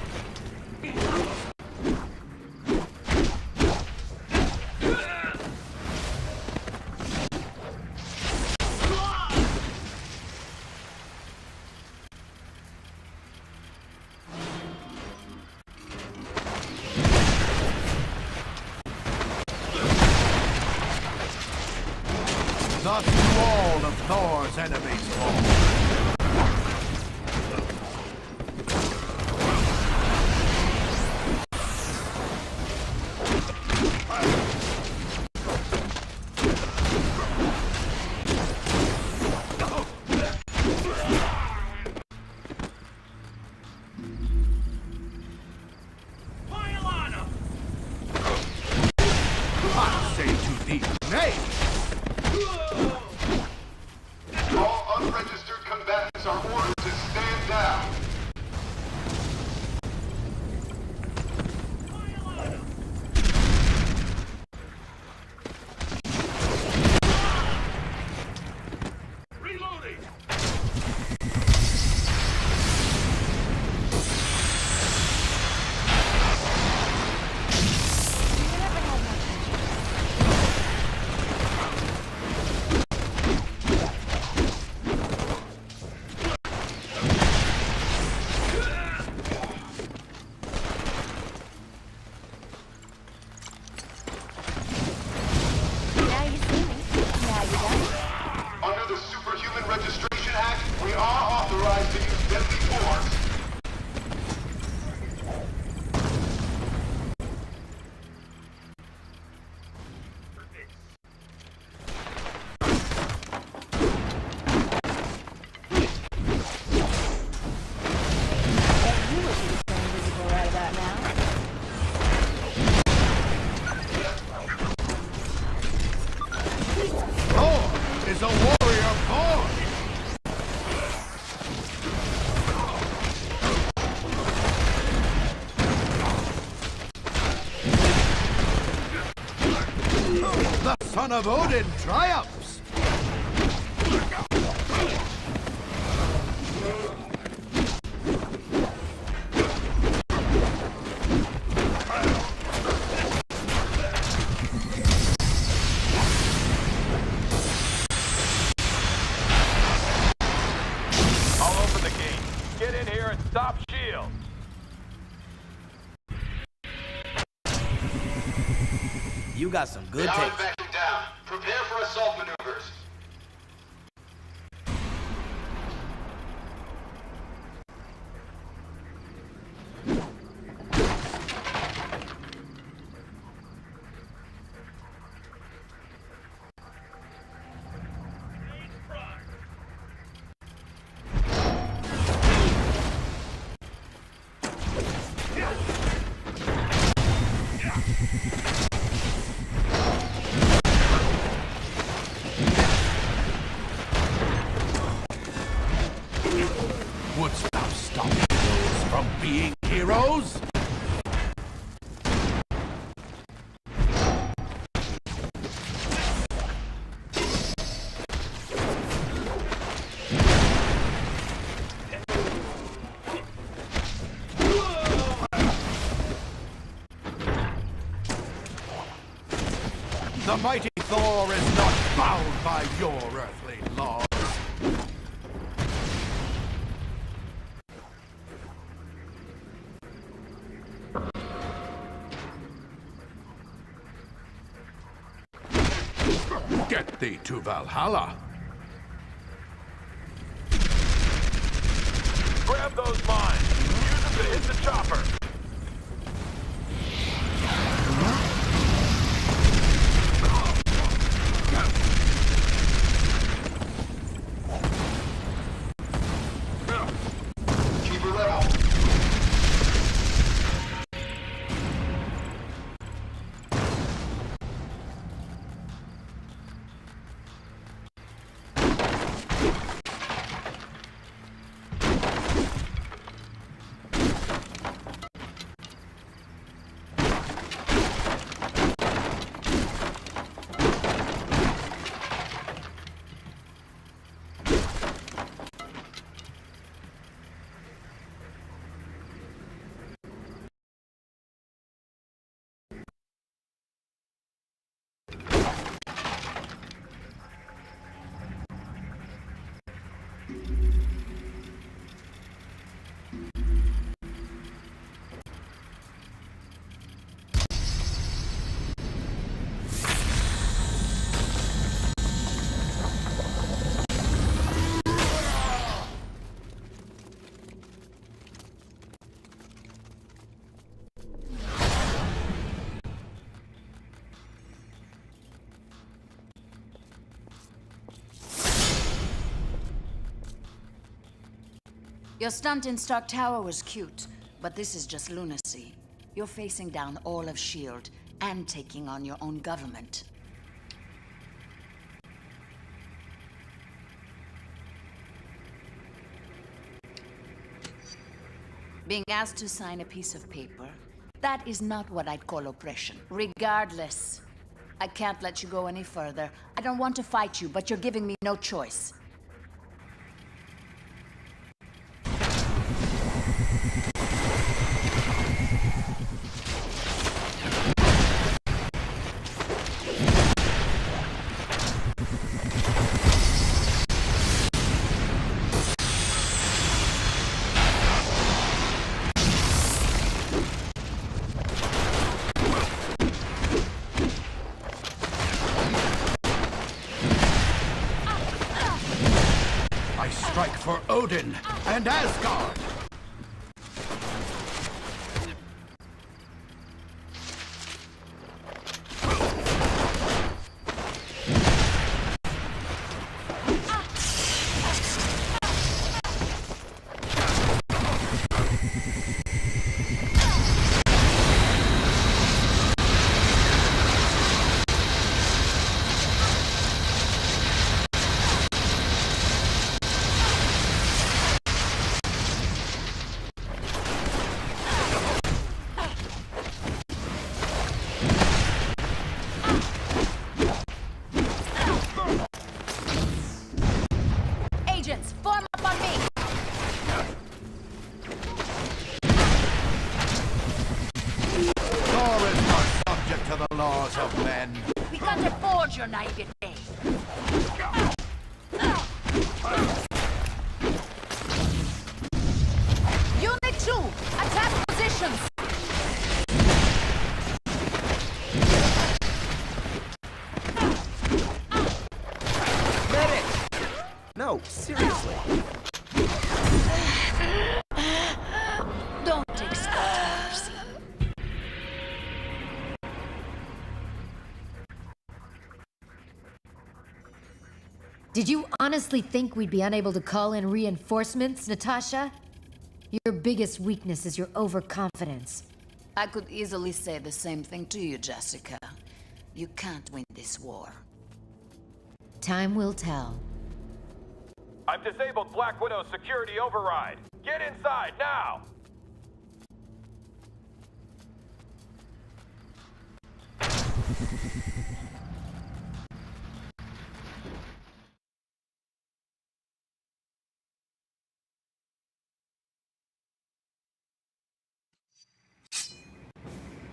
Thus do all of Thor's enemies fall. I say to thee, nay! All unregistered combatants are ordered to stand down. reloading. Now you see me. Now you don't. Under the Superhuman Registration Act, we are authorized to use deadly force. Bet you wish you was still invisible right about now. Thor is a warrior born! Son of Odin triumphs! I'll open the gate. Get in here and stop shield. You got some good Now taste. backing down. Prepare for assault maneuvers. Wouldst thou stop heroes from being heroes? The mighty Thor is not bound by your earthly laws. Get thee to Valhalla. Grab those mines. Use them to hit the chopper. Keep her level. Your stunt in Stark Tower was cute, but this is just lunacy. You're facing down all of S.H.I.E.L.D. and taking on your own government. Being asked to sign a piece of paper, that is not what I'd call oppression. Regardless, I can't let you go any further. I don't want to fight you, but you're giving me no choice. Strike for Odin and Asgard! Hold your naivete. Unit 2, attack positions. Medic! No, seriously. Don't expect mercy. Did you honestly think we'd be unable to call in reinforcements, Natasha? Your biggest weakness is your overconfidence. I could easily say the same thing to you, Jessica. You can't win this war. Time will tell. I've disabled Black Widow's security override. Get inside now!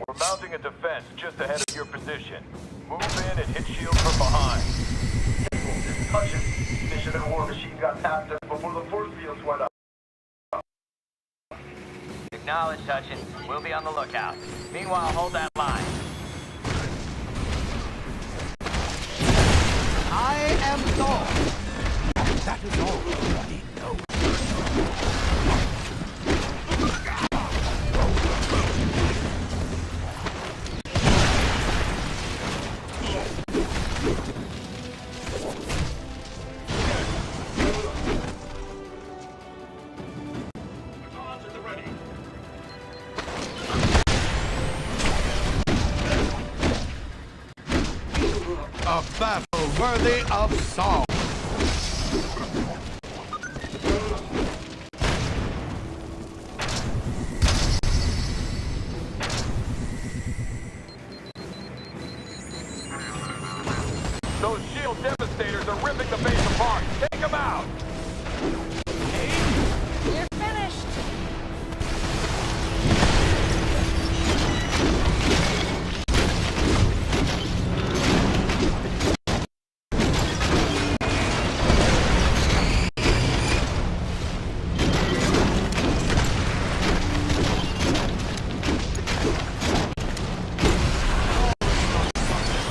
We're mounting a defense just ahead of your position. Move in and hit shields from behind. Touch it. Mission and War Machine got tapped up before the force fields went up. Acknowledge, Hutchins. We'll be on the lookout. Meanwhile, hold that line. I am Thor. And that is all you need to know. A battle worthy of song. Those shield devastators are ripping the base apart. Take them out! You're finished!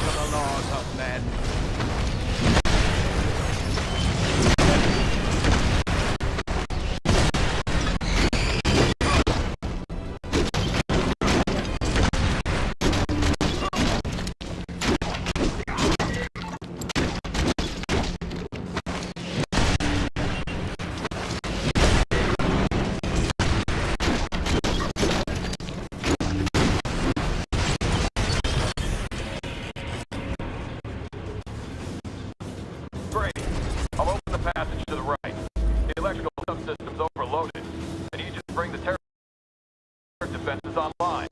To the laws of men. Great. I'll open the passage to the right. The electrical subsystem's overloaded. I need you to bring the terror defenses online.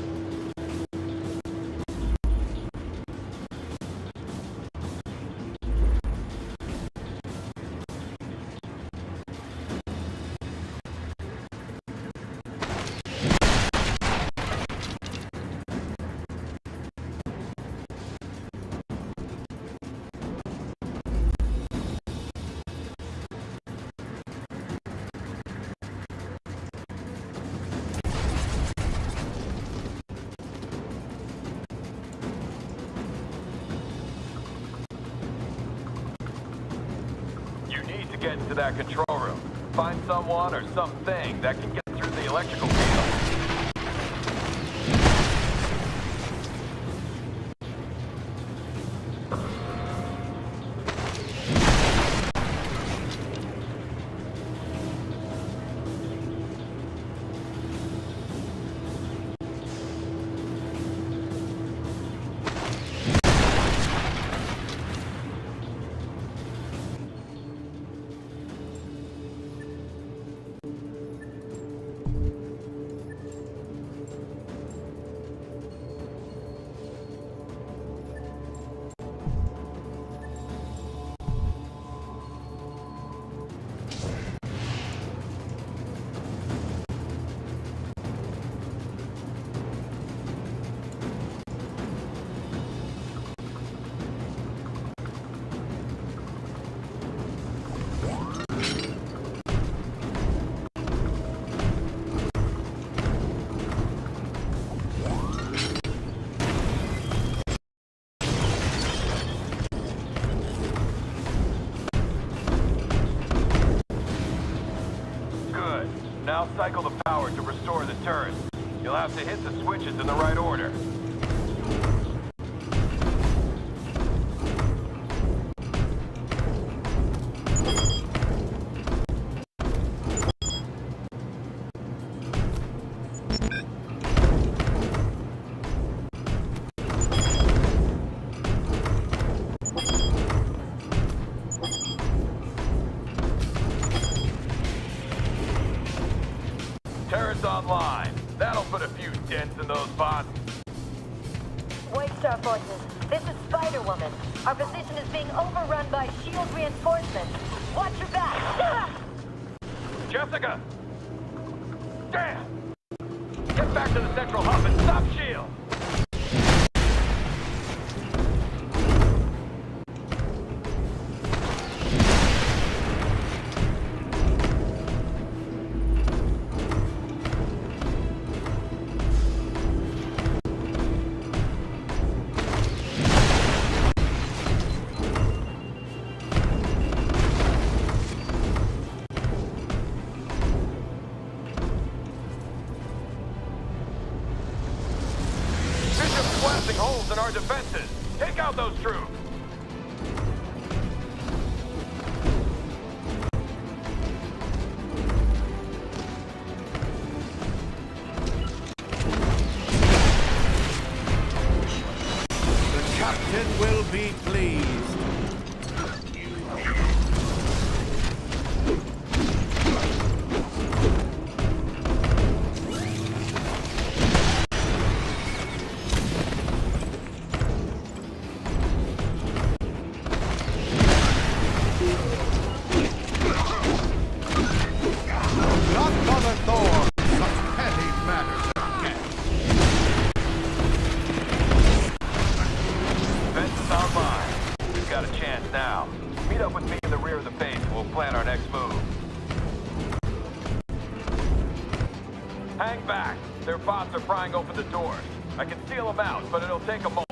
You need to get into that control room. Find someone or something that can get through the electrical field. now cycle the power to restore the turret. You'll have to hit the switches in the right order. Turret's online. That'll put a few dents in those bots. White Star Forces, this is Spider-Woman. Our position is being overrun by SHIELD reinforcements. Watch your back! Ah! Jessica! Damn! Get back to the central hub and stop SHIELD! Blasting holes in our defenses. Take out those troops. The captain will be pleased. Now, meet up with me in the rear of the base and we'll plan our next move. Hang back. Their bots are prying open the doors. I can seal them out, but it'll take a moment.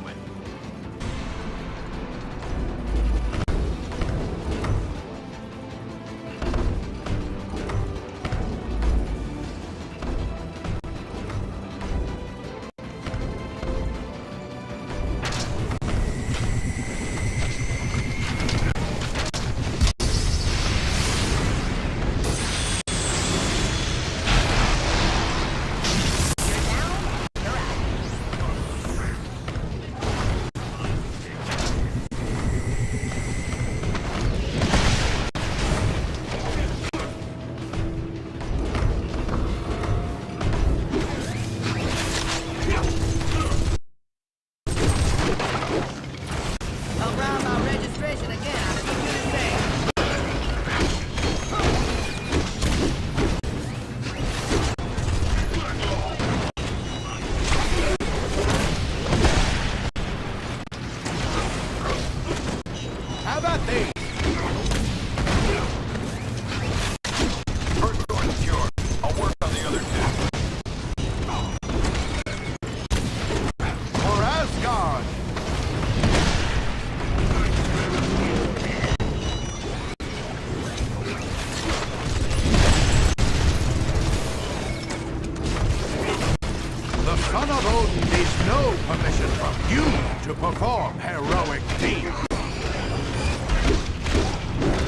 Son of Odin needs no permission from you to perform heroic deeds.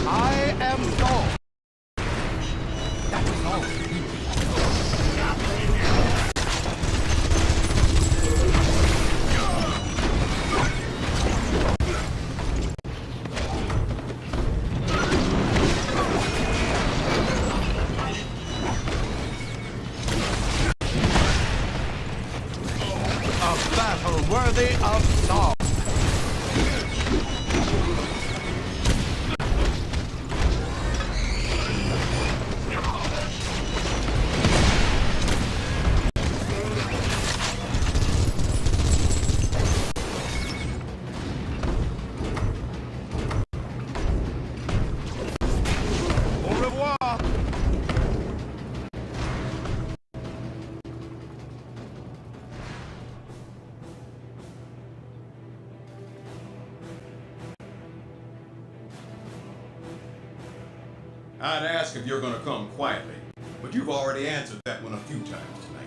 I am Thor. That is all. Worthy of song. Au revoir. I'd ask if you're gonna come quietly, but You've already answered that one a few times tonight.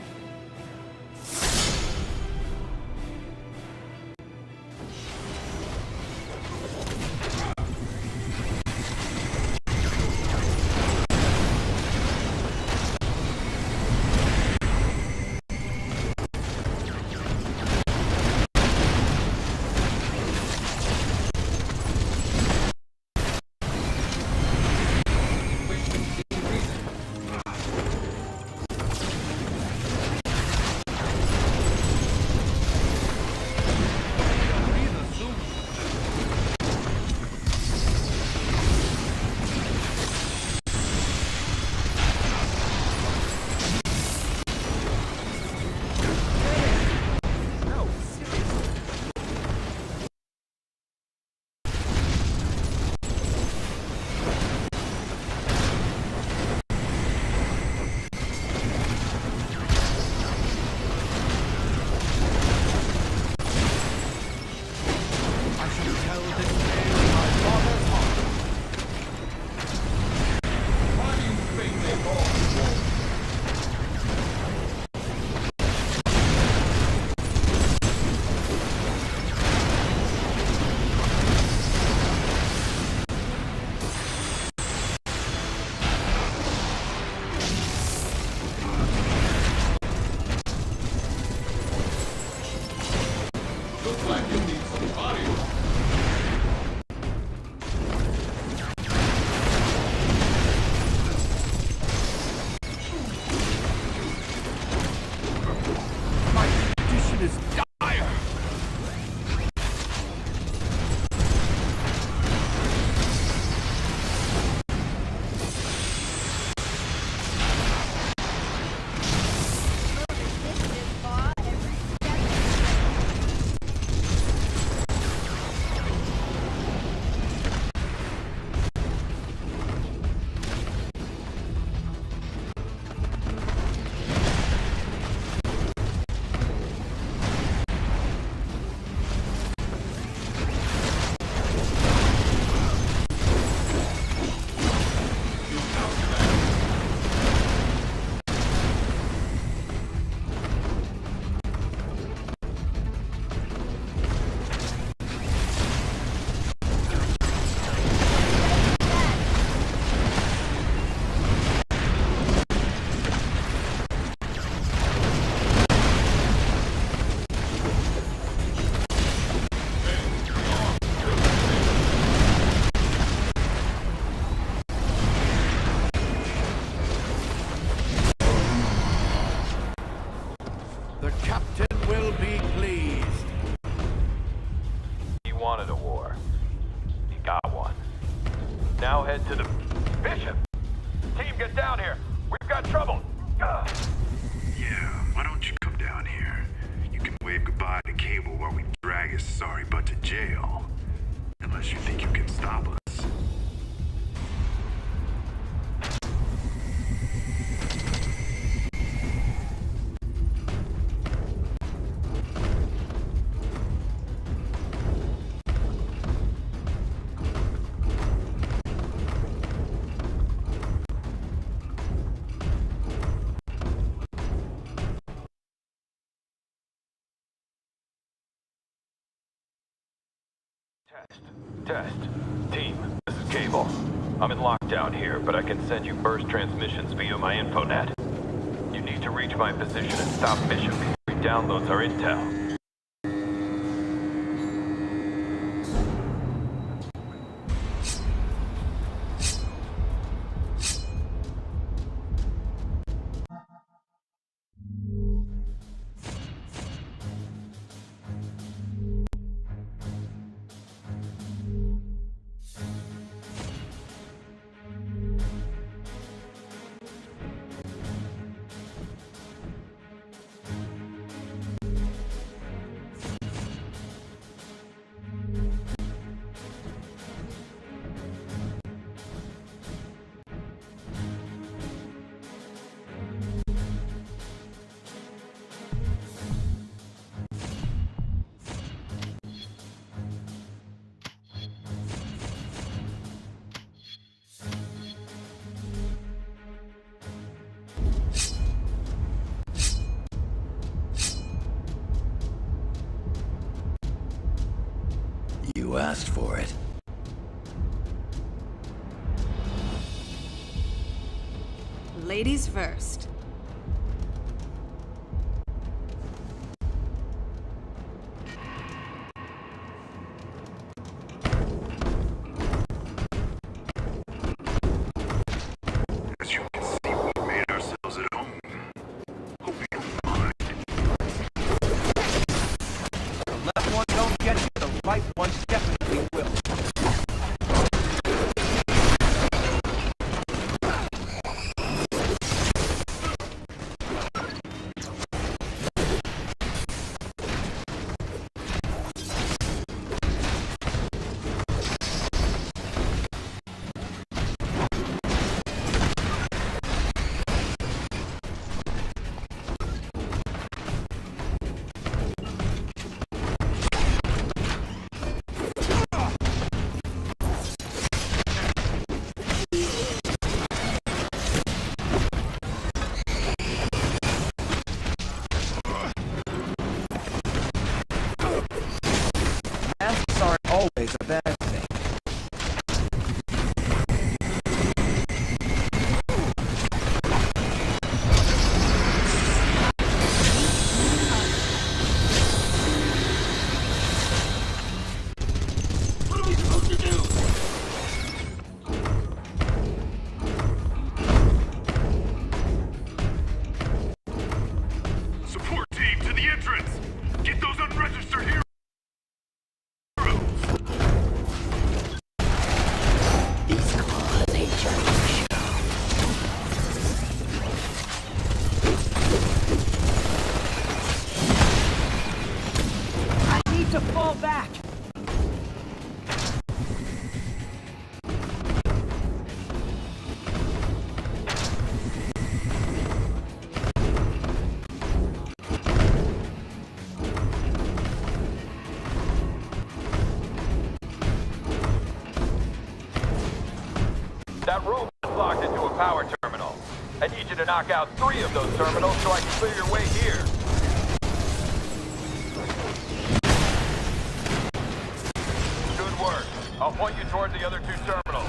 The captain will be pleased. He wanted a war. He got one. Now head to the... Bishop! Team, get down here! We've got trouble! Ugh. Yeah, why don't you come down here? You can wave goodbye to Cable while we drag his sorry butt to jail. Unless you think you can stop us. Test. Team, this is Cable. I'm in lockdown here, but I can send you burst transmissions via my infonet. You need to reach my position and stop Bishop. He downloads our intel. asked for it. Ladies first. As you can see, we've made ourselves at home. Hope you don't mind. The left one don't get you, the right one definitely will. Masks aren't always a bad thing. What are we supposed to do? Support team to the entrance! Get those unregistered heroes! These claws ain't your show. I need to fall back! That room is locked into a power terminal. I need you to knock out 3 of those terminals so I can clear your way here. Good work. I'll point you toward the other 2 terminals.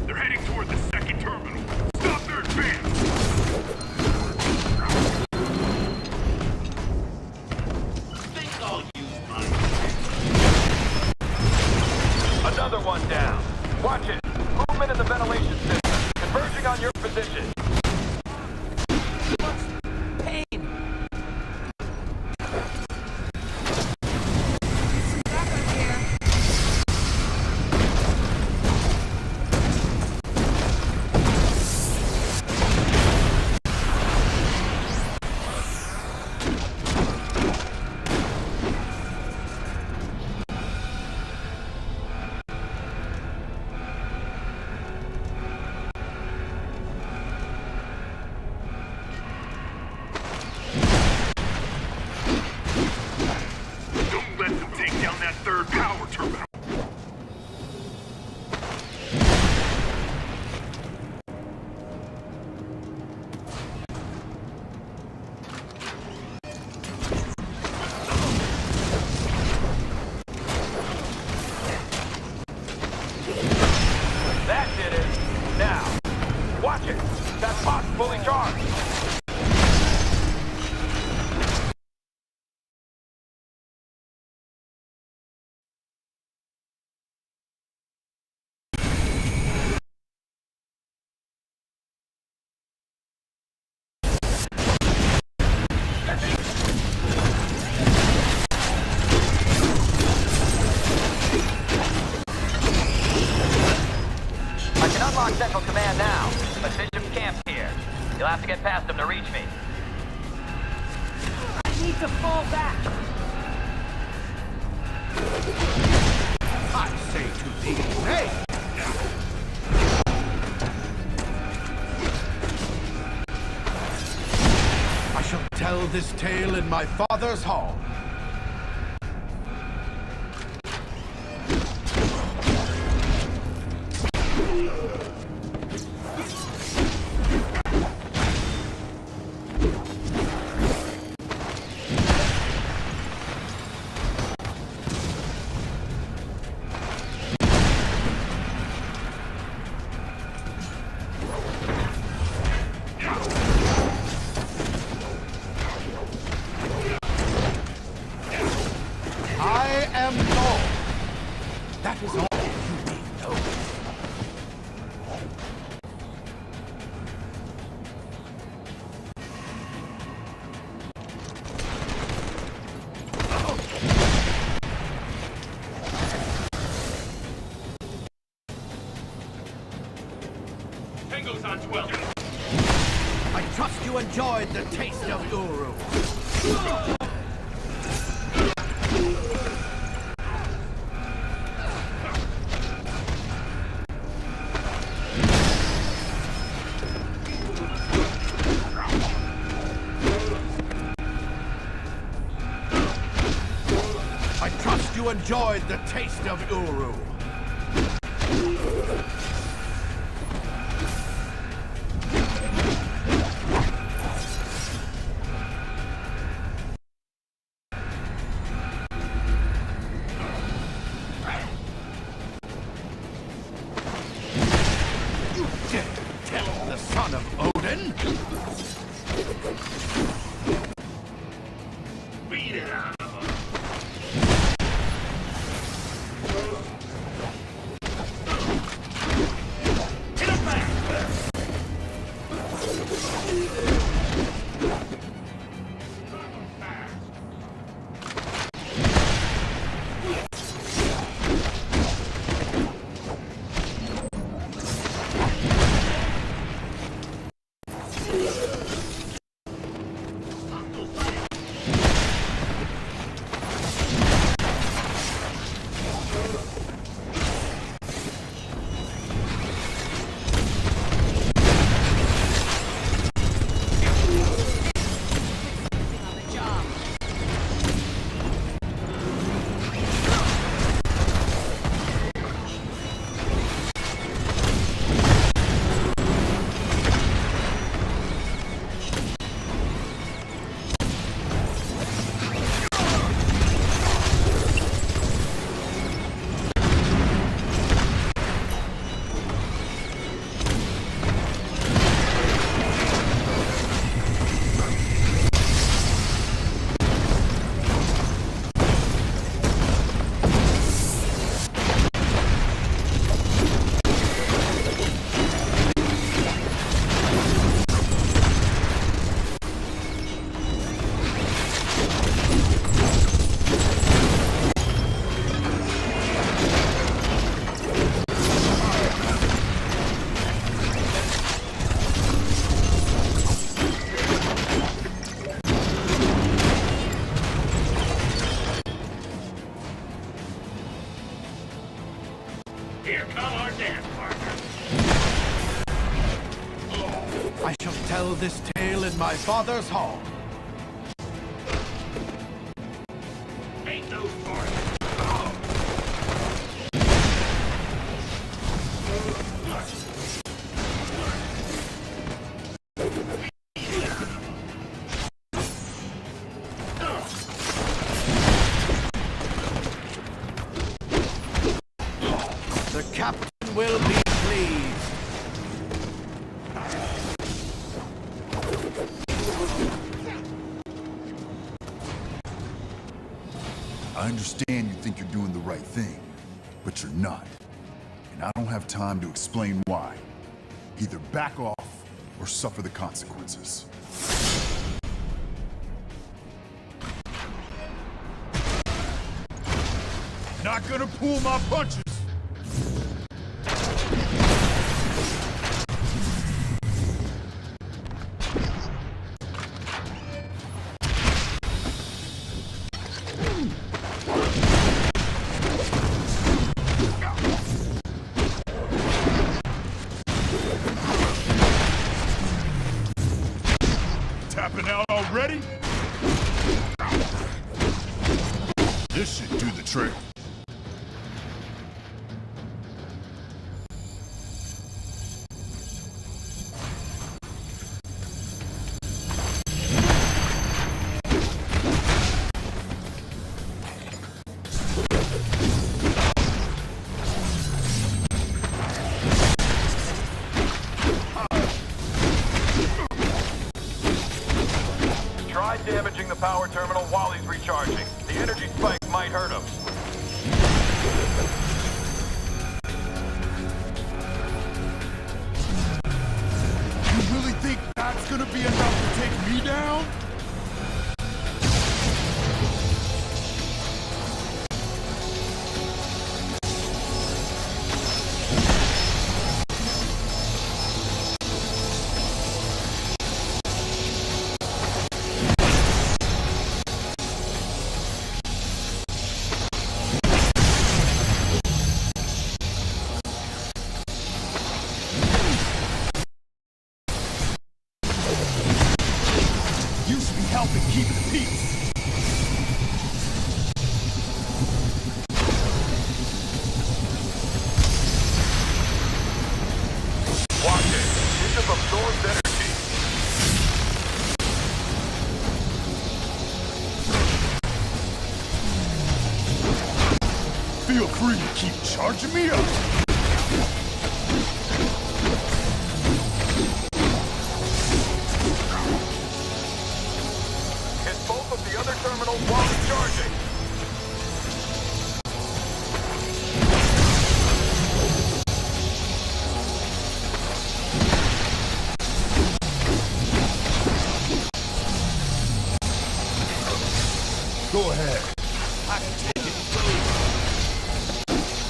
They're heading toward the second terminal. Stop their advance! Think I'll use mine. Another one down. Watch it. Movement in the ventilation system. Converging on your position. Central Command now, but Bishop's camp's here. You'll have to get past him to reach me. I need to fall back. I say to thee, hey! I shall tell this tale in my father's hall. I am Lord. That is all you need know. Tango's on 12. I trust you enjoyed the taste of Uru. I trust you enjoyed the taste of Uru. You dare tell the son of Odin? Beat it out of him. Hit him back. Here come our dance partners. I shall tell this tale in my father's hall. Ain't no story. The captain will be pleased. I understand you think you're doing the right thing, but you're not. And I don't have time to explain why. Either back off or suffer the consequences. Not gonna pull my punches. This should do the trick. Try damaging the power terminal while he's recharging. The energy spike might hurt him. You really think that's gonna be enough to take me down? You should be helping keep the peace. Watch it. This just absorbs energy. Feel free to keep charging me up. Hit both of the other terminals while he's charging. Go ahead. I can take it.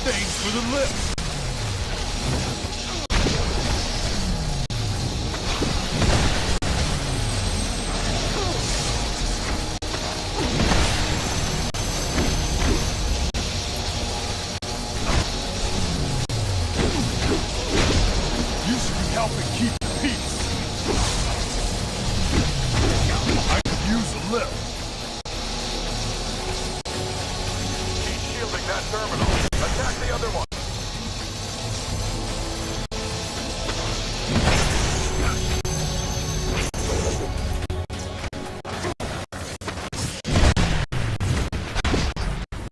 Thanks for the lift. You should be helping keep the peace. I could use a lift. He's shielding that terminal. Attack the other one.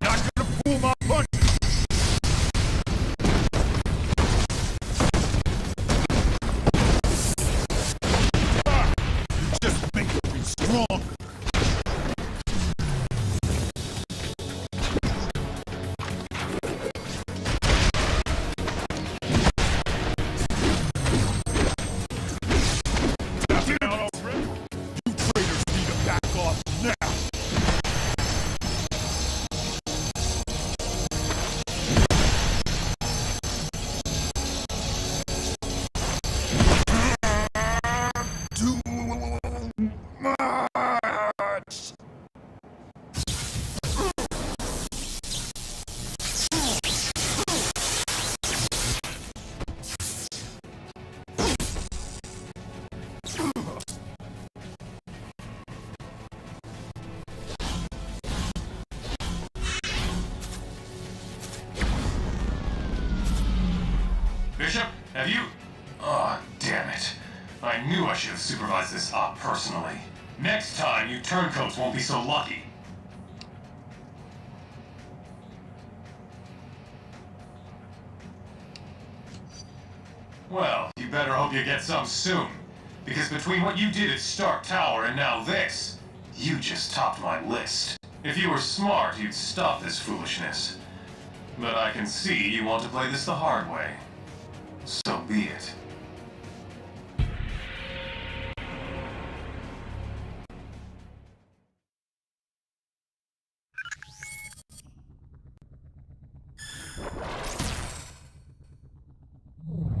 Not gonna pull my punch. You just make me strong. Tapping out already? You traitors need to back off now. Too much. Bishop, have you... Oh, damn it. I knew I should have supervised this op personally. Next time, you turncoats won't be so lucky. Well, you better hope you get some soon. Because between what you did at Stark Tower and now this, you just topped my list. If you were smart, you'd stop this foolishness. But I can see you want to play this the hard way. So be it.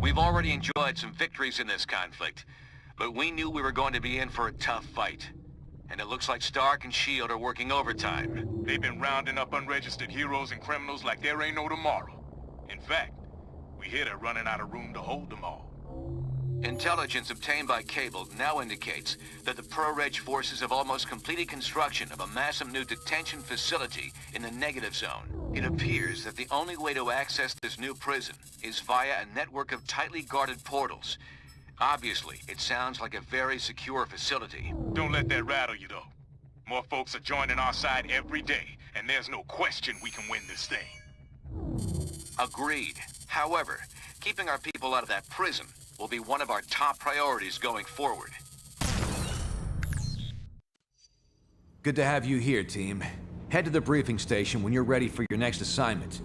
We've already enjoyed some victories in this conflict, but we knew we were going to be in for a tough fight. And it looks like Stark and S.H.I.E.L.D. are working overtime. They've been rounding up unregistered heroes and criminals like there ain't no tomorrow. In fact, we hear they're running out of room to hold them all. Intelligence obtained by Cable now indicates that the Pro-Reg forces have almost completed construction of a massive new detention facility in the negative zone. It appears that the only way to access this new prison is via a network of tightly guarded portals. Obviously, it sounds like a very secure facility. Don't let that rattle you, though. More folks are joining our side every day, and there's no question we can win this thing. Agreed. However, keeping our people out of that prison will be one of our top priorities going forward. Good to have you here, team. Head to the briefing station when you're ready for your next assignment.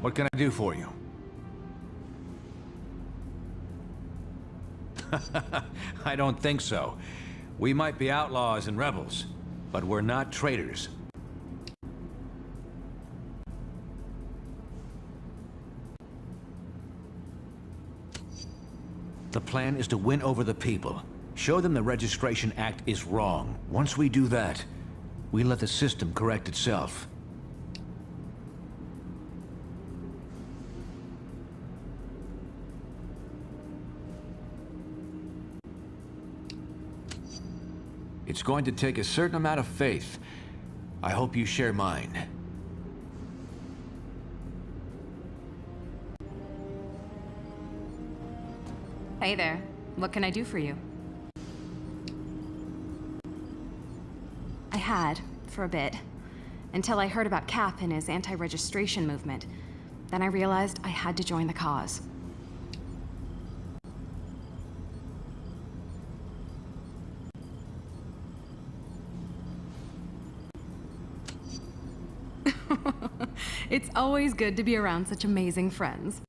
What can I do for you? I don't think so. We might be outlaws and rebels, but we're not traitors. The plan is to win over the people. Show them the Registration Act is wrong. Once we do that, we let the system correct itself. It's going to take a certain amount of faith. I hope you share mine. Hey there. What can I do for you? I had, for a bit. Until I heard about Cap and his anti-registration movement. Then I realized I had to join the cause. It's always good to be around such amazing friends.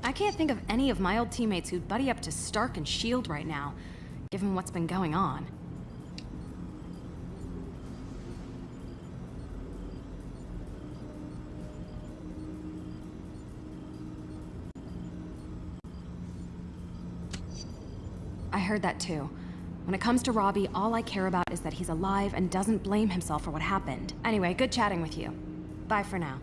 I can't think of any of my old teammates who'd buddy up to Stark and S.H.I.E.L.D. right now, given what's been going on. I heard that too. When it comes to Robbie, all I care about is that he's alive and doesn't blame himself for what happened. Anyway, good chatting with you. Bye for now.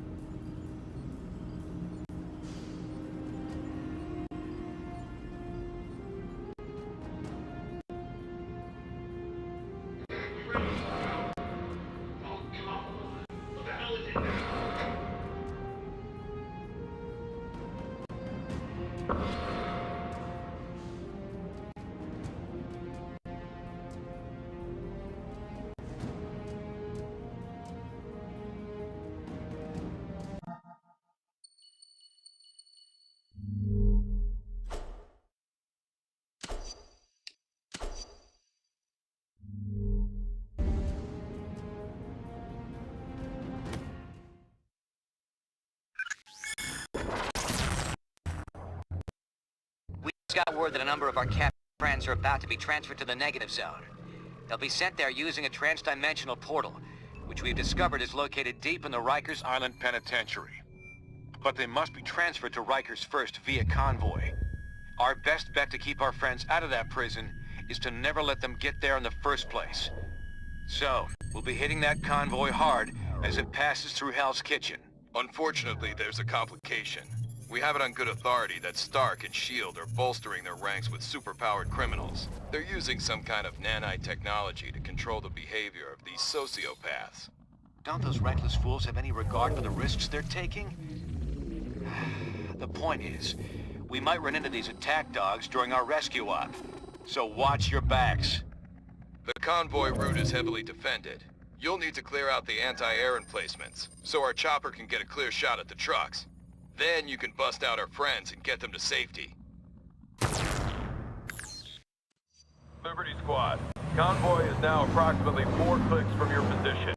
Got word that a number of our captured friends are about to be transferred to the negative zone. They'll be sent there using a trans-dimensional portal, which we've discovered is located deep in the Rikers Island Penitentiary. But they must be transferred to Rikers first via convoy. Our best bet to keep our friends out of that prison is to never let them get there in the first place. So, we'll be hitting that convoy hard as it passes through Hell's Kitchen. Unfortunately, there's a complication. We have it on good authority that Stark and S.H.I.E.L.D. are bolstering their ranks with superpowered criminals. They're using some kind of nanite technology to control the behavior of these sociopaths. Don't those reckless fools have any regard for the risks they're taking? The point is, we might run into these attack dogs during our rescue op. So watch your backs. The convoy route is heavily defended. You'll need to clear out the anti-air emplacements, so our chopper can get a clear shot at the trucks. Then you can bust out our friends and get them to safety. Liberty Squad, convoy is now approximately 4 clicks from your position.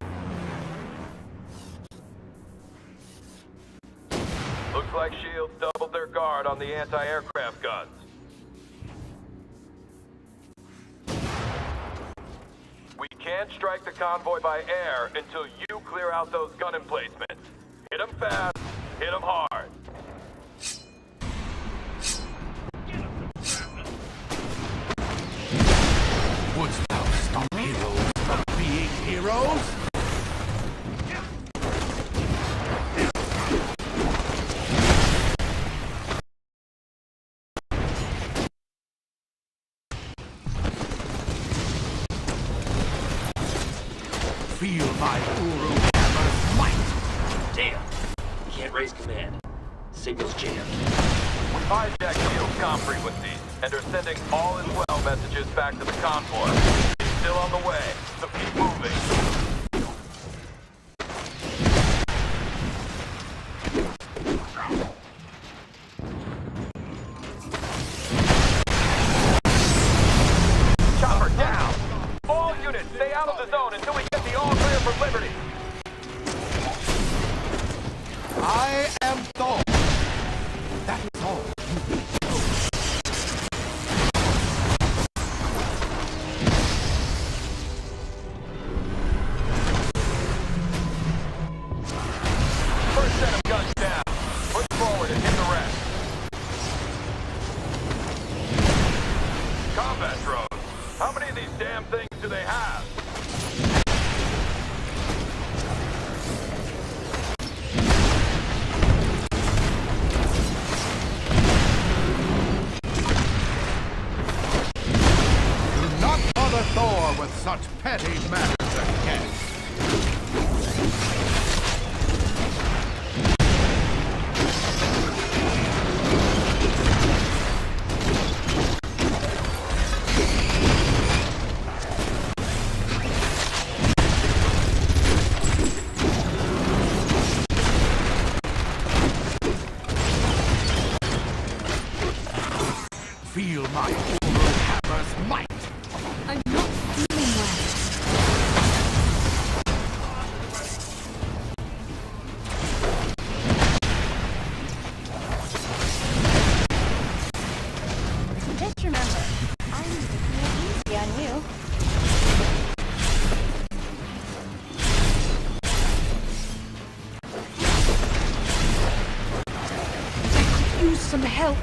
Looks like S.H.I.E.L.D. doubled their guard on the anti-aircraft guns. We can't strike the convoy by air until you clear out those gun emplacements. Hit them fast. Hit them hard. Wouldst thou stop heroes from being heroes? Feel my Uru hammer's might! Damn! Can't raise command. Signal's jammed. We hijacked S.H.I.E.L.D. comm frequencies and are sending all is well messages back to the convoy. It's still on the way, so keep moving. Chopper down! All units, stay out of the zone until we get the all clear for Liberty. I am Thor. That's all. First set of guns down. Push forward and hit the rest. Combat drones. How many of these damn things do they have? Thor with such petty matters again. Feel my Uru hammer's might. I'm not feeling well. some help.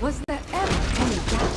Was there ever any doubt?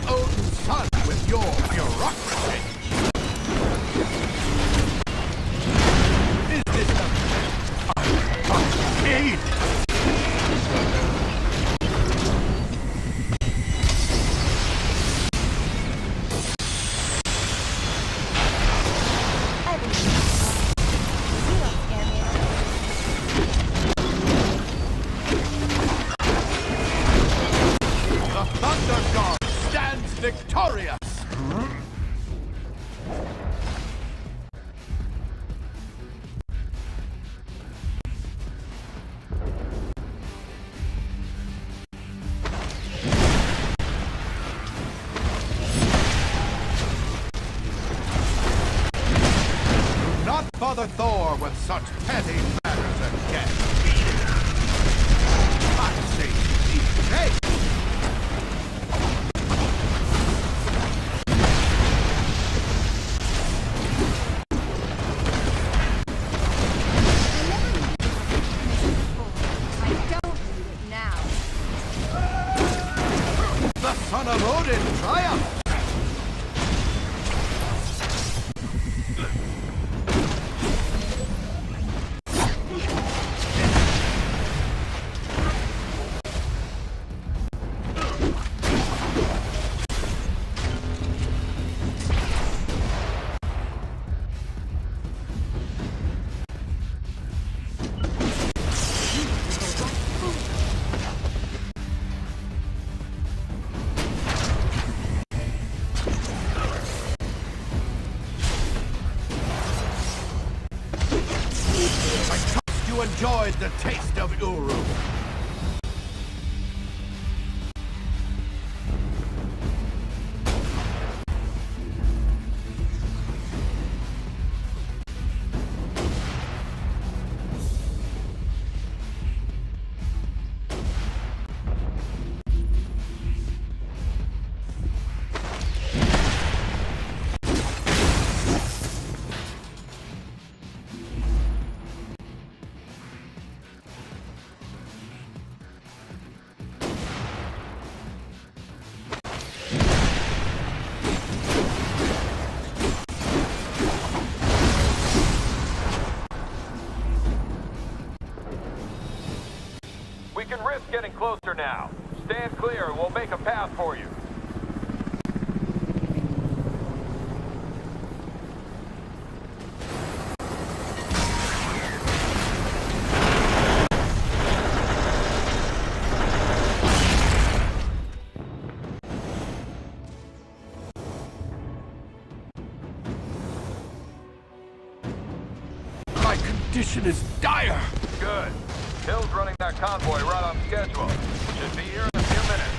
Odin's son with your bureaucracy. Is this the arcade? The Thunder God stands victorious! Do not bother Thor with such petty matters again. I say, hey! The son of Odin triumphs! I trust you enjoyed the taste of Uru. We can risk getting closer now. Stand clear and we'll make a path for you. My condition is dire. Good. Hill's running that convoy right on schedule. Should be here in a few minutes.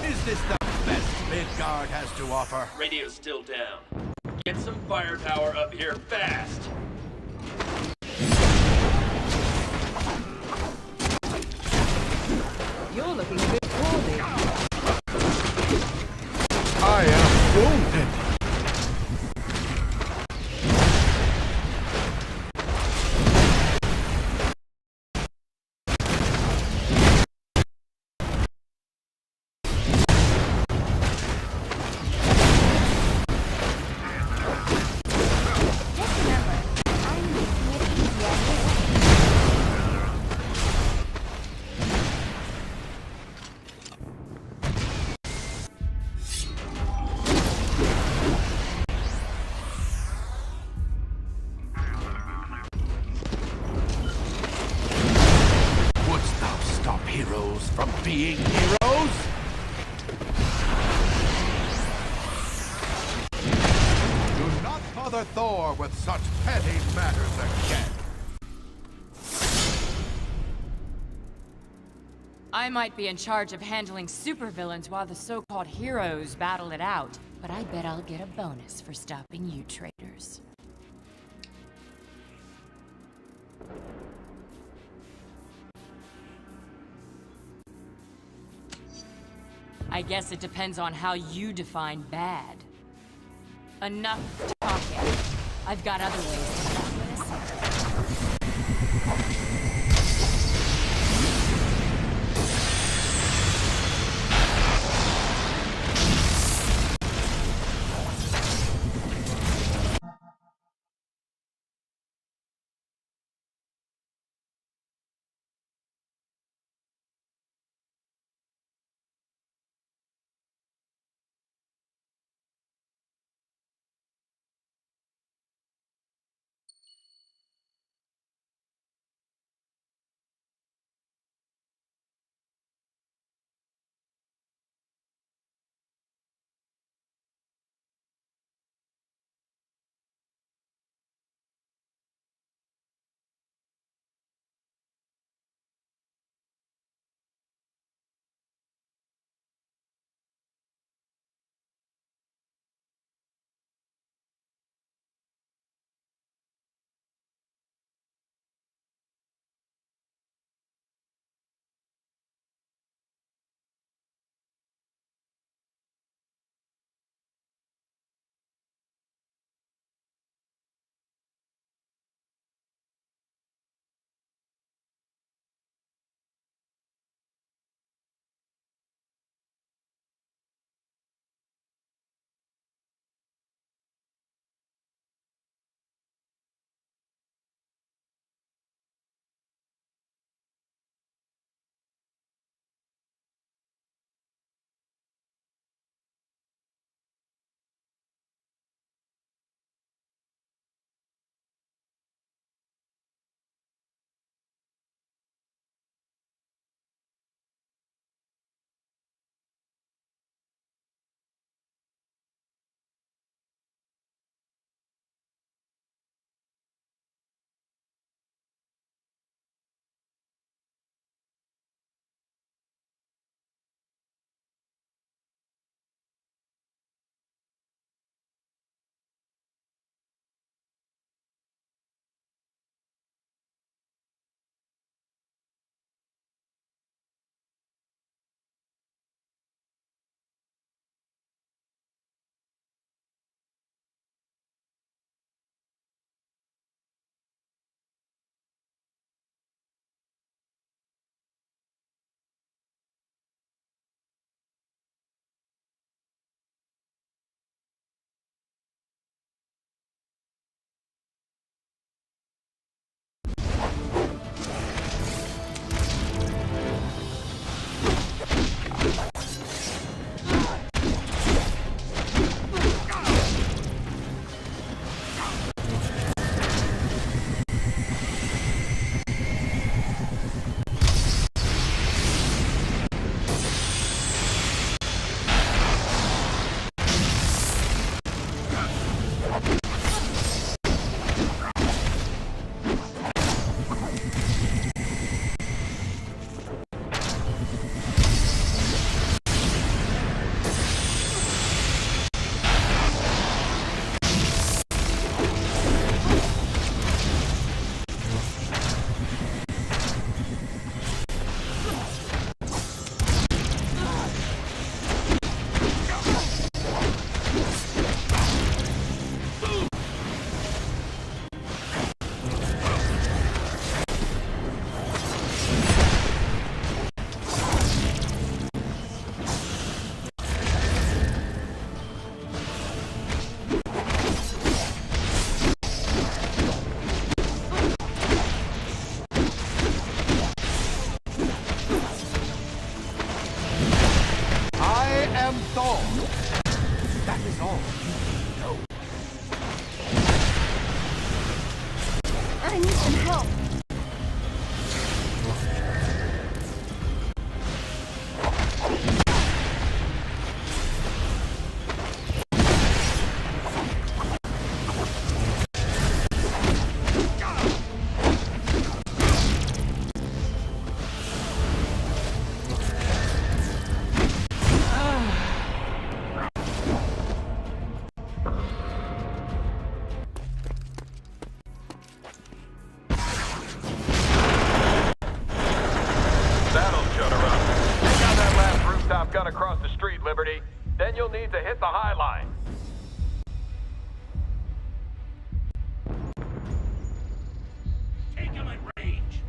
Is this the best Midgard has to offer? Radio's still down. Get some firepower up here fast. You're looking a bit poorly. I am wounded. Wouldst thou stop heroes from being heroes? Do not bother Thor with such petty matters again. I might be in charge of handling supervillains while the so-called heroes battle it out, but I bet I'll get a bonus for stopping you traitors. I guess it depends on how you define bad. Enough talking. I've got other ways to you know. I need some help. Gun across the street, Liberty. Then you'll need to hit the High Line. Take him at range.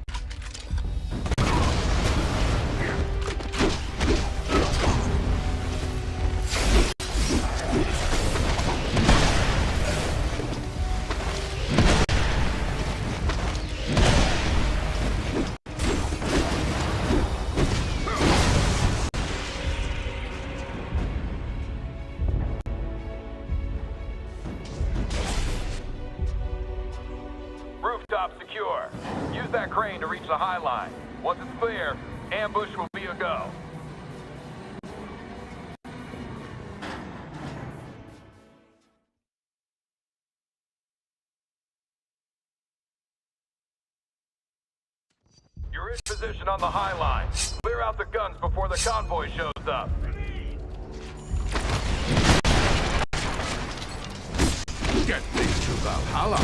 Rooftop secure. Use that crane to reach the High Line. Once it's clear, ambush will be a go. You're in position on the High Line. Clear out the guns before the convoy shows up. Get these to Valhalla.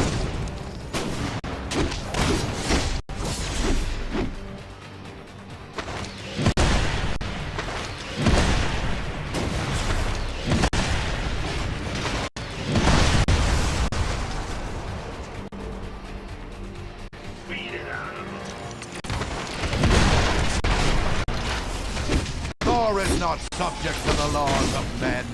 Thor is not subject to the laws of men.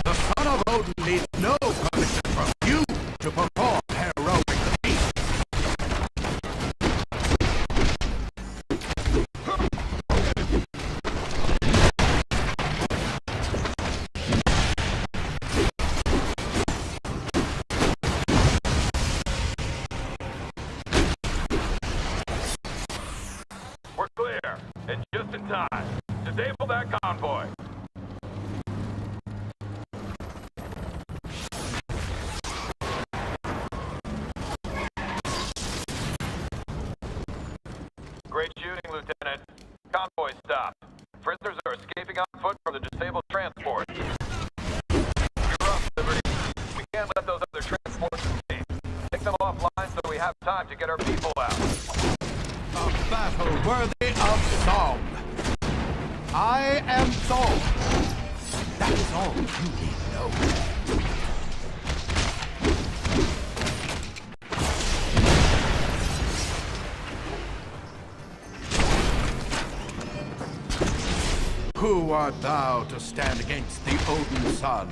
The son of Odin needs no permission from you to perform heroic feats. We're clear, and just in time. Disable that convoy. Great shooting, Lieutenant. Convoy stopped. Prisoners are escaping on foot from the disabled transport. You're up, Liberty. We can't let those other transports escape. Take them offline so we have time to get our people out. A battle worthy of song. I am Thor. That is all you need to know. Who art thou to stand against the Odin son?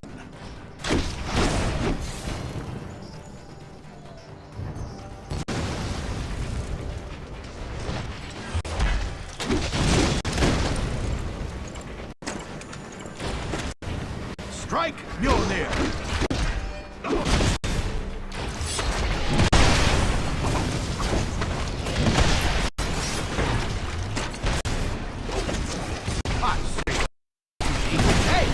Strike, Mjolnir! I see. Hey!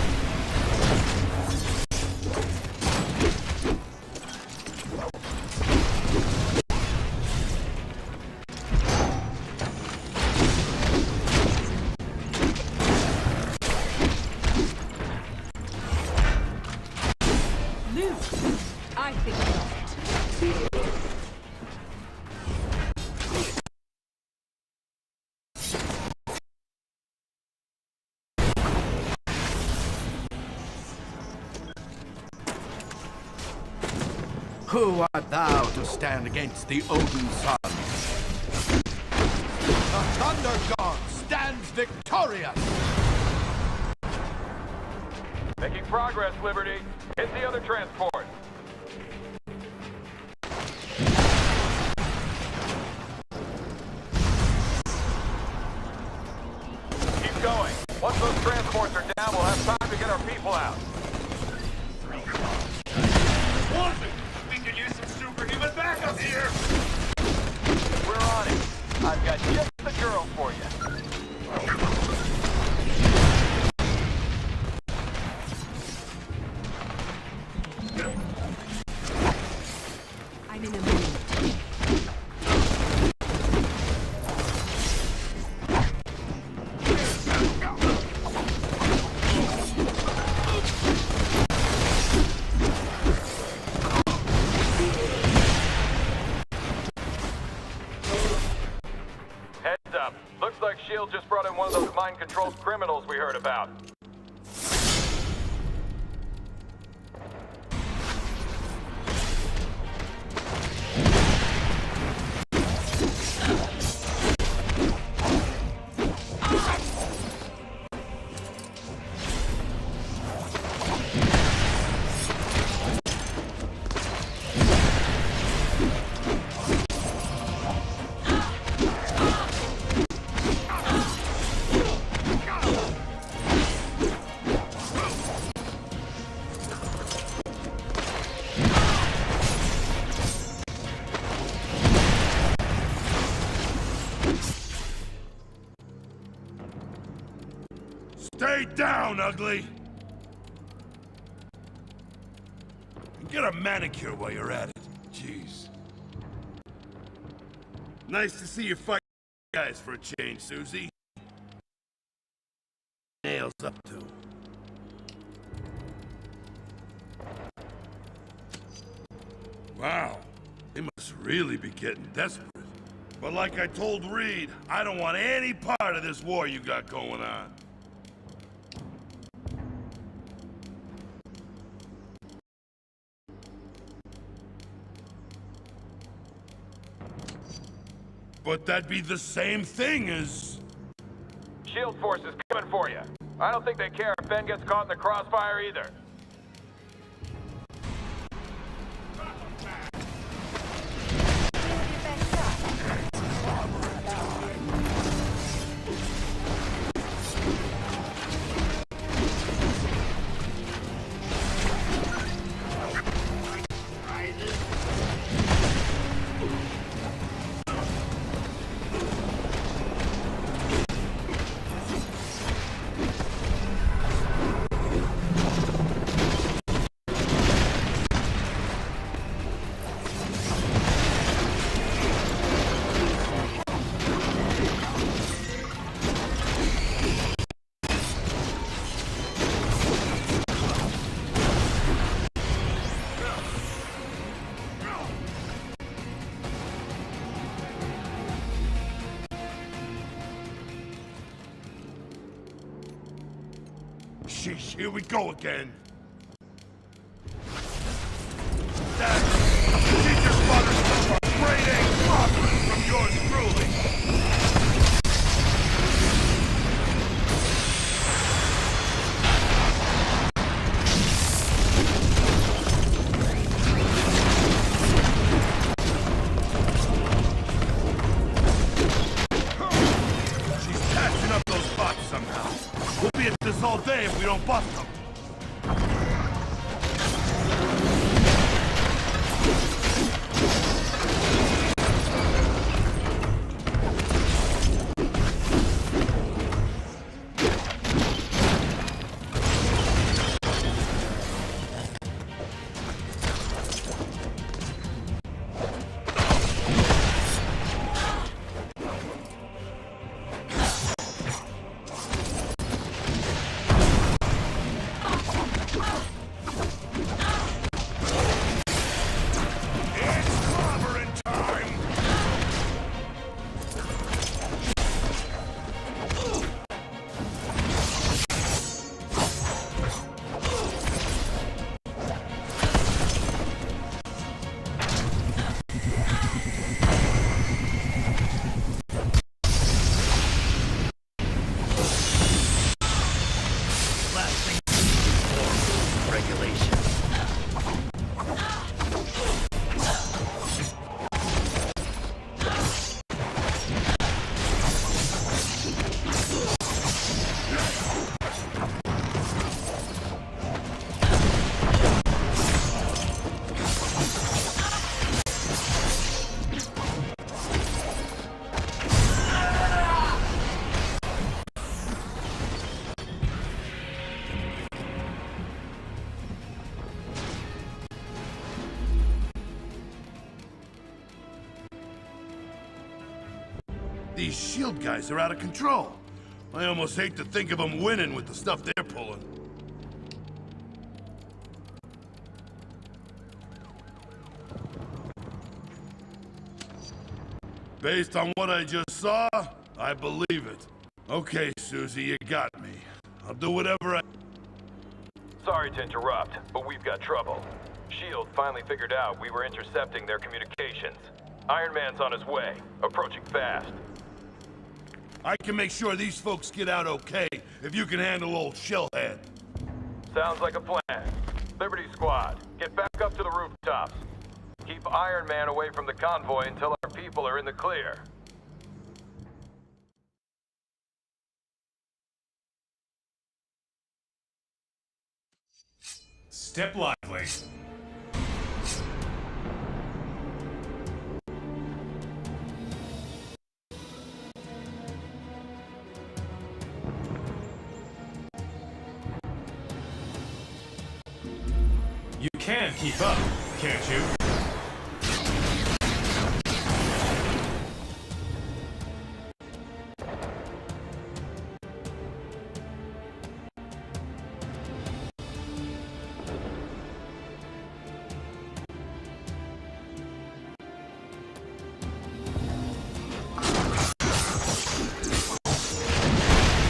Luke, I think not. Who art thou to stand against the Odin son? The Thunder God stands victorious! Making progress, Liberty. Hit the other transport. Keep going. Once those transports are down, we'll have time to get our people out. Wolfie! We could use some superhuman backup here! We're on it. I've got just the girl for you. I'm in a mood. Heads up. Looks like S.H.I.E.L.D. just brought in one of those mind-controlled criminals we heard about. Stay down, ugly! And get a manicure while you're at it. Jeez. Nice to see you fight guys for a change, Susie. Nails up to. Wow. They must really be getting desperate. But like I told Reed, I don't want any part of this war you got going on. But that'd be the same thing as... S.H.I.E.L.D. force is coming for you. I don't think they care if Ben gets caught in the crossfire either. Sheesh, here we go again. Teacher spotters from grade A progress from yours truly. She's patching up those bots somehow. We'll be at this all day if we don't bust them. These SHIELD guys are out of control. I almost hate to think of them winning with the stuff they're pulling. Based on what I just saw, I believe it. Okay, Susie, you got me. I'll do whatever I... Sorry to interrupt, but we've got trouble. SHIELD finally figured out we were intercepting their communications. Iron Man's on his way, approaching fast. I can make sure these folks get out okay if you can handle old Shellhead. Sounds like a plan. Liberty Squad, get back up to the rooftops. Keep Iron Man away from the convoy until our people are in the clear. Step lively. You can keep up, can't you?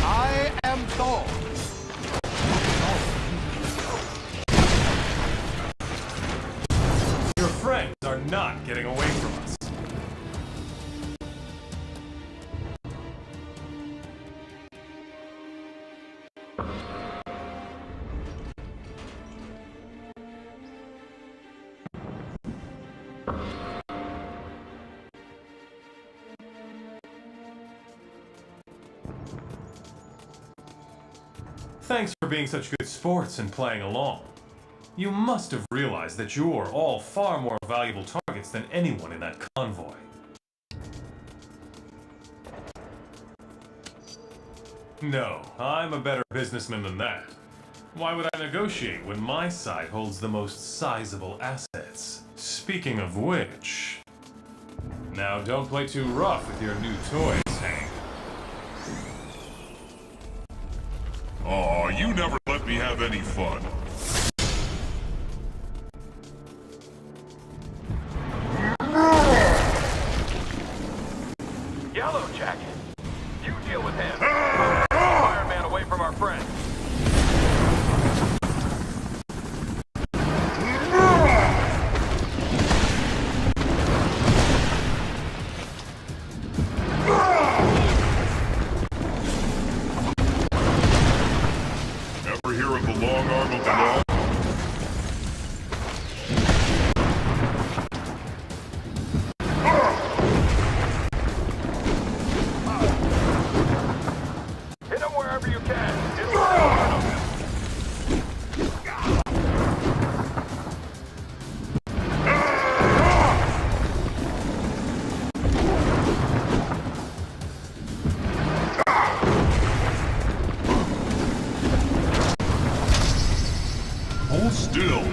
I am Thor. Your friends are not getting away from us. Thanks for being such good sports and playing along. You must have realized that you're all far more valuable targets than anyone in that convoy. No, I'm a better businessman than that. Why would I negotiate when my side holds the most sizable assets? Speaking of which... Now don't play too rough with your new toys, Hank. Aw, you never let me have any fun. Yellow Jacket, you deal with him. Iron Man away from our friends. Ever hear of the long arm of the law? Hit him wherever you can. It'll hurt him. Hold still.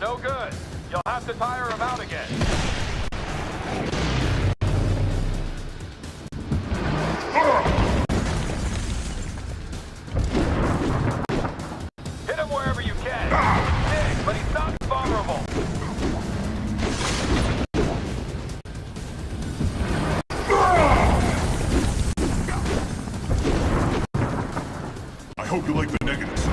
No good. You'll have to tire him out again. Hit him wherever you can. He's big, but he's not vulnerable. I hope you like the negatives.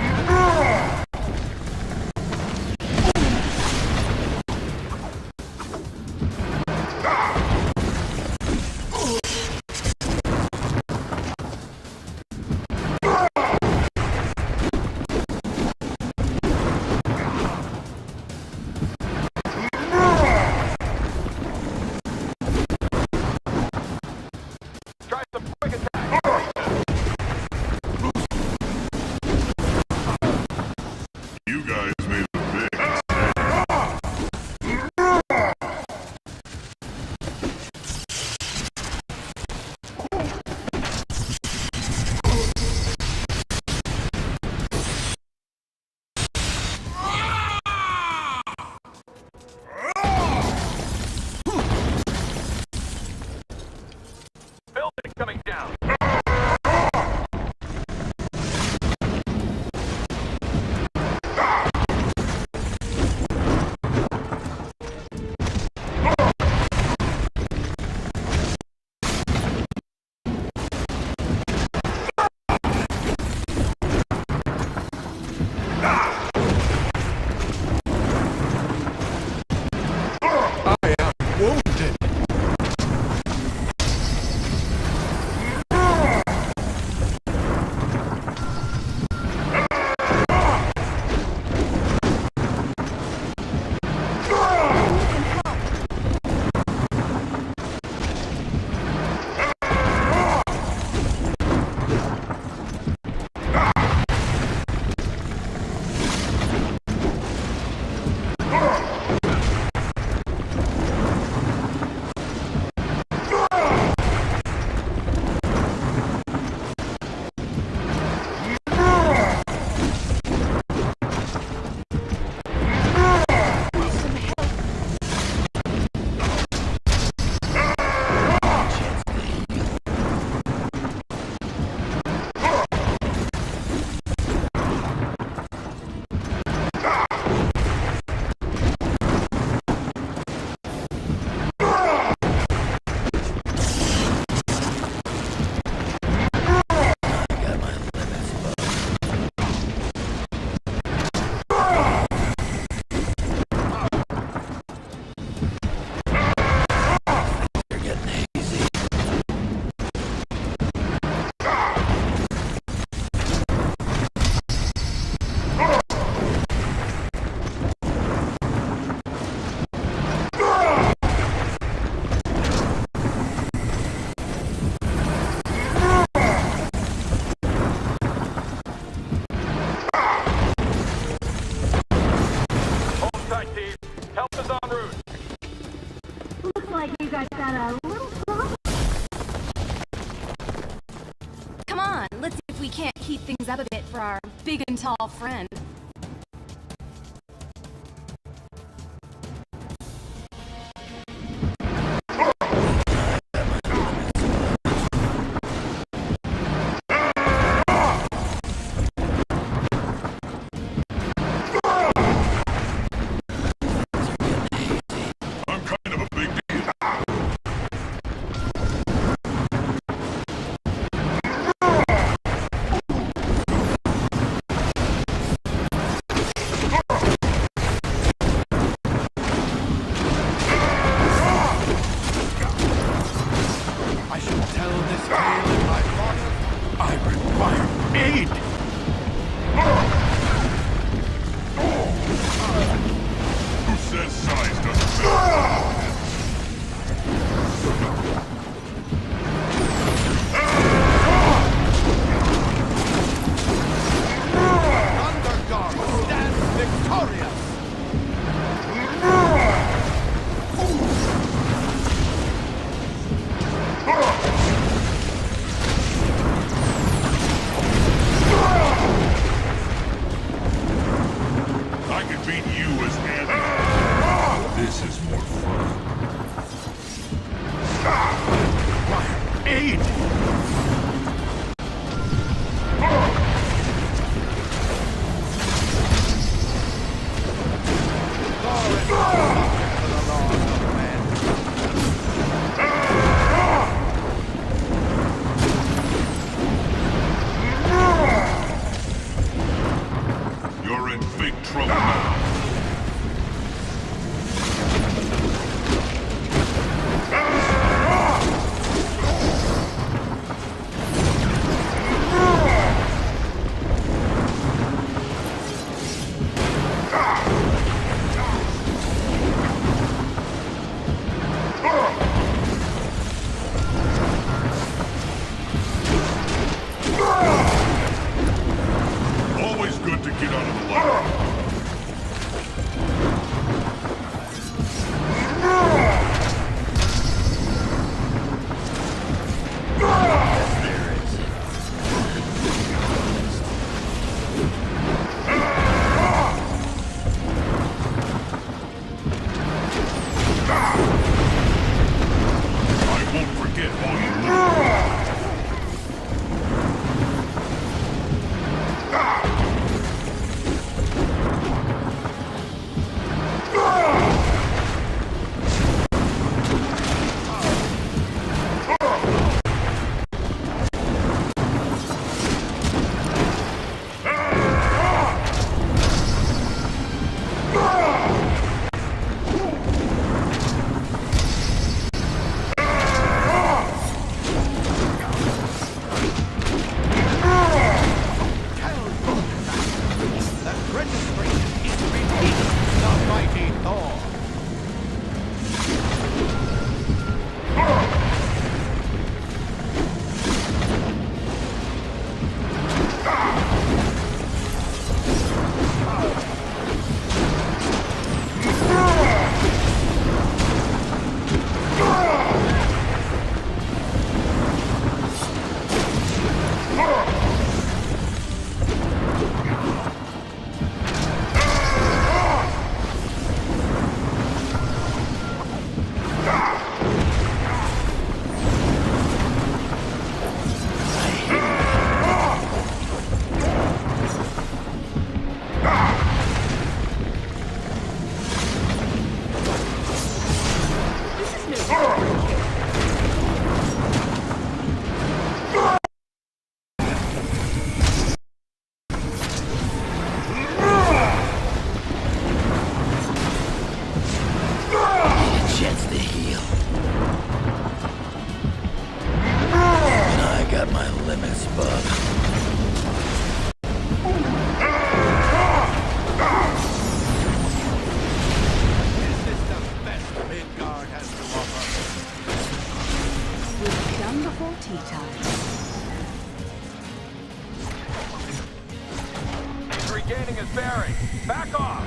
Try some quick attack. You guys made a big mistake. heat things up a bit for our big and tall friend. Regaining his bearing. Back off!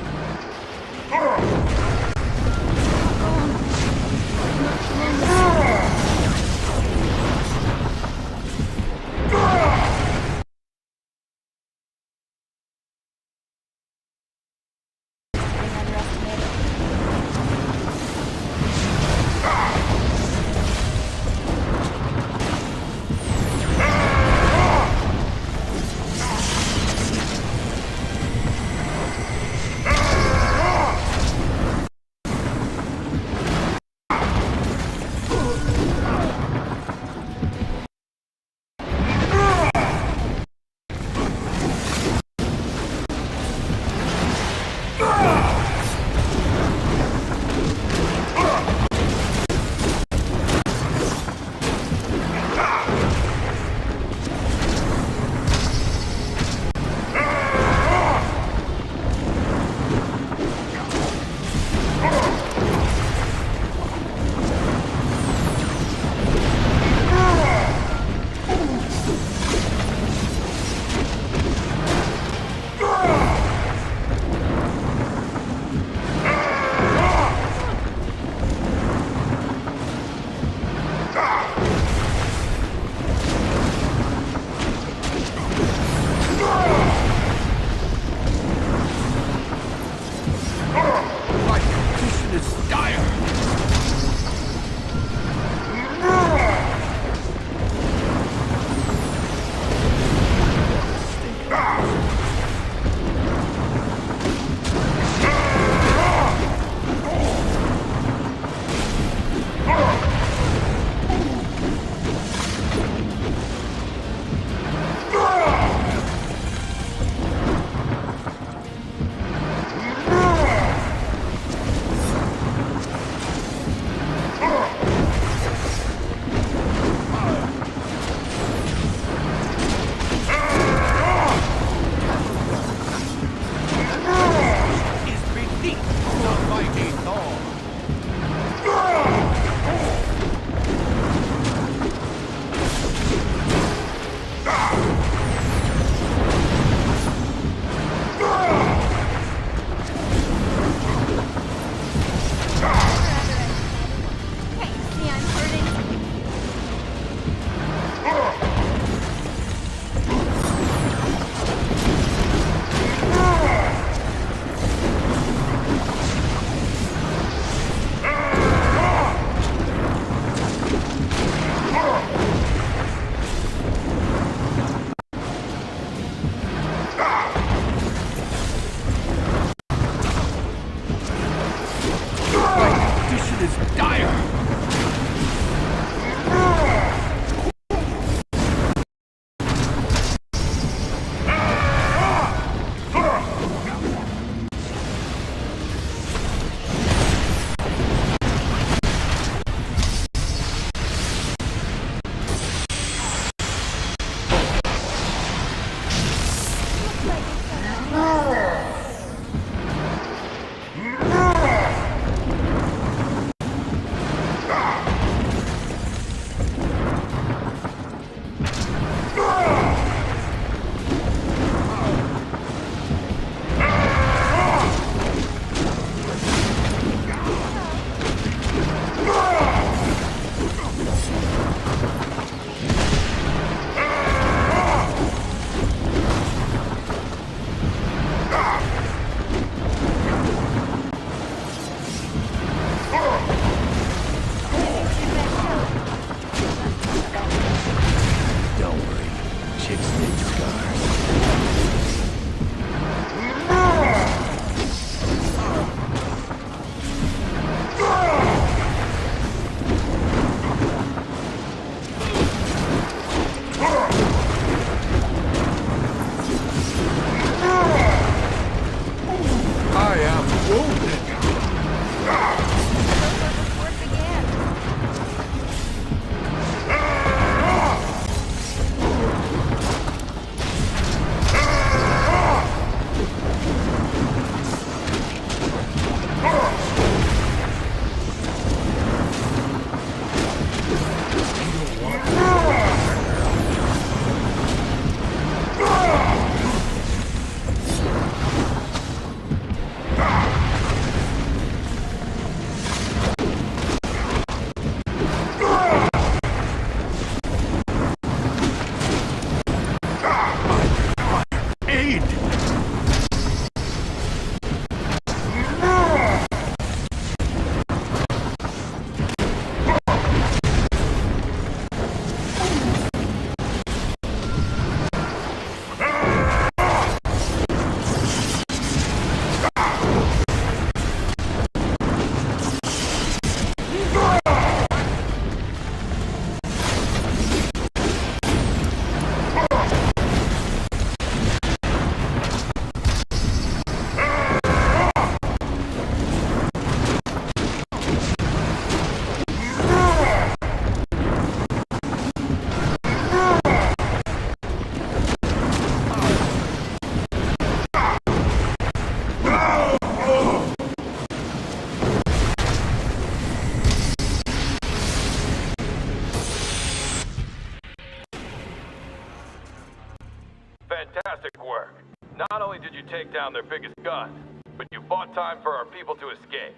fantastic work. Not only did you take down their biggest gun, but you bought time for our people to escape.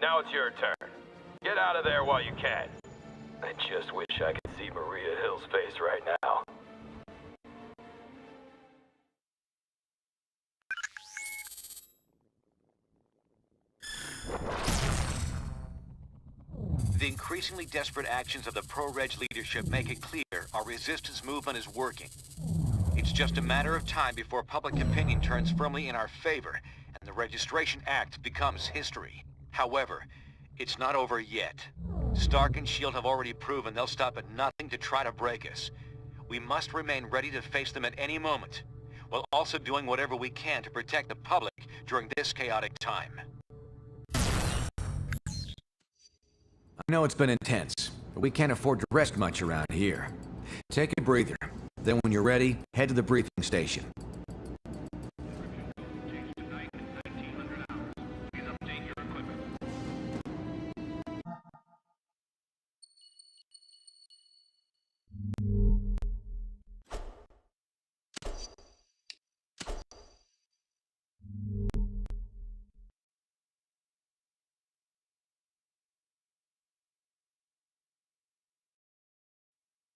Now it's your turn. Get out of there while you can. I just wish I could see Maria Hill's face right now. The increasingly desperate actions of the pro-Reg leadership make it clear our resistance movement is working. It's just a matter of time before public opinion turns firmly in our favor and the Registration Act becomes history. However, it's not over yet. Stark and S.H.I.E.L.D. have already proven they'll stop at nothing to try to break us. We must remain ready to face them at any moment, while also doing whatever we can to protect the public during this chaotic time. I know it's been intense, but we can't afford to rest much around here. Take a breather. Then when you're ready, head to the briefing station.